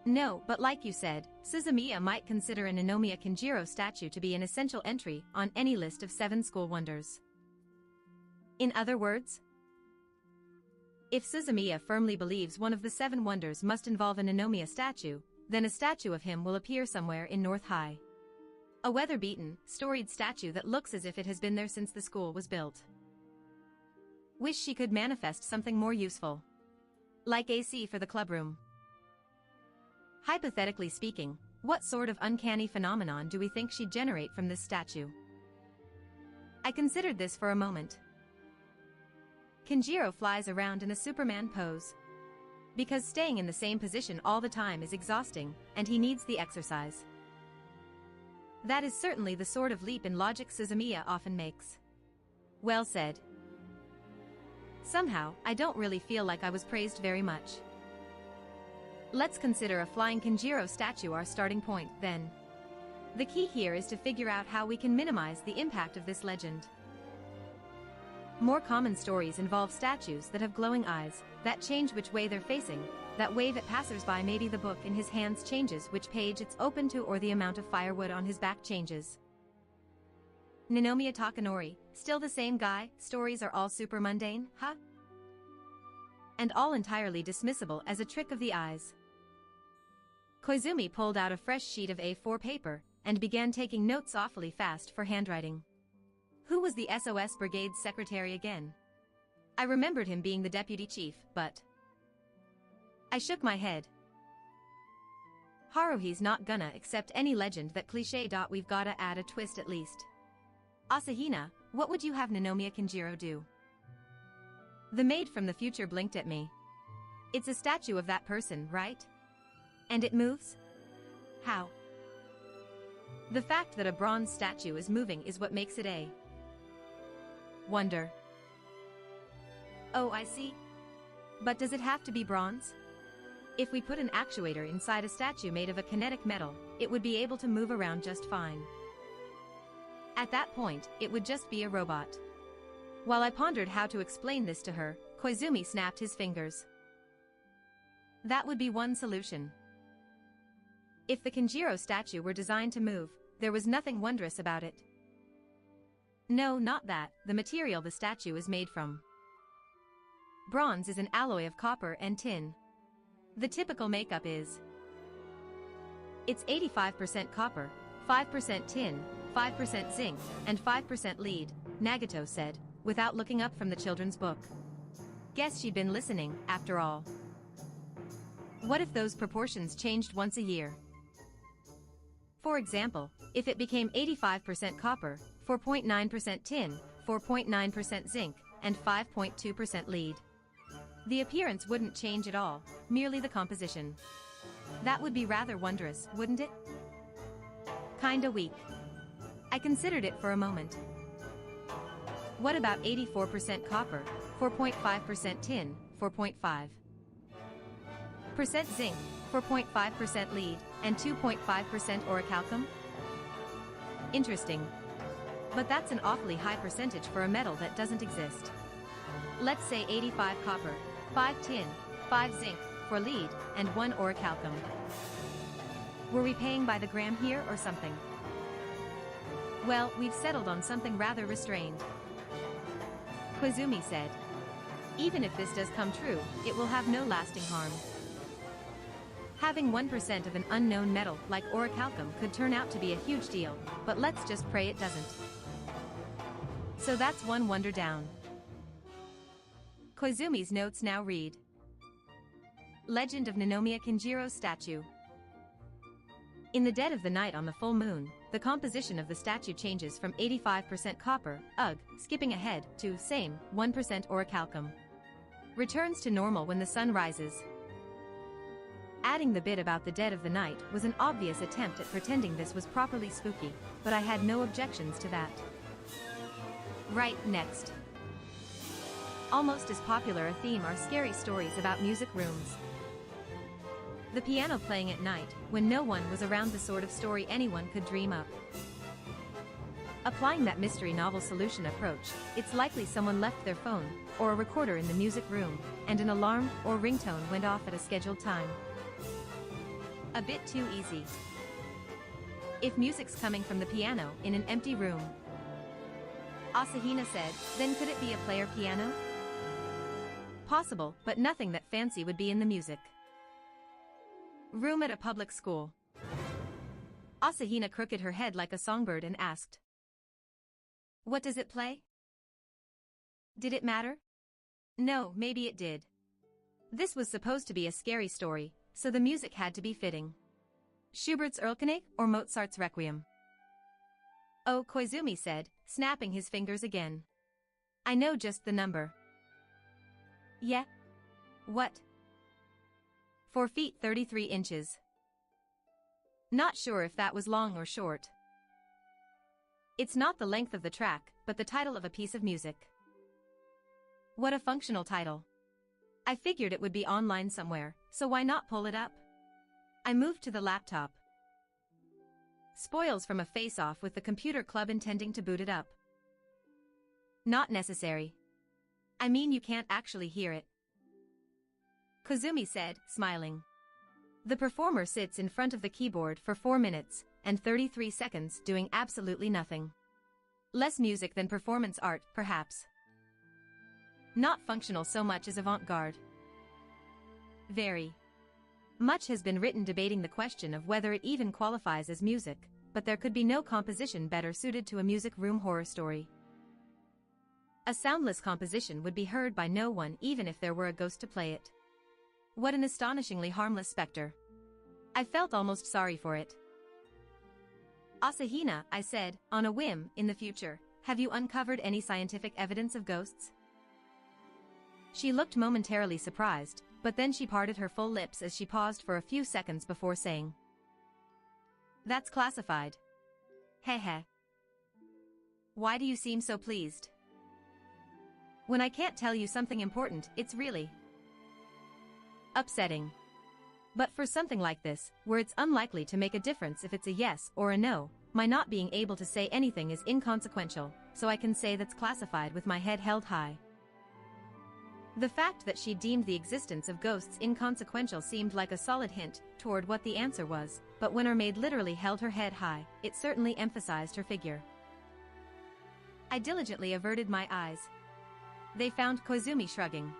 [SPEAKER 4] No, but like you said, Suzumiya might consider a Ninomiya Kinjiro statue to be an essential entry on any list of 7 school wonders. In other words, if Suzumiya firmly believes one of the 7 wonders must involve a Ninomiya statue, then a statue of him will appear somewhere in North High. A weather-beaten, storied statue that looks as if it has been there since the school was built. Wish she could manifest something more useful. Like AC for the clubroom. Hypothetically speaking, what sort of uncanny phenomenon do we think she'd generate from this statue? I considered this for a moment. Kinjiro flies around in a Superman pose. Because staying in the same position all the time is exhausting, and he needs the exercise. That is certainly the sort of leap in logic Suzumiya often makes. Well said. Somehow, I don't really feel like I was praised very much. Let's consider a flying Kinjiro statue our starting point, then. The key here is to figure out how we can minimize the impact of this legend. More common stories involve statues that have glowing eyes, that change which way they're facing, that wave at passersby. Maybe the book in his hands changes which page it's open to, or the amount of firewood on his back changes. Ninomiya Takanori, still the same guy, stories are all super mundane, huh? And all entirely dismissible as a trick of the eyes. Koizumi pulled out a fresh sheet of A4 paper, and began taking notes awfully fast for handwriting. Who was the SOS Brigade's secretary again? I remembered him being the deputy chief, but... I shook my head. Haruhi's not gonna accept any legend that cliché. We've gotta add a twist at least. Asahina, what would you have Nanomiya Kinjiro do? The maid from the future blinked at me. It's a statue of that person, right? And it moves? How? The fact that a bronze statue is moving is what makes it a wonder. Oh, I see. But does it have to be bronze? If we put an actuator inside a statue made of a kinetic metal, it would be able to move around just fine. At that point, it would just be a robot. While I pondered how to explain this to her, Koizumi snapped his fingers. That would be one solution. If the Kinjiro statue were designed to move, there was nothing wondrous about it. No, not that, the material the statue is made from. Bronze is an alloy of copper and tin. The typical makeup is it's 85% copper, 5% tin, 5% zinc, and 5% lead, Nagato said, without looking up from the children's book. Guess she'd been listening, after all. What if those proportions changed once a year? For example, if it became 85% copper, 4.9% tin, 4.9% zinc, and 5.2% lead. The appearance wouldn't change at all, merely the composition. That would be rather wondrous, wouldn't it? Kinda weak. I considered it for a moment. What about 84% copper, 4.5% tin, 4.5% zinc, 4.5% lead, and 2.5% orichalcum? Interesting. But that's an awfully high percentage for a metal that doesn't exist. Let's say 85 copper, 5 tin, 5 zinc, for lead, and 1 orichalcum. Were we paying by the gram here or something? Well, we've settled on something rather restrained. Koizumi said. Even if this does come true, it will have no lasting harm. Having 1% of an unknown metal like orichalcum could turn out to be a huge deal, but let's just pray it doesn't. So that's one wonder down. Koizumi's notes now read: Legend of Nanomiya Kinjiro statue. In the dead of the night on the full moon, the composition of the statue changes from 85% copper, skipping ahead, to same, 1% orichalcum. Returns to normal when the sun rises. Adding the bit about the dead of the night was an obvious attempt at pretending this was properly spooky, but I had no objections to that. Right, next. Almost as popular a theme are scary stories about music rooms. The piano playing at night, when no one was around, the sort of story anyone could dream up. Applying that mystery novel solution approach, it's likely someone left their phone, or a recorder in the music room, and an alarm or ringtone went off at a scheduled time. A bit too easy. If music's coming from the piano in an empty room, Asahina said, then could it be a player piano? Possible, but nothing that fancy would be in the music. Room at a public school. Asahina crooked her head like a songbird and asked, what does it play? Did it matter? No, maybe it did. This was supposed to be a scary story, so the music had to be fitting. Schubert's Erlkönig or Mozart's Requiem? Oh, Koizumi said, snapping his fingers again. I know just the number. Yeah? What? 4 feet 33 inches. Not sure if that was long or short. It's not the length of the track, but the title of a piece of music. What a functional title. I figured it would be online somewhere, so why not pull it up? I moved to the laptop. Spoils from a face-off with the computer club intending to boot it up. Not necessary. I mean, you can't actually hear it. Koizumi said, smiling. The performer sits in front of the keyboard for 4 minutes and 33 seconds doing absolutely nothing. Less music than performance art, perhaps. Not functional so much as avant-garde. Very. Much has been written debating the question of whether it even qualifies as music, but there could be no composition better suited to a music room horror story. A soundless composition would be heard by no one even if there were a ghost to play it. What an astonishingly harmless specter. I felt almost sorry for it. Asahina, I said, on a whim, in the future, have you uncovered any scientific evidence of ghosts? She looked momentarily surprised, but then she parted her full lips as she paused for a few seconds before saying, "That's classified." Heh. Why do you seem so pleased? When I can't tell you something important, it's really upsetting. But for something like this, where it's unlikely to make a difference if it's a yes or a no, my not being able to say anything is inconsequential, so I can say that's classified with my head held high. The fact that she deemed the existence of ghosts inconsequential seemed like a solid hint toward what the answer was, but when her maid literally held her head high, it certainly emphasized her figure. I diligently averted my eyes. They found Koizumi shrugging.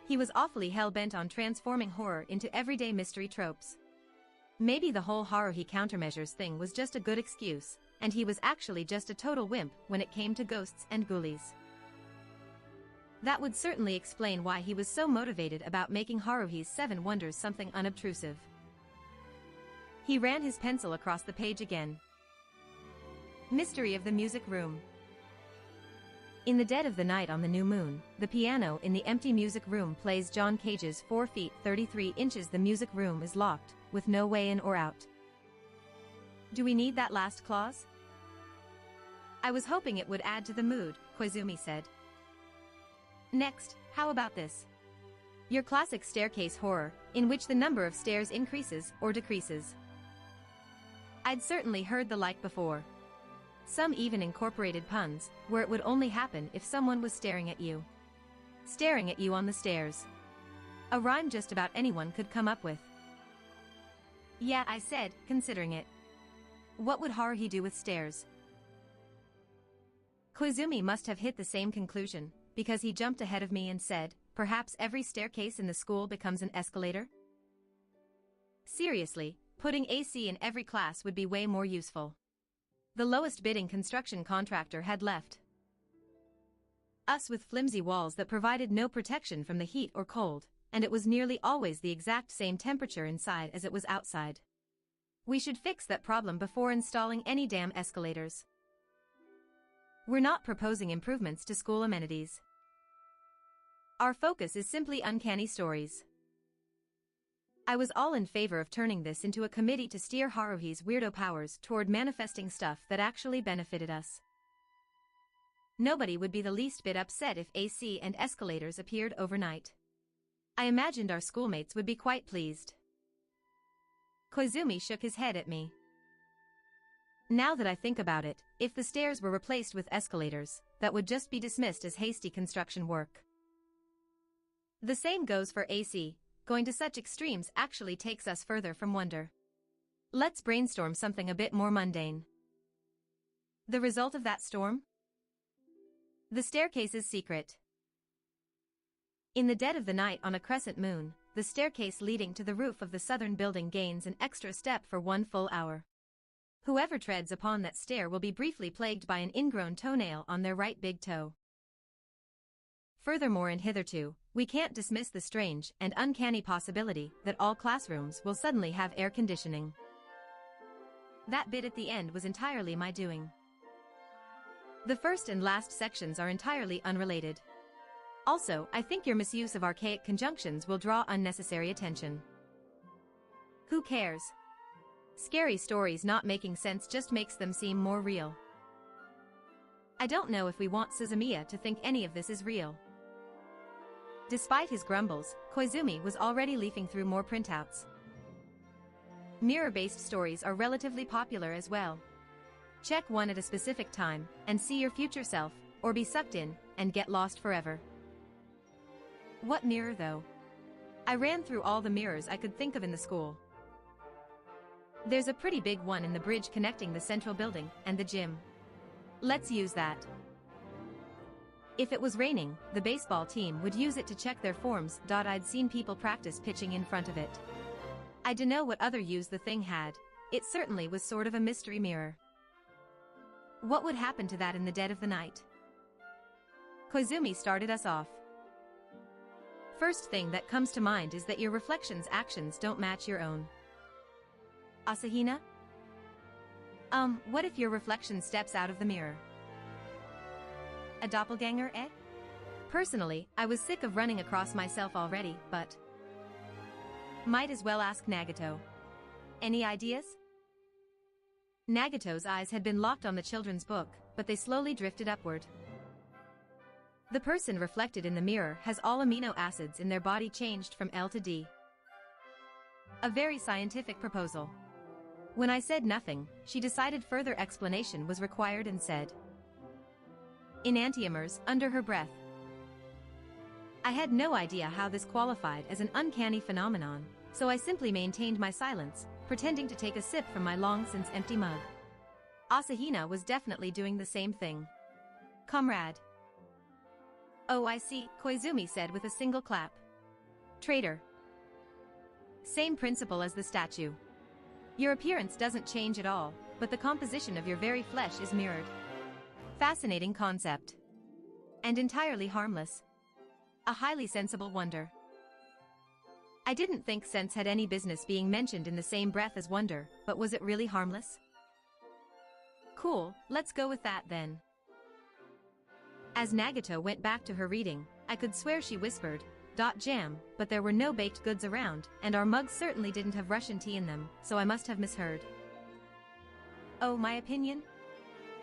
[SPEAKER 4] He was awfully hell-bent on transforming horror into everyday mystery tropes. Maybe the whole Haruhi countermeasures thing was just a good excuse, and he was actually just a total wimp when it came to ghosts and ghoulies. That would certainly explain why he was so motivated about making Haruhi's 7 Wonders something unobtrusive. He ran his pencil across the page again. Mystery of the Music Room. In the dead of the night on the new moon, the piano in the empty music room plays John Cage's 4 feet 33 inches. The music room is locked, with no way in or out. Do we need that last clause? I was hoping it would add to the mood, Koizumi said. Next, how about this? Your classic staircase horror, in which the number of stairs increases or decreases. I'd certainly heard the like before. Some even incorporated puns, where it would only happen if someone was staring at you. Staring at you on the stairs. A rhyme just about anyone could come up with. Yeah, I said, considering it. What would Haruhi do with stairs? Koizumi must have hit the same conclusion, because he jumped ahead of me and said, perhaps every staircase in the school becomes an escalator? Seriously, putting AC in every class would be way more useful. The lowest bidding construction contractor had left us with flimsy walls that provided no protection from the heat or cold, and it was nearly always the exact same temperature inside as it was outside. We should fix that problem before installing any damn escalators. We're not proposing improvements to school amenities. Our focus is simply uncanny stories. I was all in favor of turning this into a committee to steer Haruhi's weirdo powers toward manifesting stuff that actually benefited us. Nobody would be the least bit upset if AC and escalators appeared overnight. I imagined our schoolmates would be quite pleased. Koizumi shook his head at me. Now that I think about it, if the stairs were replaced with escalators, that would just be dismissed as hasty construction work. The same goes for AC. Going to such extremes actually takes us further from wonder. Let's brainstorm something a bit more mundane. The result of that storm? The staircase's secret. In the dead of the night on a crescent moon, the staircase leading to the roof of the southern building gains an extra step for 1 full hour. Whoever treads upon that stair will be briefly plagued by an ingrown toenail on their right big toe. Furthermore, and hitherto, we can't dismiss the strange and uncanny possibility that all classrooms will suddenly have air conditioning. That bit at the end was entirely my doing. The first and last sections are entirely unrelated. Also, I think your misuse of archaic conjunctions will draw unnecessary attention. Who cares? Scary stories not making sense just makes them seem more real. I don't know if we want Suzumiya to think any of this is real. Despite his grumbles, Koizumi was already leafing through more printouts. Mirror-based stories are relatively popular as well. Check one at a specific time, and see your future self, or be sucked in, and get lost forever. What mirror though? I ran through all the mirrors I could think of in the school. There's a pretty big one in the bridge connecting the central building and the gym. Let's use that. If it was raining, the baseball team would use it to check their forms. I'd seen people practice pitching in front of it. I dunno what other use the thing had. It certainly was sort of a mystery mirror. What would happen to that in the dead of the night? Koizumi started us off. first thing that comes to mind is that your reflection's actions don't match your own. Asahina? What if your reflection steps out of the mirror? A doppelganger, eh? Personally, I was sick of running across myself already, but might as well ask Nagato. Any ideas? Nagato's eyes had been locked on the children's book, but they slowly drifted upward. The person reflected in the mirror has all amino acids in their body changed from L to D. A very scientific proposal. When I said nothing, she decided further explanation was required and said, enantiomers, under her breath. I had no idea how this qualified as an uncanny phenomenon, so I simply maintained my silence, pretending to take a sip from my long-since empty mug. Asahina was definitely doing the same thing. Comrade. Oh, I see, Koizumi said with a single clap. Traitor. Same principle as the statue. Your appearance doesn't change at all, but the composition of your very flesh is mirrored. Fascinating concept. And entirely harmless. A highly sensible wonder. I didn't think sense had any business being mentioned in the same breath as wonder, but was it really harmless? Cool, let's go with that then. As Nagato went back to her reading, I could swear she whispered, "Jam," but there were no baked goods around, and our mugs certainly didn't have Russian tea in them, so I must have misheard. Oh, my opinion?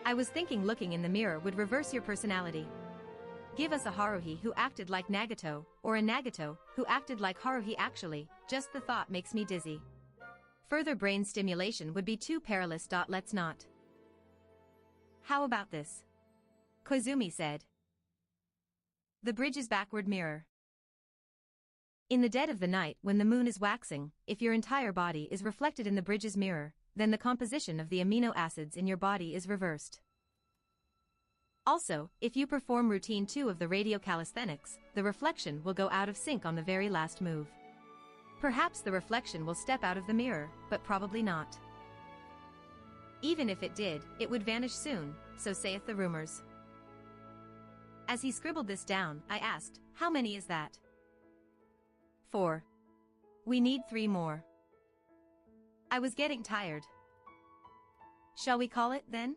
[SPEAKER 4] I was thinking looking in the mirror would reverse your personality. Give us a Haruhi who acted like Nagato, or a Nagato who acted like Haruhi actually, just the thought makes me dizzy. Further brain stimulation would be too perilous. Let's not. How about this? Koizumi said. The bridge's backward mirror. In the dead of the night when the moon is waxing, if your entire body is reflected in the bridge's mirror, then the composition of the amino acids in your body is reversed. Also, if you perform routine 2 of the radio calisthenics, the reflection will go out of sync on the very last move. Perhaps the reflection will step out of the mirror, but probably not. Even if it did, it would vanish soon, so saith the rumors. As he scribbled this down, I asked, how many is that? 4. We need 3 more. I was getting tired. Shall we call it, then?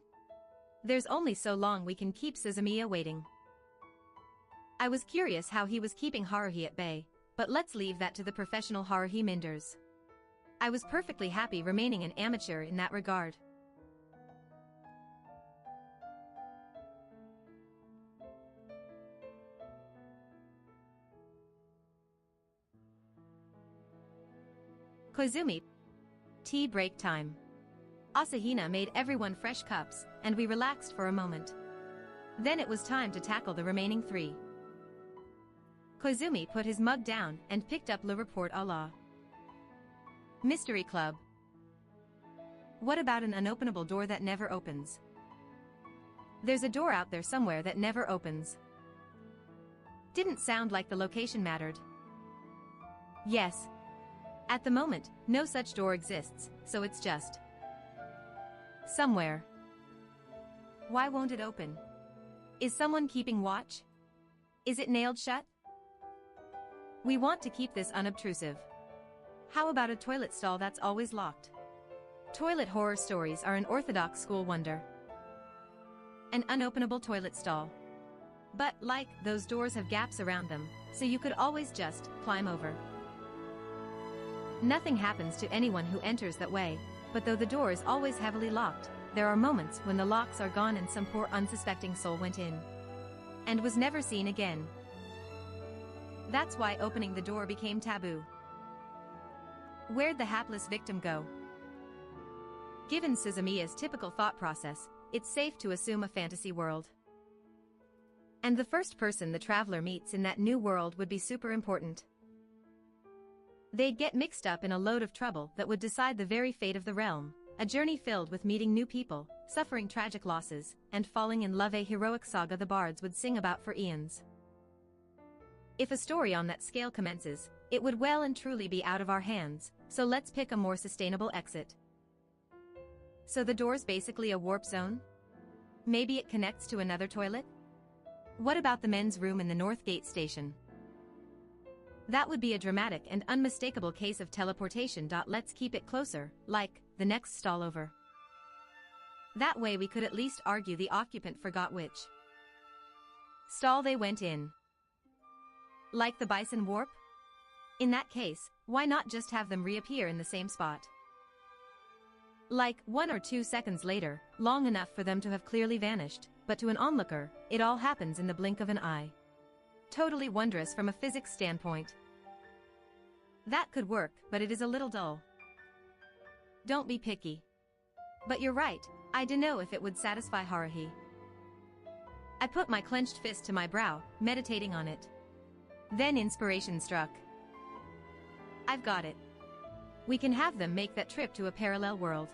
[SPEAKER 4] There's only so long we can keep Suzumiya waiting. I was curious how he was keeping Haruhi at bay, but let's leave that to the professional Haruhi Minders. I was perfectly happy remaining an amateur in that regard. Koizumi. Tea break time. Asahina made everyone fresh cups, and we relaxed for a moment. Then it was time to tackle the remaining 3. Koizumi put his mug down and picked up Le Report à la Mystery Club. What about an unopenable door that never opens? There's a door out there somewhere that never opens. Didn't sound like the location mattered. Yes. At the moment, no such door exists, so it's just somewhere. Why won't it open? Is someone keeping watch? Is it nailed shut? We want to keep this unobtrusive. How about a toilet stall that's always locked? Toilet horror stories are an orthodox school wonder. An unopenable toilet stall. But, like, those doors have gaps around them, so you could always just climb over. Nothing happens to anyone who enters that way, but though the door is always heavily locked, there are moments when the locks are gone and some poor unsuspecting soul went in and was never seen again. That's why opening the door became taboo. Where'd the hapless victim go? Given Suzumiya's typical thought process, it's safe to assume a fantasy world. And the first person the traveler meets in that new world would be super important. They'd get mixed up in a load of trouble that would decide the very fate of the realm, a journey filled with meeting new people, suffering tragic losses, and falling in love, a heroic saga the bards would sing about for eons. If a story on that scale commences, it would well and truly be out of our hands, so let's pick a more sustainable exit. So the door's basically a warp zone? Maybe it connects to another toilet? What about the men's room in the North Gate station? That would be a dramatic and unmistakable case of teleportation. Let's keep it closer, like the next stall over. That way we could at least argue the occupant forgot which stall they went in. Like the Bison Warp? In that case, why not just have them reappear in the same spot? Like 1 or 2 seconds later, long enough for them to have clearly vanished, but to an onlooker, it all happens in the blink of an eye. Totally wondrous from a physics standpoint. That could work, but it is a little dull. Don't be picky. But you're right, I dunno if it would satisfy Haruhi. I put my clenched fist to my brow, meditating on it. Then inspiration struck. I've got it. We can have them make that trip to a parallel world.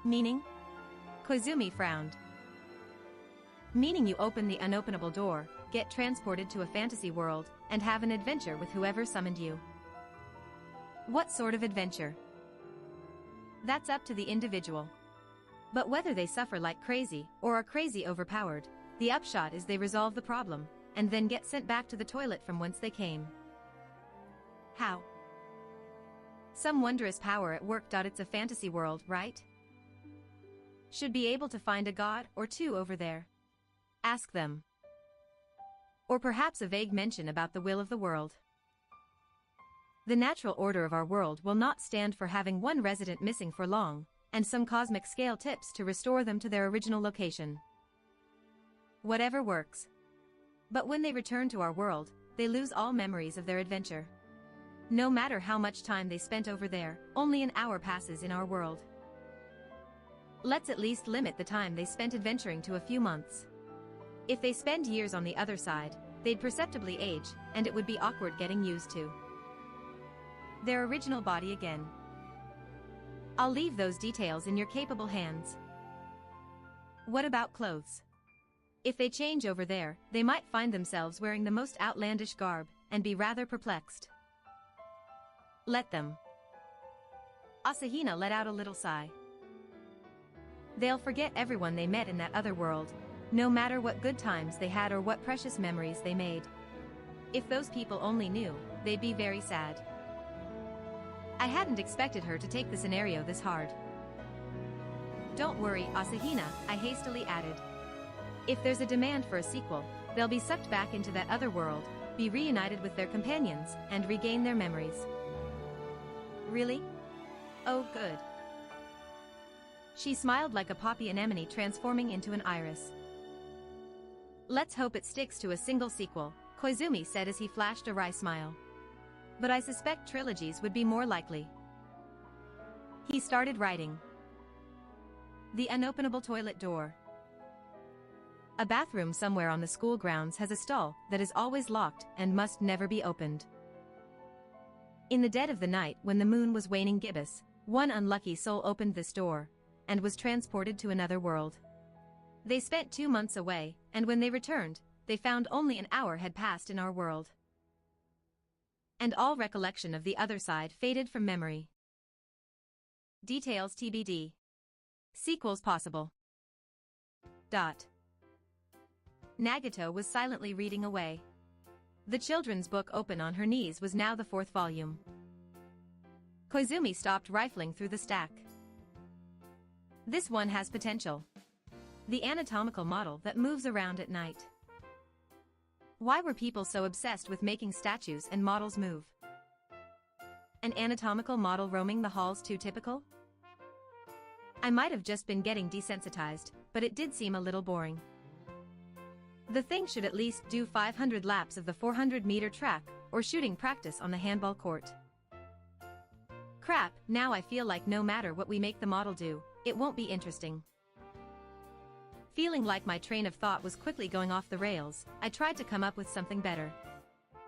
[SPEAKER 4] Meaning? Koizumi frowned. Meaning you open the unopenable door, get transported to a fantasy world, and have an adventure with whoever summoned you. What sort of adventure? That's up to the individual. But whether they suffer like crazy, or are crazy overpowered, the upshot is they resolve the problem, and then get sent back to the toilet from whence they came. How? Some wondrous power at work. It's a fantasy world, right? Should be able to find a god or two over there. Ask them. Or perhaps a vague mention about the will of the world. The natural order of our world will not stand for having one resident missing for long, and some cosmic scale tips to restore them to their original location. Whatever works. But when they return to our world, they lose all memories of their adventure. No matter how much time they spent over there, only an hour passes in our world. Let's at least limit the time they spent adventuring to a few months. If they spend years on the other side, they'd perceptibly age, and it would be awkward getting used to their original body again. I'll leave those details in your capable hands. What about clothes? If they change over there, they might find themselves wearing the most outlandish garb, and be rather perplexed. Let them. Asahina let out a little sigh. They'll forget everyone they met in that other world, no matter what good times they had or what precious memories they made. If those people only knew, they'd be very sad. I hadn't expected her to take the scenario this hard. Don't worry, Asahina, I hastily added. If there's a demand for a sequel, they'll be sucked back into that other world, be reunited with their companions, and regain their memories. Really? Oh, good. She smiled like a poppy anemone transforming into an iris. Let's hope it sticks to a single sequel, Koizumi said as he flashed a wry smile. But I suspect trilogies would be more likely. He started writing. The unopenable toilet door. A bathroom somewhere on the school grounds has a stall that is always locked and must never be opened. In the dead of the night when the moon was waning, gibbous, one unlucky soul opened this door, and was transported to another world. They spent 2 months away, and when they returned, they found only an hour had passed in our world. And all recollection of the other side faded from memory. Details TBD. Sequels possible. Nagato was silently reading away. The children's book open on her knees was now the 4th volume. Koizumi stopped rifling through the stack. This one has potential. The anatomical model that moves around at night. Why were people so obsessed with making statues and models move? An anatomical model roaming the halls too typical? I might have just been getting desensitized, but it did seem a little boring. The thing should at least do 500 laps of the 400-meter track, or shooting practice on the handball court. Crap, now I feel like no matter what we make the model do, it won't be interesting. Feeling like my train of thought was quickly going off the rails, I tried to come up with something better.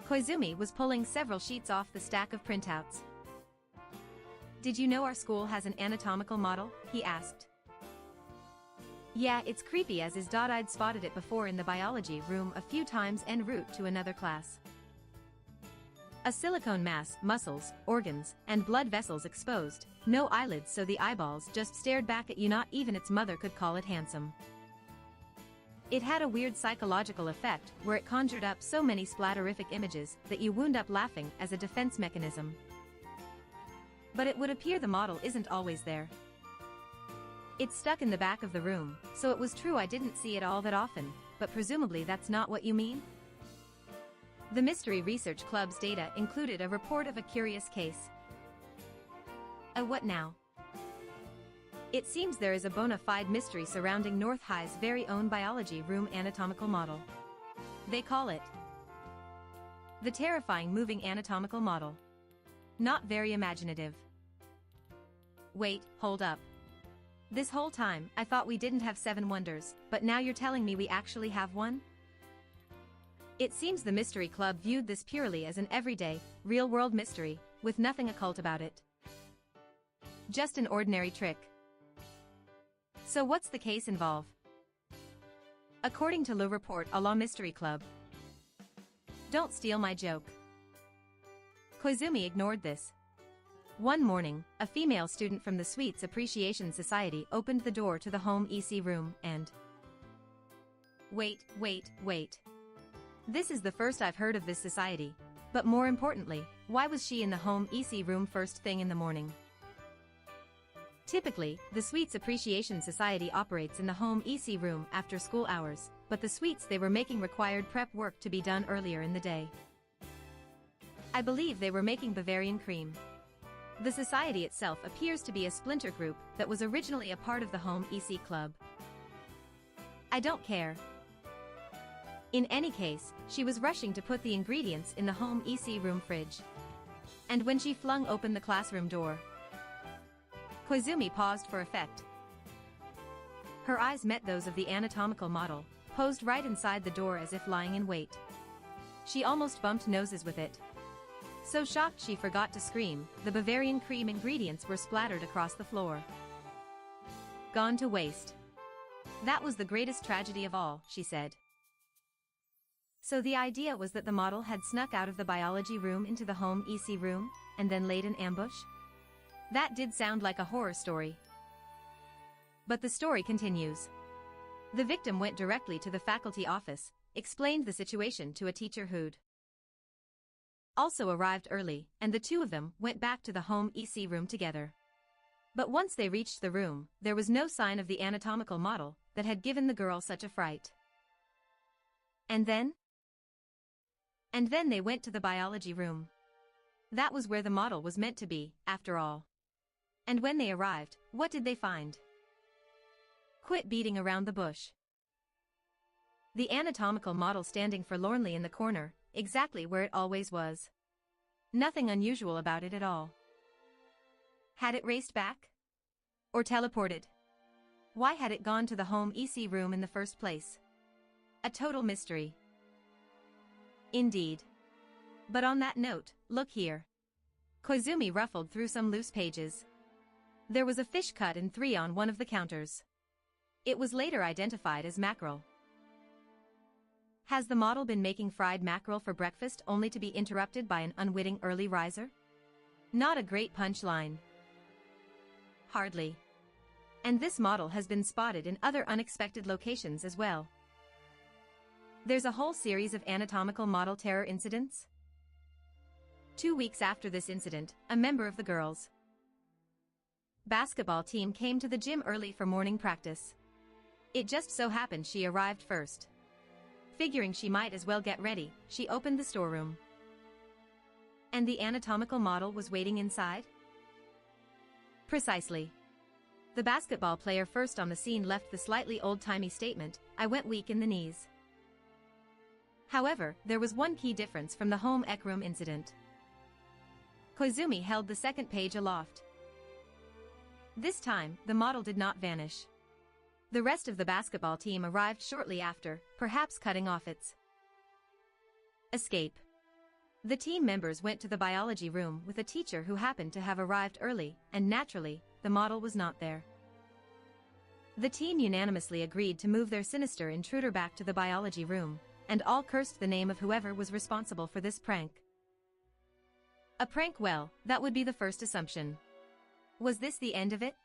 [SPEAKER 4] Koizumi was pulling several sheets off the stack of printouts. Did you know our school has an anatomical model? He asked. Yeah, it's creepy as is. I'd spotted it before in the biology room a few times en route to another class. A silicone mass, muscles, organs, and blood vessels exposed, no eyelids so the eyeballs just stared back at you. Not even its mother could call it handsome. It had a weird psychological effect where it conjured up so many splatterific images that you wound up laughing as a defense mechanism. But it would appear the model isn't always there. It's stuck in the back of the room, so it was true I didn't see it all that often, but presumably that's not what you mean? The Mystery Research Club's data included a report of a curious case. What now? It seems there is a bona fide mystery surrounding North High's very own biology room anatomical model. They call it the terrifying moving anatomical model. Not very imaginative. Wait, hold up. This whole time, I thought we didn't have 7 wonders, but now you're telling me we actually have one? It seems the Mystery Club viewed this purely as an everyday, real-world mystery, with nothing occult about it. Just an ordinary trick. So what's the case involve? According to Le Report à la Mystery Club. Don't steal my joke. Koizumi ignored this. One morning, a female student from the Sweets Appreciation Society opened the door to the home EC room and... Wait. This is the first I've heard of this society. But more importantly, why was she in the home EC room first thing in the morning? Typically, the Sweets Appreciation Society operates in the home EC room after school hours, but the sweets they were making required prep work to be done earlier in the day. I believe they were making Bavarian cream. The society itself appears to be a splinter group that was originally a part of the home EC club. I don't care. In any case, she was rushing to put the ingredients in the home EC room fridge. And when she flung open the classroom door, Koizumi paused for effect. Her eyes met those of the anatomical model, posed right inside the door as if lying in wait. She almost bumped noses with it. So shocked she forgot to scream, the Bavarian cream ingredients were splattered across the floor. Gone to waste. That was the greatest tragedy of all, she said. So the idea was that the model had snuck out of the biology room into the home EC room, and then laid an ambush? That did sound like a horror story. But the story continues. The victim went directly to the faculty office, explained the situation to a teacher who'd also arrived early, and the two of them went back to the home EC room together. But once they reached the room, there was no sign of the anatomical model that had given the girl such a fright. And then they went to the biology room. That was where the model was meant to be, after all. And when they arrived, what did they find? Quit beating around the bush. The anatomical model standing forlornly in the corner, exactly where it always was. Nothing unusual about it at all. Had it raced back? Or teleported? Why had it gone to the home EC room in the first place? A total mystery. Indeed. But on that note, look here. Koizumi ruffled through some loose pages. There was a fish cut in 3 on one of the counters. It was later identified as mackerel. Has the model been making fried mackerel for breakfast only to be interrupted by an unwitting early riser? Not a great punchline. Hardly. And this model has been spotted in other unexpected locations as well. There's a whole series of anatomical model terror incidents. 2 weeks after this incident, a member of the girls' basketball team came to the gym early for morning practice. It just so happened she arrived first. Figuring she might as well get ready, she opened the storeroom. And the anatomical model was waiting inside? Precisely. The basketball player first on the scene left the slightly old-timey statement, "I went weak in the knees." However, there was one key difference from the home ec room incident. Koizumi held the second page aloft. This time, the model did not vanish. The rest of the basketball team arrived shortly after, perhaps cutting off its escape. The team members went to the biology room with a teacher who happened to have arrived early, and naturally, the model was not there. The team unanimously agreed to move their sinister intruder back to the biology room, and all cursed the name of whoever was responsible for this prank. A prank? Well, that would be the first assumption. Was this the end of it?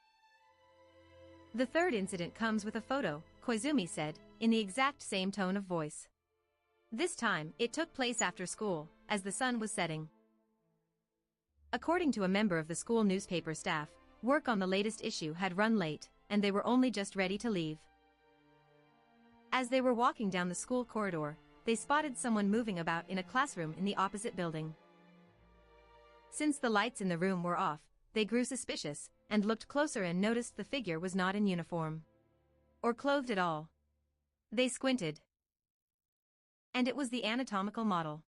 [SPEAKER 4] The third incident comes with a photo, Koizumi said, in the exact same tone of voice. This time, it took place after school, as the sun was setting. According to a member of the school newspaper staff, work on the latest issue had run late, and they were only just ready to leave. As they were walking down the school corridor, they spotted someone moving about in a classroom in the opposite building. Since the lights in the room were off, they grew suspicious, and looked closer and noticed the figure was not in uniform. Or clothed at all. They squinted. And it was the anatomical model.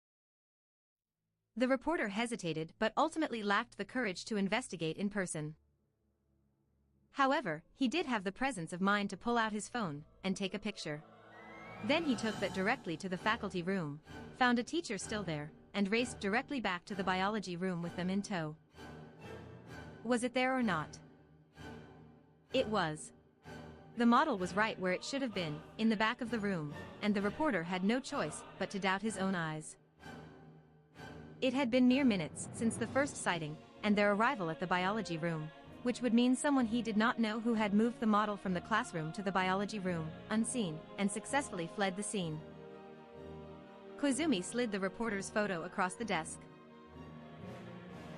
[SPEAKER 4] The reporter hesitated but ultimately lacked the courage to investigate in person. However, he did have the presence of mind to pull out his phone and take a picture. Then he took that directly to the faculty room, found a teacher still there, and raced directly back to the biology room with them in tow. Was it there or not? It was. The model was right where it should have been, in the back of the room, and the reporter had no choice but to doubt his own eyes. It had been mere minutes since the first sighting, and their arrival at the biology room, which would mean someone he did not know who had moved the model from the classroom to the biology room, unseen, and successfully fled the scene. Koizumi slid the reporter's photo across the desk.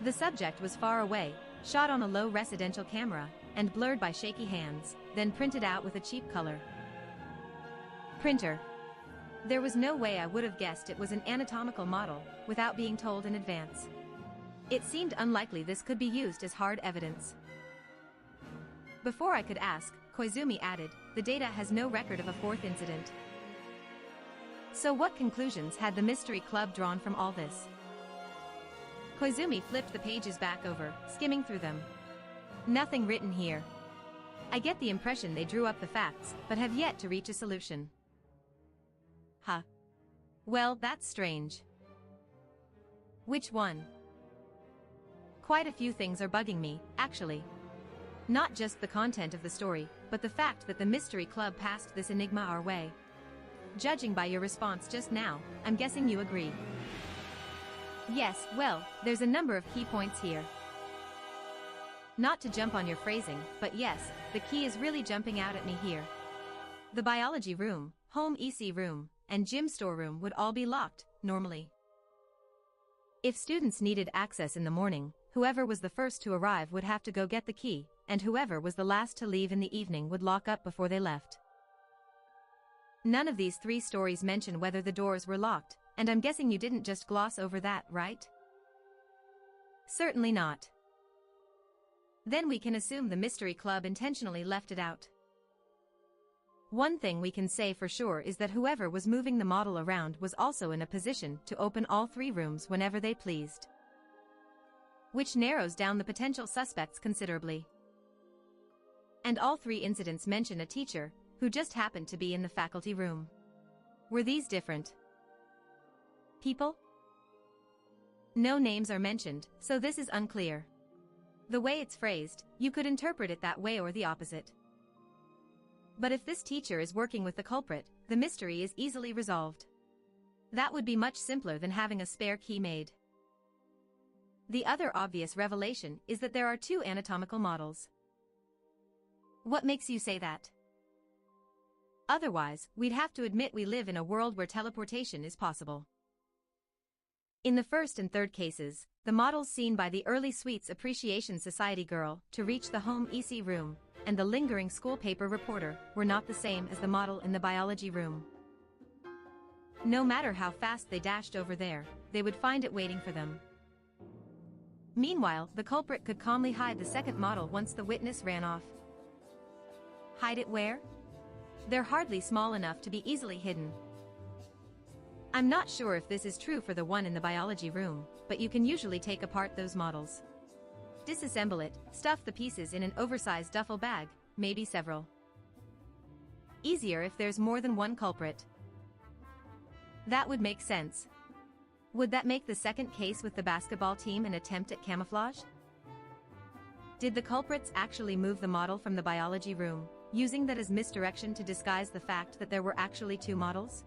[SPEAKER 4] The subject was far away, shot on a low residential camera, and blurred by shaky hands, then printed out with a cheap color. Printer. There was no way I would have guessed it was an anatomical model, without being told in advance. It seemed unlikely this could be used as hard evidence. Before I could ask, Koizumi added, the data has no record of a fourth incident. So what conclusions had the mystery club drawn from all this? Koizumi flipped the pages back over, skimming through them. Nothing written here. I get the impression they drew up the facts, but have yet to reach a solution. Huh. Well, that's strange. Which one? Quite a few things are bugging me, actually. Not just the content of the story, but the fact that the mystery club passed this enigma our way. Judging by your response just now, I'm guessing you agree. Yes, well, there's a number of key points here. Not to jump on your phrasing, but yes, the key is really jumping out at me here. The biology room, home EC room, and gym storeroom would all be locked, normally. If students needed access in the morning, whoever was the first to arrive would have to go get the key, and whoever was the last to leave in the evening would lock up before they left. None of these three stories mention whether the doors were locked, and I'm guessing you didn't just gloss over that, right? Certainly not. Then we can assume the mystery club intentionally left it out. One thing we can say for sure is that whoever was moving the model around was also in a position to open all three rooms whenever they pleased. Which narrows down the potential suspects considerably. And all three incidents mention a teacher, who just happened to be in the faculty room. Were these different people? No names are mentioned, so this is unclear. The way it's phrased, you could interpret it that way or the opposite. But if this teacher is working with the culprit, the mystery is easily resolved. That would be much simpler than having a spare key made. The other obvious revelation is that there are two anatomical models. What makes you say that? Otherwise, we'd have to admit we live in a world where teleportation is possible. In the first and third cases, the models seen by the early Sweets Appreciation Society girl to reach the home EC room and the lingering school paper reporter were not the same as the model in the biology room. No matter how fast they dashed over there, they would find it waiting for them. Meanwhile, the culprit could calmly hide the second model once the witness ran off. Hide it where? They're hardly small enough to be easily hidden. I'm not sure if this is true for the one in the biology room, but you can usually take apart those models. Disassemble it, stuff the pieces in an oversized duffel bag, maybe several. Easier if there's more than one culprit. That would make sense. Would that make the second case with the basketball team an attempt at camouflage? Did the culprits actually move the model from the biology room, using that as misdirection to disguise the fact that there were actually two models?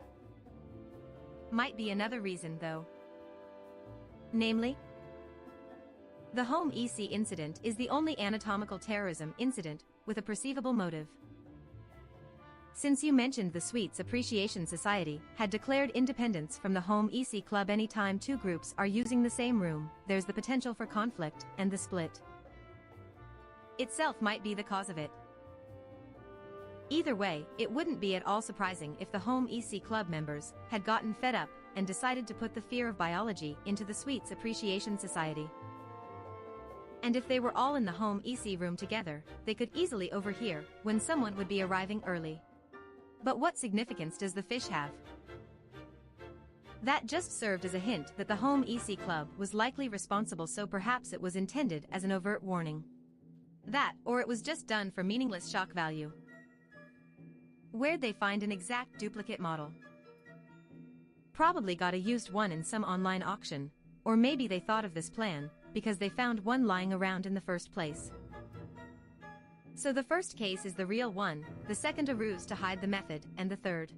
[SPEAKER 4] Might be another reason, though. Namely, the home EC incident is the only anatomical terrorism incident with a perceivable motive. Since you mentioned the Sweets Appreciation Society had declared independence from the Home EC Club anytime two groups are using the same room, there's the potential for conflict, and the split itself might be the cause of it. Either way, it wouldn't be at all surprising if the Home EC Club members had gotten fed up and decided to put the fear of biology into the Sweets Appreciation Society. And if they were all in the Home EC room together, they could easily overhear when someone would be arriving early. But what significance does the fish have? That just served as a hint that the Home EC Club was likely responsible, so perhaps it was intended as an overt warning. That, or it was just done for meaningless shock value. Where'd they find an exact duplicate model? Probably got a used one in some online auction, or maybe they thought of this plan because they found one lying around in the first place. So the first case is the real one, the second a ruse to hide the method, and the third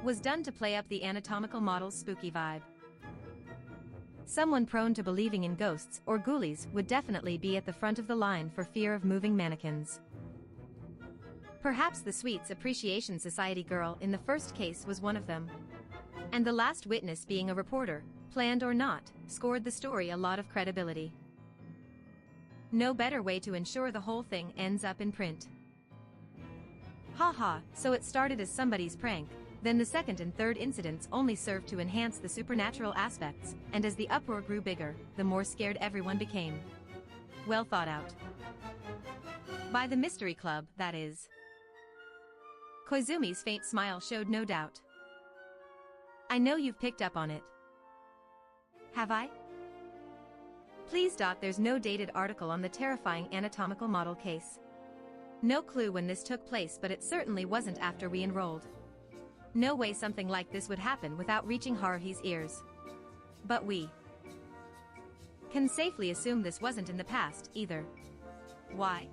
[SPEAKER 4] was done to play up the anatomical model's spooky vibe. Someone prone to believing in ghosts or ghoulies would definitely be at the front of the line for fear of moving mannequins. Perhaps the Sweets Appreciation Society girl in the first case was one of them. And the last witness, being a reporter, planned or not, scored the story a lot of credibility. No better way to ensure the whole thing ends up in print. Haha, so it started as somebody's prank, then the second and third incidents only served to enhance the supernatural aspects, and as the uproar grew bigger, the more scared everyone became. Well thought out. By the Mystery Club, that is. Koizumi's faint smile showed no doubt. I know you've picked up on it. Have I? Please. There's no dated article on the terrifying anatomical model case. No clue when this took place, but it certainly wasn't after we enrolled. No way something like this would happen without reaching Haruhi's ears. But we can safely assume this wasn't in the past, either. Why?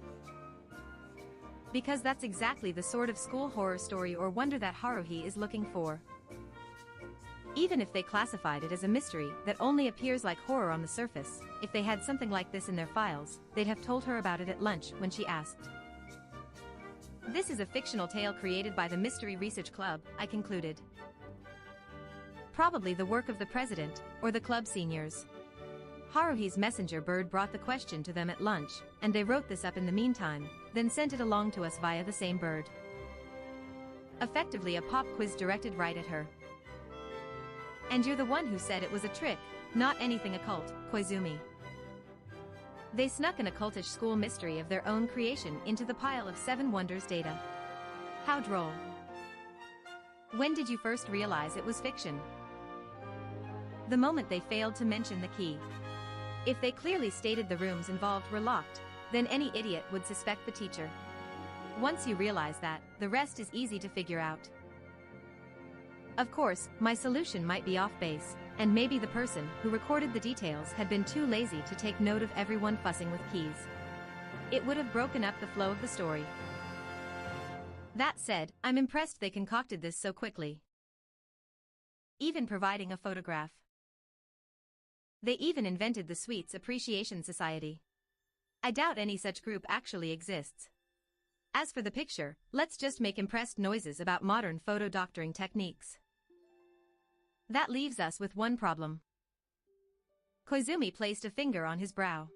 [SPEAKER 4] Because that's exactly the sort of school horror story or wonder that Haruhi is looking for. Even if they classified it as a mystery that only appears like horror on the surface, if they had something like this in their files, they'd have told her about it at lunch when she asked. This is a fictional tale created by the Mystery Research Club, I concluded. Probably the work of the president, or the club seniors. Haruhi's messenger bird brought the question to them at lunch, and they wrote this up in the meantime, then sent it along to us via the same bird. Effectively a pop quiz directed right at her. And you're the one who said it was a trick, not anything occult, Koizumi. They snuck an occultish school mystery of their own creation into the pile of 7 Wonders data. How droll. When did you first realize it was fiction? The moment they failed to mention the key. If they clearly stated the rooms involved were locked, then any idiot would suspect the teacher. Once you realize that, the rest is easy to figure out. Of course, my solution might be off base, and maybe the person who recorded the details had been too lazy to take note of everyone fussing with keys. It would have broken up the flow of the story. That said, I'm impressed they concocted this so quickly. Even providing a photograph. They even invented the Sweets Appreciation Society. I doubt any such group actually exists. As for the picture, let's just make impressed noises about modern photo doctoring techniques. That leaves us with one problem. Koizumi placed a finger on his brow.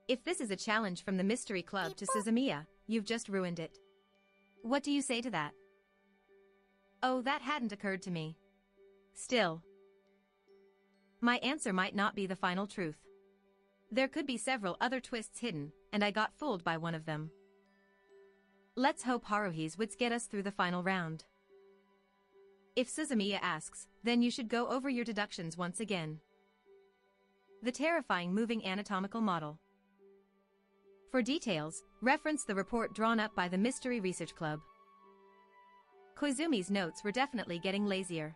[SPEAKER 4] If this is a challenge from the Mystery Club to Suzumiya, you've just ruined it. What do you say to that? Oh, that hadn't occurred to me. Still, my answer might not be the final truth. There could be several other twists hidden, and I got fooled by one of them. Let's hope Haruhi's wits get us through the final round. If Suzumiya asks, then you should go over your deductions once again. The terrifying moving anatomical model. For details, reference the report drawn up by the Mystery Research Club. Koizumi's notes were definitely getting lazier.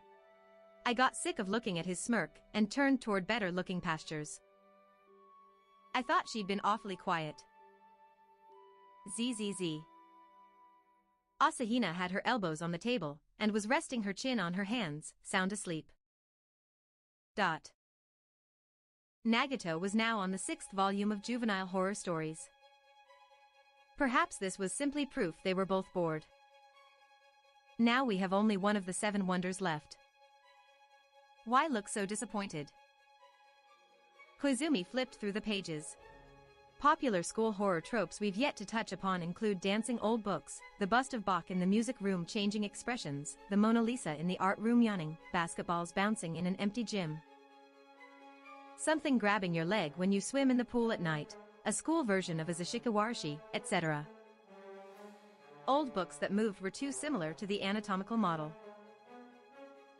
[SPEAKER 4] I got sick of looking at his smirk and turned toward better-looking pastures. I thought she'd been awfully quiet. ZZZ. Asahina had her elbows on the table and was resting her chin on her hands, sound asleep. Nagato was now on the 6th volume of juvenile horror stories. Perhaps this was simply proof they were both bored. Now we have only one of the 7 wonders left. Why look so disappointed? Koizumi flipped through the pages. Popular school horror tropes we've yet to touch upon include dancing old books, the bust of Bach in the music room changing expressions, the Mona Lisa in the art room yawning, basketballs bouncing in an empty gym. Something grabbing your leg when you swim in the pool at night, a school version of a Zashikawarashi, etc. Old books that moved were too similar to the anatomical model.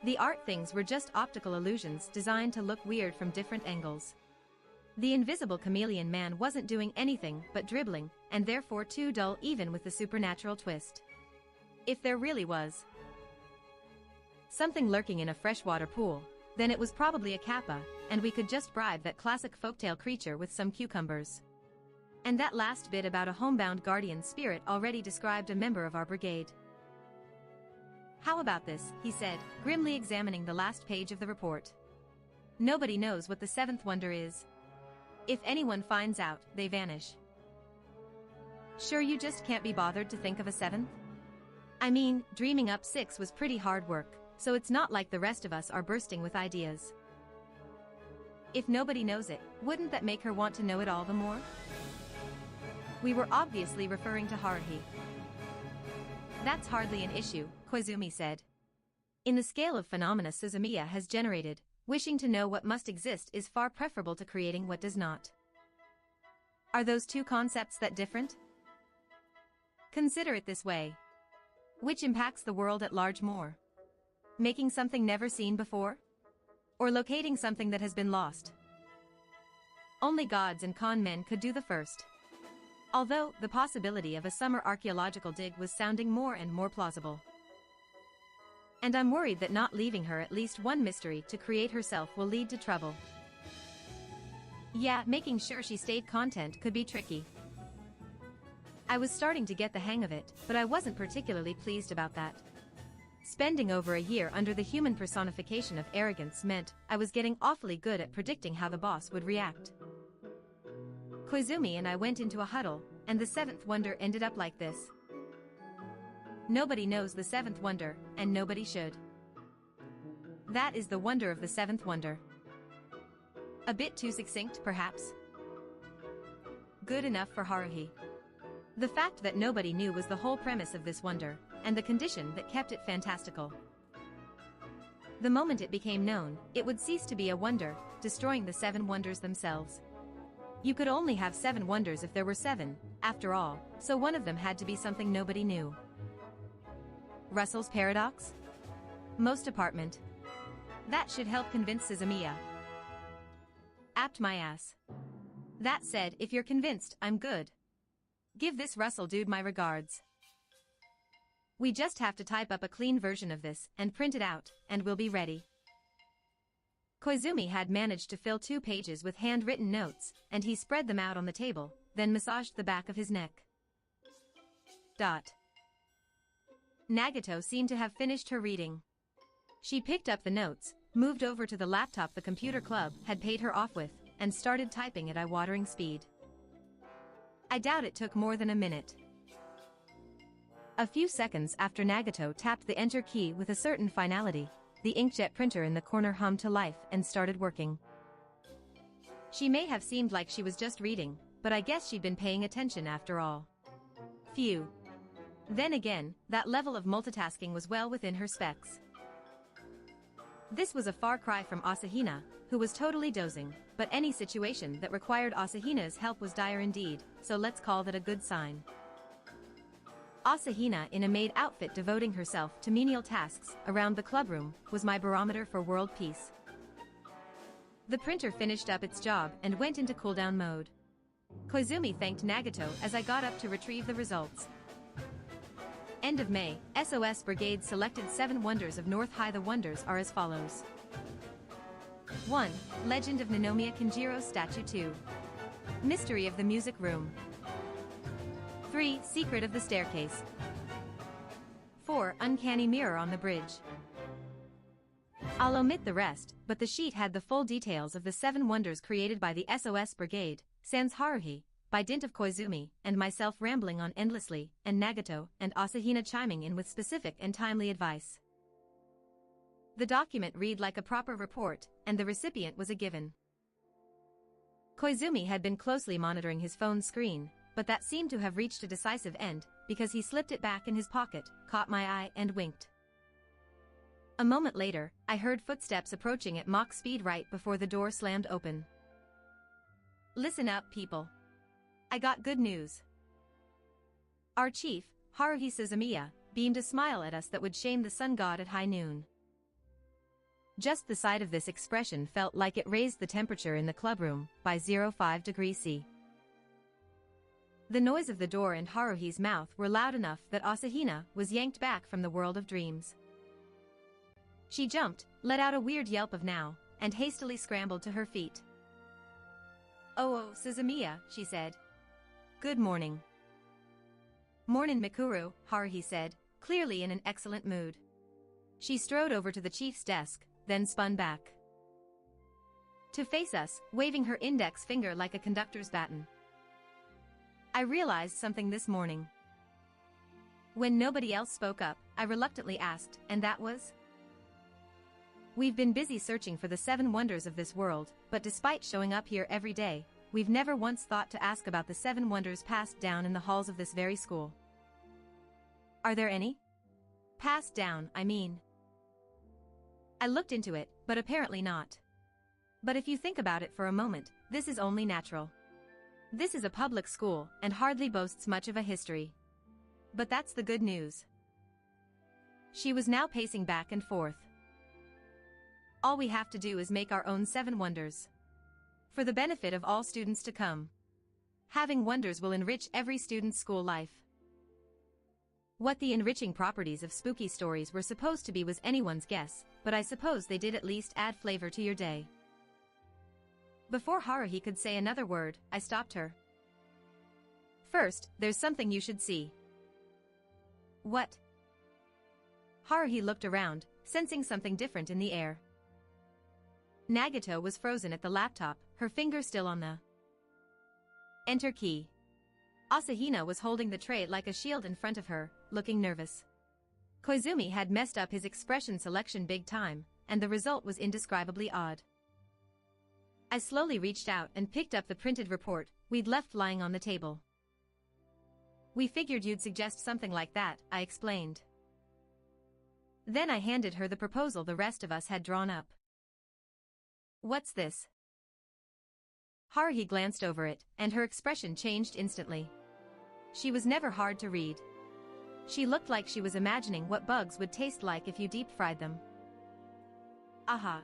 [SPEAKER 4] The art things were just optical illusions designed to look weird from different angles. The invisible chameleon man wasn't doing anything but dribbling, and therefore too dull even with the supernatural twist. If there really was something lurking in a freshwater pool, then it was probably a kappa, and we could just bribe that classic folktale creature with some cucumbers. And that last bit about a homebound guardian spirit already described a member of our brigade. How about this, he said, grimly examining the last page of the report. Nobody knows what the 7th wonder is. If anyone finds out, they vanish. Sure you just can't be bothered to think of a 7th? I mean, dreaming up 6 was pretty hard work, so it's not like the rest of us are bursting with ideas. If nobody knows it, wouldn't that make her want to know it all the more? We were obviously referring to Haruhi. That's hardly an issue, Koizumi said. In the scale of phenomena Suzumiya has generated, wishing to know what must exist is far preferable to creating what does not. Are those two concepts that different? Consider it this way. Which impacts the world at large more? Making something never seen before? Or locating something that has been lost? Only gods and con men could do the first. Although, the possibility of a summer archaeological dig was sounding more and more plausible. And I'm worried that not leaving her at least one mystery to create herself will lead to trouble. Yeah, making sure she stayed content could be tricky. I was starting to get the hang of it, but I wasn't particularly pleased about that. Spending over a year under the human personification of arrogance meant I was getting awfully good at predicting how the boss would react. Koizumi and I went into a huddle, and the 7th wonder ended up like this. Nobody knows the 7th wonder, and nobody should. That is the wonder of the 7th wonder. A bit too succinct, perhaps? Good enough for Haruhi. The fact that nobody knew was the whole premise of this wonder, and the condition that kept it fantastical. The moment it became known, it would cease to be a wonder, destroying the 7 wonders themselves. You could only have 7 wonders if there were 7, after all, so one of them had to be something nobody knew. Russell's paradox? Most apartment. That should help convince Suzumiya. Apt my ass. That said, if you're convinced, I'm good. Give this Russell dude my regards. We just have to type up a clean version of this and print it out, and we'll be ready. Koizumi had managed to fill 2 pages with handwritten notes, and he spread them out on the table, then massaged the back of his neck. Nagato seemed to have finished her reading. She picked up the notes, moved over to the laptop the computer club had paid her off with, and started typing at eye-watering speed. I doubt it took more than a minute. A few seconds after Nagato tapped the enter key with a certain finality, the inkjet printer in the corner hummed to life and started working. She may have seemed like she was just reading, but I guess she'd been paying attention after all. Phew. Then again, that level of multitasking was well within her specs. This was a far cry from Asahina, who was totally dozing, but any situation that required Asahina's help was dire indeed, so let's call that a good sign. Asahina in a maid outfit devoting herself to menial tasks around the clubroom was my barometer for world peace. The printer finished up its job and went into cooldown mode. Koizumi thanked Nagato as I got up to retrieve the results. End of May, SOS Brigade selected 7 wonders of North High. The wonders are as follows. 1. Legend of Ninomiya Kinjiro Statue 2. Mystery of the Music Room. 3. Secret of the Staircase. 4. Uncanny Mirror on the Bridge. I'll omit the rest, but the sheet had the full details of the 7 wonders created by the SOS Brigade, sans Haruhi, by dint of Koizumi and myself rambling on endlessly, and Nagato and Asahina chiming in with specific and timely advice. The document read like a proper report, and the recipient was a given. Koizumi had been closely monitoring his phone's screen, but that seemed to have reached a decisive end, because he slipped it back in his pocket, caught my eye and winked. A moment later, I heard footsteps approaching at Mach speed right before the door slammed open. Listen up, people. I got good news. Our chief, Haruhi Suzumiya, beamed a smile at us that would shame the sun god at high noon. Just the sight of this expression felt like it raised the temperature in the clubroom by 0.5 degrees C. The noise of the door and Haruhi's mouth were loud enough that Asahina was yanked back from the world of dreams. She jumped, let out a weird yelp of now, and hastily scrambled to her feet. "Oh, Suzumiya," she said. "Good morning." "Mornin' Mikuru," Haruhi said, clearly in an excellent mood. She strode over to the chief's desk, then spun back to face us, waving her index finger like a conductor's baton. I realized something this morning. When nobody else spoke up, I reluctantly asked, and that was? We've been busy searching for the 7 wonders of this world, but despite showing up here every day, we've never once thought to ask about the 7 wonders passed down in the halls of this very school. Are there any? Passed down, I mean. I looked into it, but apparently not. But if you think about it for a moment, this is only natural. This is a public school, and hardly boasts much of a history. But that's the good news. She was now pacing back and forth. All we have to do is make our own 7 wonders. For the benefit of all students to come. Having wonders will enrich every student's school life. What the enriching properties of spooky stories were supposed to be was anyone's guess, but I suppose they did at least add flavor to your day. Before Haruhi could say another word, I stopped her. First, there's something you should see. What? Haruhi looked around, sensing something different in the air. Nagato was frozen at the laptop, her finger still on the enter key. Asahina was holding the tray like a shield in front of her, looking nervous. Koizumi had messed up his expression selection big time, and the result was indescribably odd. I slowly reached out and picked up the printed report we'd left lying on the table. We figured you'd suggest something like that, I explained. Then I handed her the proposal the rest of us had drawn up. What's this? Haruhi glanced over it, and her expression changed instantly. She was never hard to read. She looked like she was imagining what bugs would taste like if you deep-fried them. Aha.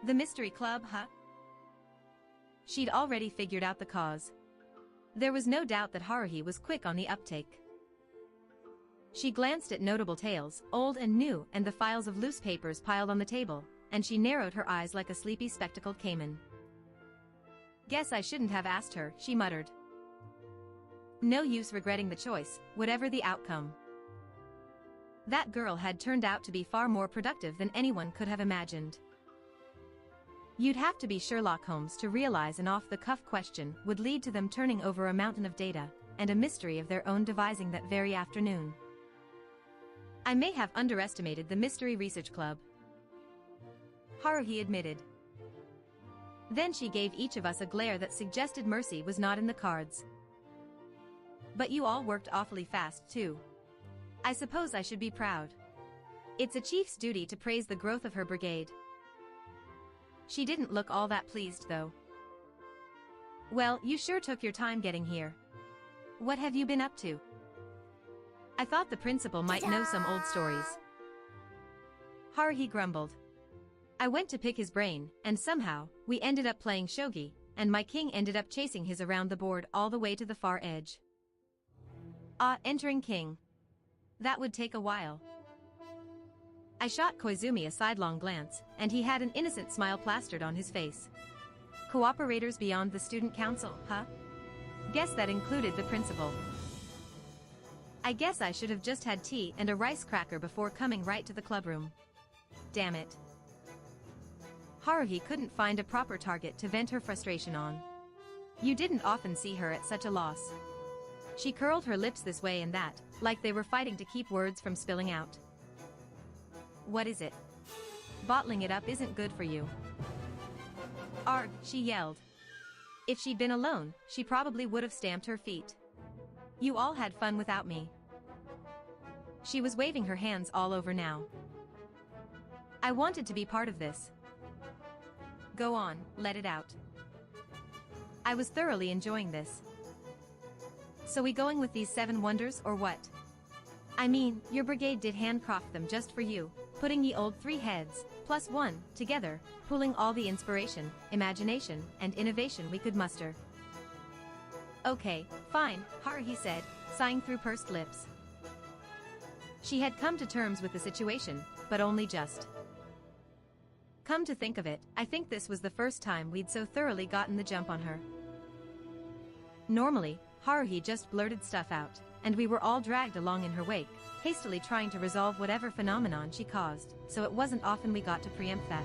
[SPEAKER 4] The mystery club, huh? She'd already figured out the cause. There was no doubt that Haruhi was quick on the uptake. She glanced at notable tales, old and new, and the files of loose papers piled on the table, and she narrowed her eyes like a sleepy spectacled caiman. Guess I shouldn't have asked her, she muttered. No use regretting the choice, whatever the outcome. That girl had turned out to be far more productive than anyone could have imagined. You'd have to be Sherlock Holmes to realize an off-the-cuff question would lead to them turning over a mountain of data, and a mystery of their own devising that very afternoon. I may have underestimated the Mystery Research Club, Haruhi admitted. Then she gave each of us a glare that suggested mercy was not in the cards. But you all worked awfully fast, too. I suppose I should be proud. It's a chief's duty to praise the growth of her brigade. She didn't look all that pleased, though. Well, you sure took your time getting here. What have you been up to? I thought the principal might know some old stories. Haruhi grumbled. I went to pick his brain, and somehow, we ended up playing shogi, and my king ended up chasing his around the board all the way to the far edge. Entering king. That would take a while. I shot Koizumi a sidelong glance, and he had an innocent smile plastered on his face. Cooperators beyond the student council, huh? Guess that included the principal. I guess I should have just had tea and a rice cracker before coming right to the clubroom. Damn it. Haruhi couldn't find a proper target to vent her frustration on. You didn't often see her at such a loss. She curled her lips this way and that, like they were fighting to keep words from spilling out. What is it? Bottling it up isn't good for you. Arg, she yelled. If she'd been alone, she probably would have stamped her feet. You all had fun without me. She was waving her hands all over now. I wanted to be part of this. Go on, let it out. I was thoroughly enjoying this. So we going with these 7 wonders or what? I mean, your brigade did handcraft them just for you, putting ye old 3 heads, plus 1, together, pooling all the inspiration, imagination, and innovation we could muster. Okay, fine, Haruhi said, sighing through pursed lips. She had come to terms with the situation, but only just. Come to think of it, I think this was the first time we'd so thoroughly gotten the jump on her. Normally, Haruhi just blurted stuff out, and we were all dragged along in her wake, hastily trying to resolve whatever phenomenon she caused, so it wasn't often we got to preempt that.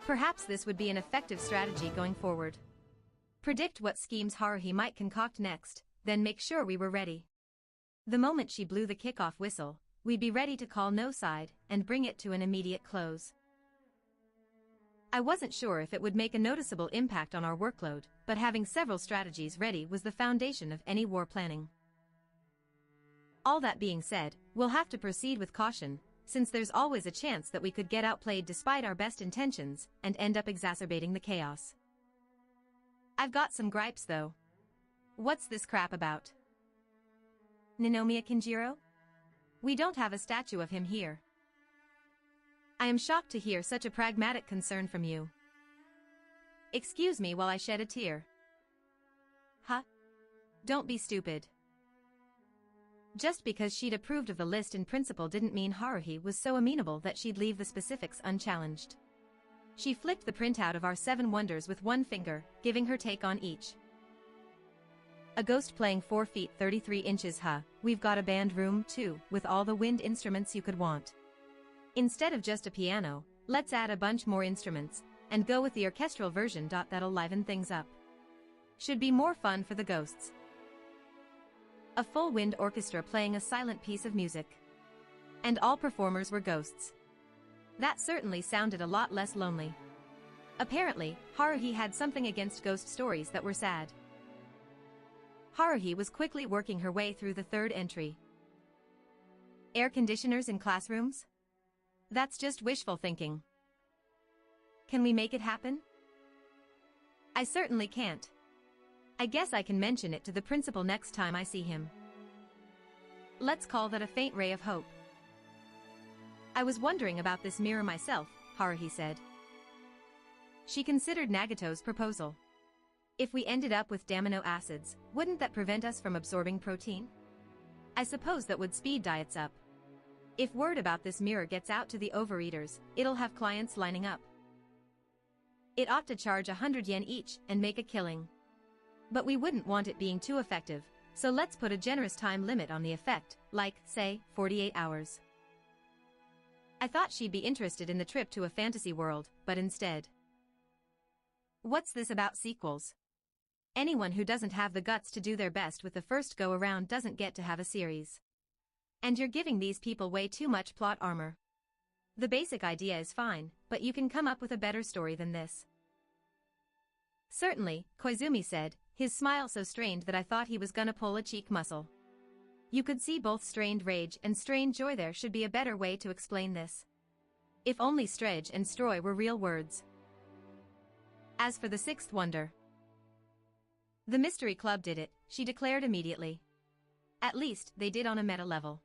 [SPEAKER 4] Perhaps this would be an effective strategy going forward. Predict what schemes Haruhi might concoct next, then make sure we were ready. The moment she blew the kickoff whistle, we'd be ready to call no side and bring it to an immediate close. I wasn't sure if it would make a noticeable impact on our workload, but having several strategies ready was the foundation of any war planning. All that being said, we'll have to proceed with caution, since there's always a chance that we could get outplayed despite our best intentions and end up exacerbating the chaos. I've got some gripes though. What's this crap about? Ninomiya Kinjiro? We don't have a statue of him here. I am shocked to hear such a pragmatic concern from you. Excuse me while I shed a tear. Huh? Don't be stupid. Just because she'd approved of the list in principle didn't mean Haruhi was so amenable that she'd leave the specifics unchallenged. She flicked the printout of our 7 wonders with one finger, giving her take on each. A ghost playing 4 feet 33 inches. We've got a band room too, with all the wind instruments you could want. Instead of just a piano, let's add a bunch more instruments, and go with the orchestral version. That'll liven things up. Should be more fun for the ghosts. A full wind orchestra playing a silent piece of music. And all performers were ghosts. That certainly sounded a lot less lonely. Apparently, Haruhi had something against ghost stories that were sad. Haruhi was quickly working her way through the 3rd entry. Air conditioners in classrooms? That's just wishful thinking. Can we make it happen? I certainly can't. I guess I can mention it to the principal next time I see him. Let's call that a faint ray of hope. I was wondering about this mirror myself, Haruhi said. She considered Nagato's proposal. If we ended up with amino acids, wouldn't that prevent us from absorbing protein? I suppose that would speed diets up. If word about this mirror gets out to the overeaters, it'll have clients lining up. It ought to charge 100 yen each and make a killing. But we wouldn't want it being too effective, so let's put a generous time limit on the effect, like, say, 48 hours. I thought she'd be interested in the trip to a fantasy world, but instead. What's this about sequels? Anyone who doesn't have the guts to do their best with the first go-around doesn't get to have a series. And you're giving these people way too much plot armor. The basic idea is fine, but you can come up with a better story than this. Certainly, Koizumi said, his smile so strained that I thought he was gonna pull a cheek muscle. You could see both strained rage and strained joy. There should be a better way to explain this. If only stretch and stroy were real words. As for the 6th wonder, the Mystery Club did it, she declared immediately. At least, they did on a meta level.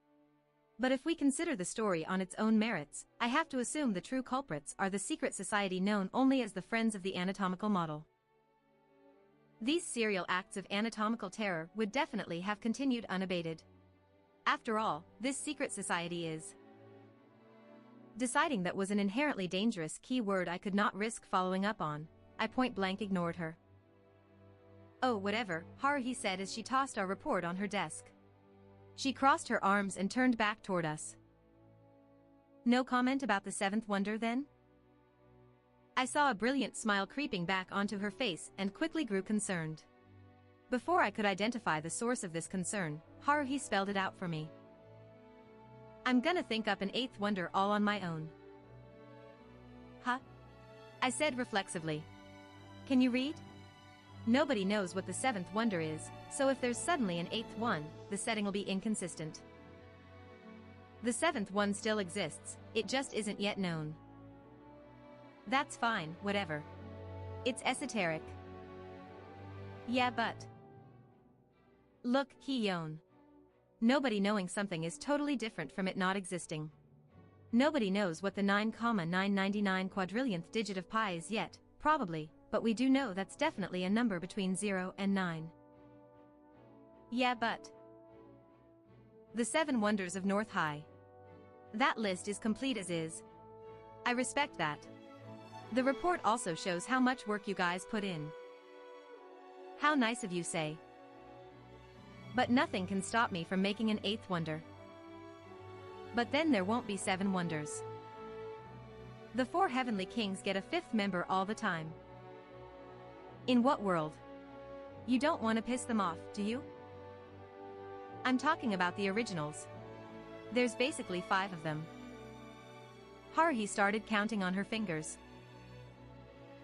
[SPEAKER 4] But if we consider the story on its own merits, I have to assume the true culprits are the secret society known only as the Friends of the Anatomical Model. These serial acts of anatomical terror would definitely have continued unabated. After all, this secret society is. Deciding that was an inherently dangerous key word I could not risk following up on, I point-blank ignored her. Oh, whatever, Haruhi said as she tossed our report on her desk. She crossed her arms and turned back toward us. No comment about the 7th wonder then? I saw a brilliant smile creeping back onto her face and quickly grew concerned. Before I could identify the source of this concern, Haruhi spelled it out for me. I'm gonna think up an 8th wonder all on my own. Huh? I said reflexively. Can you read? Nobody knows what the 7th wonder is, so if there's suddenly an 8th one, the setting will be inconsistent. The 7th one still exists, it just isn't yet known. That's fine, whatever. It's esoteric. Yeah, but... Look, Hiyon. Nobody knowing something is totally different from it not existing. Nobody knows what the 9,999 quadrillionth digit of pi is yet, probably, but we do know that's definitely a number between 0 and 9. Yeah, but... The 7 wonders of North High. That list is complete as is. I respect that. The report also shows how much work you guys put in. How nice of you, say. But nothing can stop me from making an 8th wonder. But then there won't be 7 wonders. The 4 heavenly kings get a 5th member all the time. In what world? You don't want to piss them off, do you? I'm talking about the originals. There's basically 5 of them. Haruhi started counting on her fingers.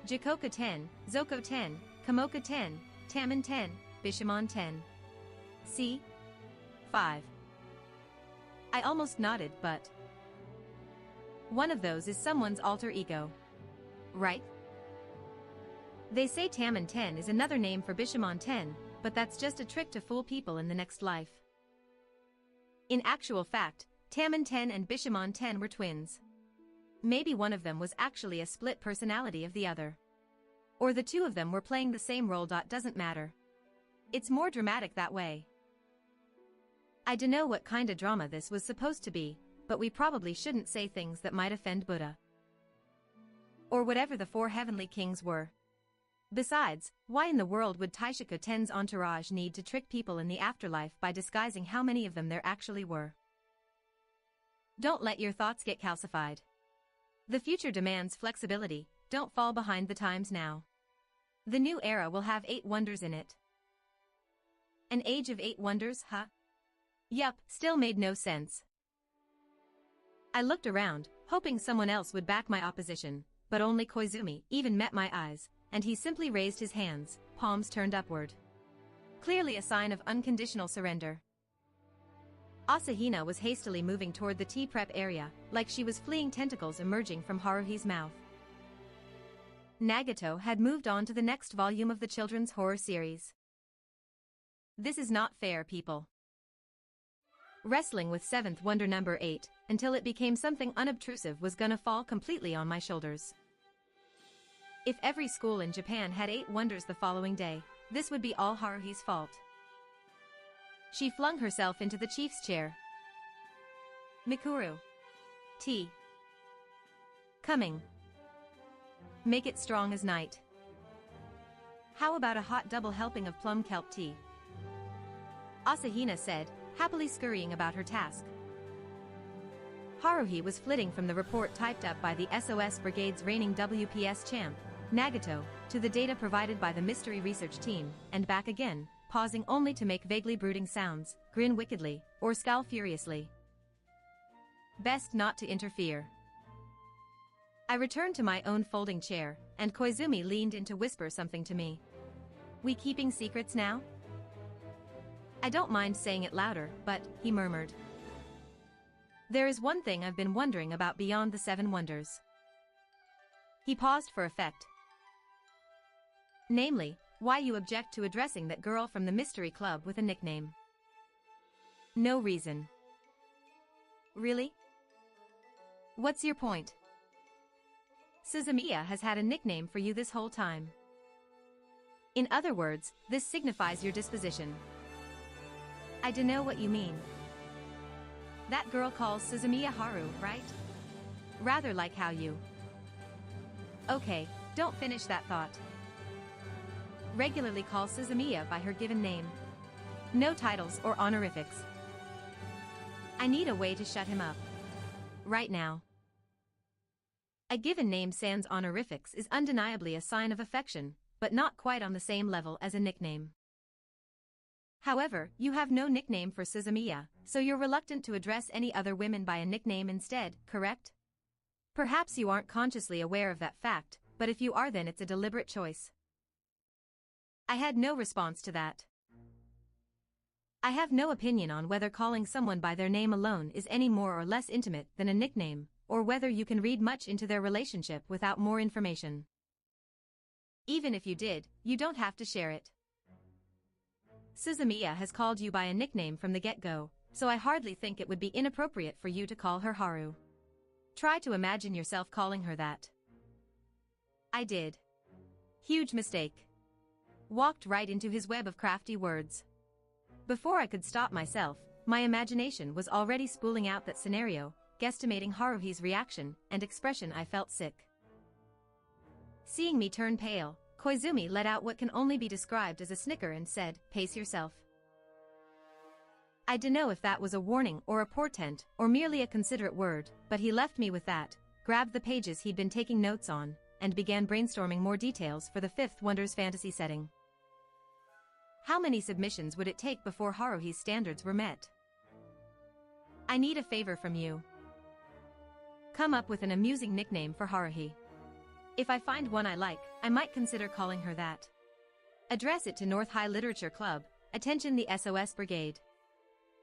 [SPEAKER 4] Jikoka 10, Zoko 10, Kamoka 10, Taman 10, Bishamon 10. See? 5. I almost nodded, but... One of those is someone's alter ego. Right? They say Taman 10 is another name for Bishamon 10, but that's just a trick to fool people in the next life. In actual fact, Taman 10 and Bishamon 10 were twins. Maybe one of them was actually a split personality of the other. Or the two of them were playing the same role. Doesn't matter. It's more dramatic that way. I dunno what kinda drama this was supposed to be, but we probably shouldn't say things that might offend Buddha. Or whatever the 4 heavenly kings were. Besides, why in the world would Taishika 10's entourage need to trick people in the afterlife by disguising how many of them there actually were? Don't let your thoughts get calcified. The future demands flexibility, don't fall behind the times now. The new era will have 8 wonders in it. An age of 8 wonders, huh? Yup, still made no sense. I looked around, hoping someone else would back my opposition, but only Koizumi even met my eyes, and he simply raised his hands, palms turned upward. Clearly a sign of unconditional surrender. Asahina was hastily moving toward the tea prep area, like she was fleeing tentacles emerging from Haruhi's mouth. Nagato had moved on to the next volume of the children's horror series. This is not fair, people. Wrestling with 7th wonder number 8, until it became something unobtrusive, was gonna fall completely on my shoulders. If every school in Japan had 8 wonders the following day, this would be all Haruhi's fault. She flung herself into the chief's chair. Mikuru. Tea. Coming. Make it strong as night. How about a hot double helping of plum kelp tea? Asahina said, happily scurrying about her task. Haruhi was flitting from the report typed up by the SOS Brigade's reigning WPS champ, Nagato, to the data provided by the mystery research team, and back again, pausing only to make vaguely brooding sounds, grin wickedly, or scowl furiously. Best not to interfere. I returned to my own folding chair, and Koizumi leaned in to whisper something to me. We keeping secrets now? I don't mind saying it louder, but, he murmured. There is one thing I've been wondering about beyond the 7 wonders. He paused for effect. Namely, why you object to addressing that girl from the mystery club with a nickname. No reason. Really? What's your point? Suzumiya has had a nickname for you this whole time. In other words, this signifies your disposition. I dunno what you mean. That girl calls Suzumiya Haru, right? Rather like how you... Okay, don't finish that thought. Regularly call Suzumiya by her given name. No titles or honorifics. I need a way to shut him up. Right now. A given name sans honorifics is undeniably a sign of affection, but not quite on the same level as a nickname. However, you have no nickname for Suzumiya, so you're reluctant to address any other women by a nickname instead, correct? Perhaps you aren't consciously aware of that fact, but if you are, then it's a deliberate choice. I had no response to that. I have no opinion on whether calling someone by their name alone is any more or less intimate than a nickname, or whether you can read much into their relationship without more information. Even if you did, you don't have to share it. Suzumiya has called you by a nickname from the get-go, so I hardly think it would be inappropriate for you to call her Haru. Try to imagine yourself calling her that. I did. Huge mistake. Walked right into his web of crafty words. Before I could stop myself, my imagination was already spooling out that scenario, guesstimating Haruhi's reaction and expression. I felt sick. Seeing me turn pale, Koizumi let out what can only be described as a snicker and said, "Pace yourself." I dunno if that was a warning or a portent, or merely a considerate word, but he left me with that, grabbed the pages he'd been taking notes on, and began brainstorming more details for the Fifth Wonder's fantasy setting. How many submissions would it take before Haruhi's standards were met? I need a favor from you. Come up with an amusing nickname for Haruhi. If I find one I like, I might consider calling her that. Address it to North High Literature Club, attention the SOS Brigade.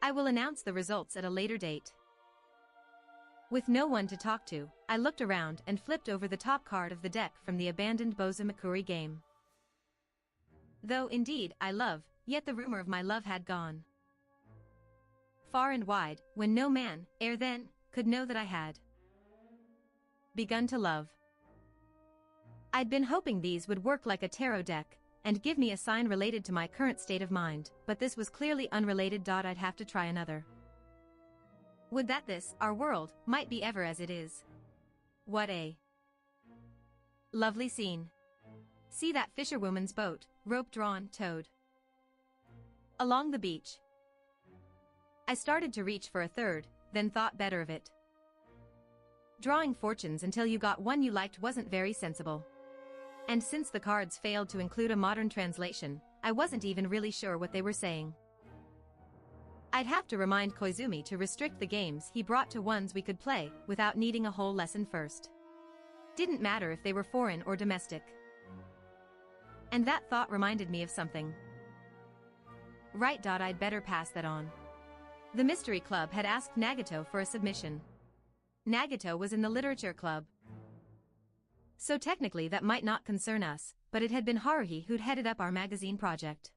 [SPEAKER 4] I will announce the results at a later date. With no one to talk to, I looked around and flipped over the top card of the deck from the abandoned Bozumakuri game. Though indeed I love, yet the rumor of my love had gone far and wide, when no man, ere then, could know that I had begun to love. I'd been hoping these would work like a tarot deck, and give me a sign related to my current state of mind, but this was clearly unrelated. I'd have to try another. Would that this, our world, might be ever as it is. What a lovely scene. See that fisherwoman's boat, rope drawn, towed along the beach. I started to reach for a third, then thought better of it. Drawing fortunes until you got one you liked wasn't very sensible. And since the cards failed to include a modern translation, I wasn't even really sure what they were saying. I'd have to remind Koizumi to restrict the games he brought to ones we could play, without needing a whole lesson first. Didn't matter if they were foreign or domestic. And that thought reminded me of something. Right. I'd better pass that on. The Mystery Club had asked Nagato for a submission. Nagato was in the Literature Club. So technically that might not concern us, but it had been Haruhi who'd headed up our magazine project.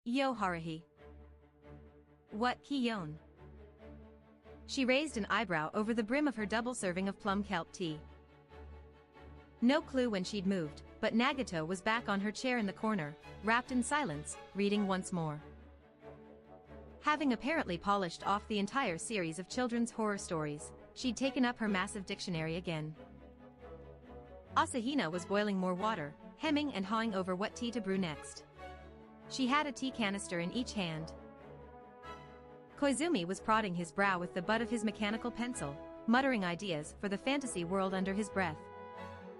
[SPEAKER 4] Yo Haruhi. What, Kiyon? She raised an eyebrow over the brim of her double serving of plum kelp tea. No clue when she'd moved, but Nagato was back on her chair in the corner, wrapped in silence, reading once more. Having apparently polished off the entire series of children's horror stories, she'd taken up her massive dictionary again. Asahina was boiling more water, hemming and hawing over what tea to brew next. She had a tea canister in each hand. Koizumi was prodding his brow with the butt of his mechanical pencil, muttering ideas for the fantasy world under his breath.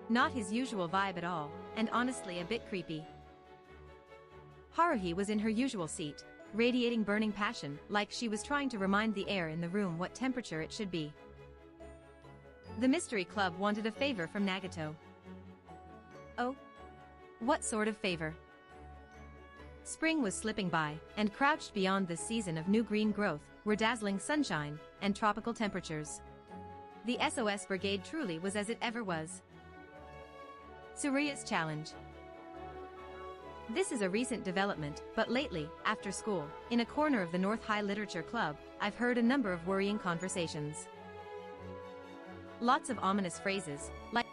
[SPEAKER 4] Not his usual vibe at all, and honestly a bit creepy. Haruhi was in her usual seat, radiating burning passion, like she was trying to remind the air in the room what temperature it should be. The Mystery Club wanted a favor from Nagato. Oh? What sort of favor? Spring was slipping by, and crouched beyond this season of new green growth were dazzling sunshine and tropical temperatures. The SOS Brigade truly was as it ever was. Suria's challenge. This is a recent development, but lately, after school, in a corner of the North High Literature Club, I've heard a number of worrying conversations. Lots of ominous phrases, like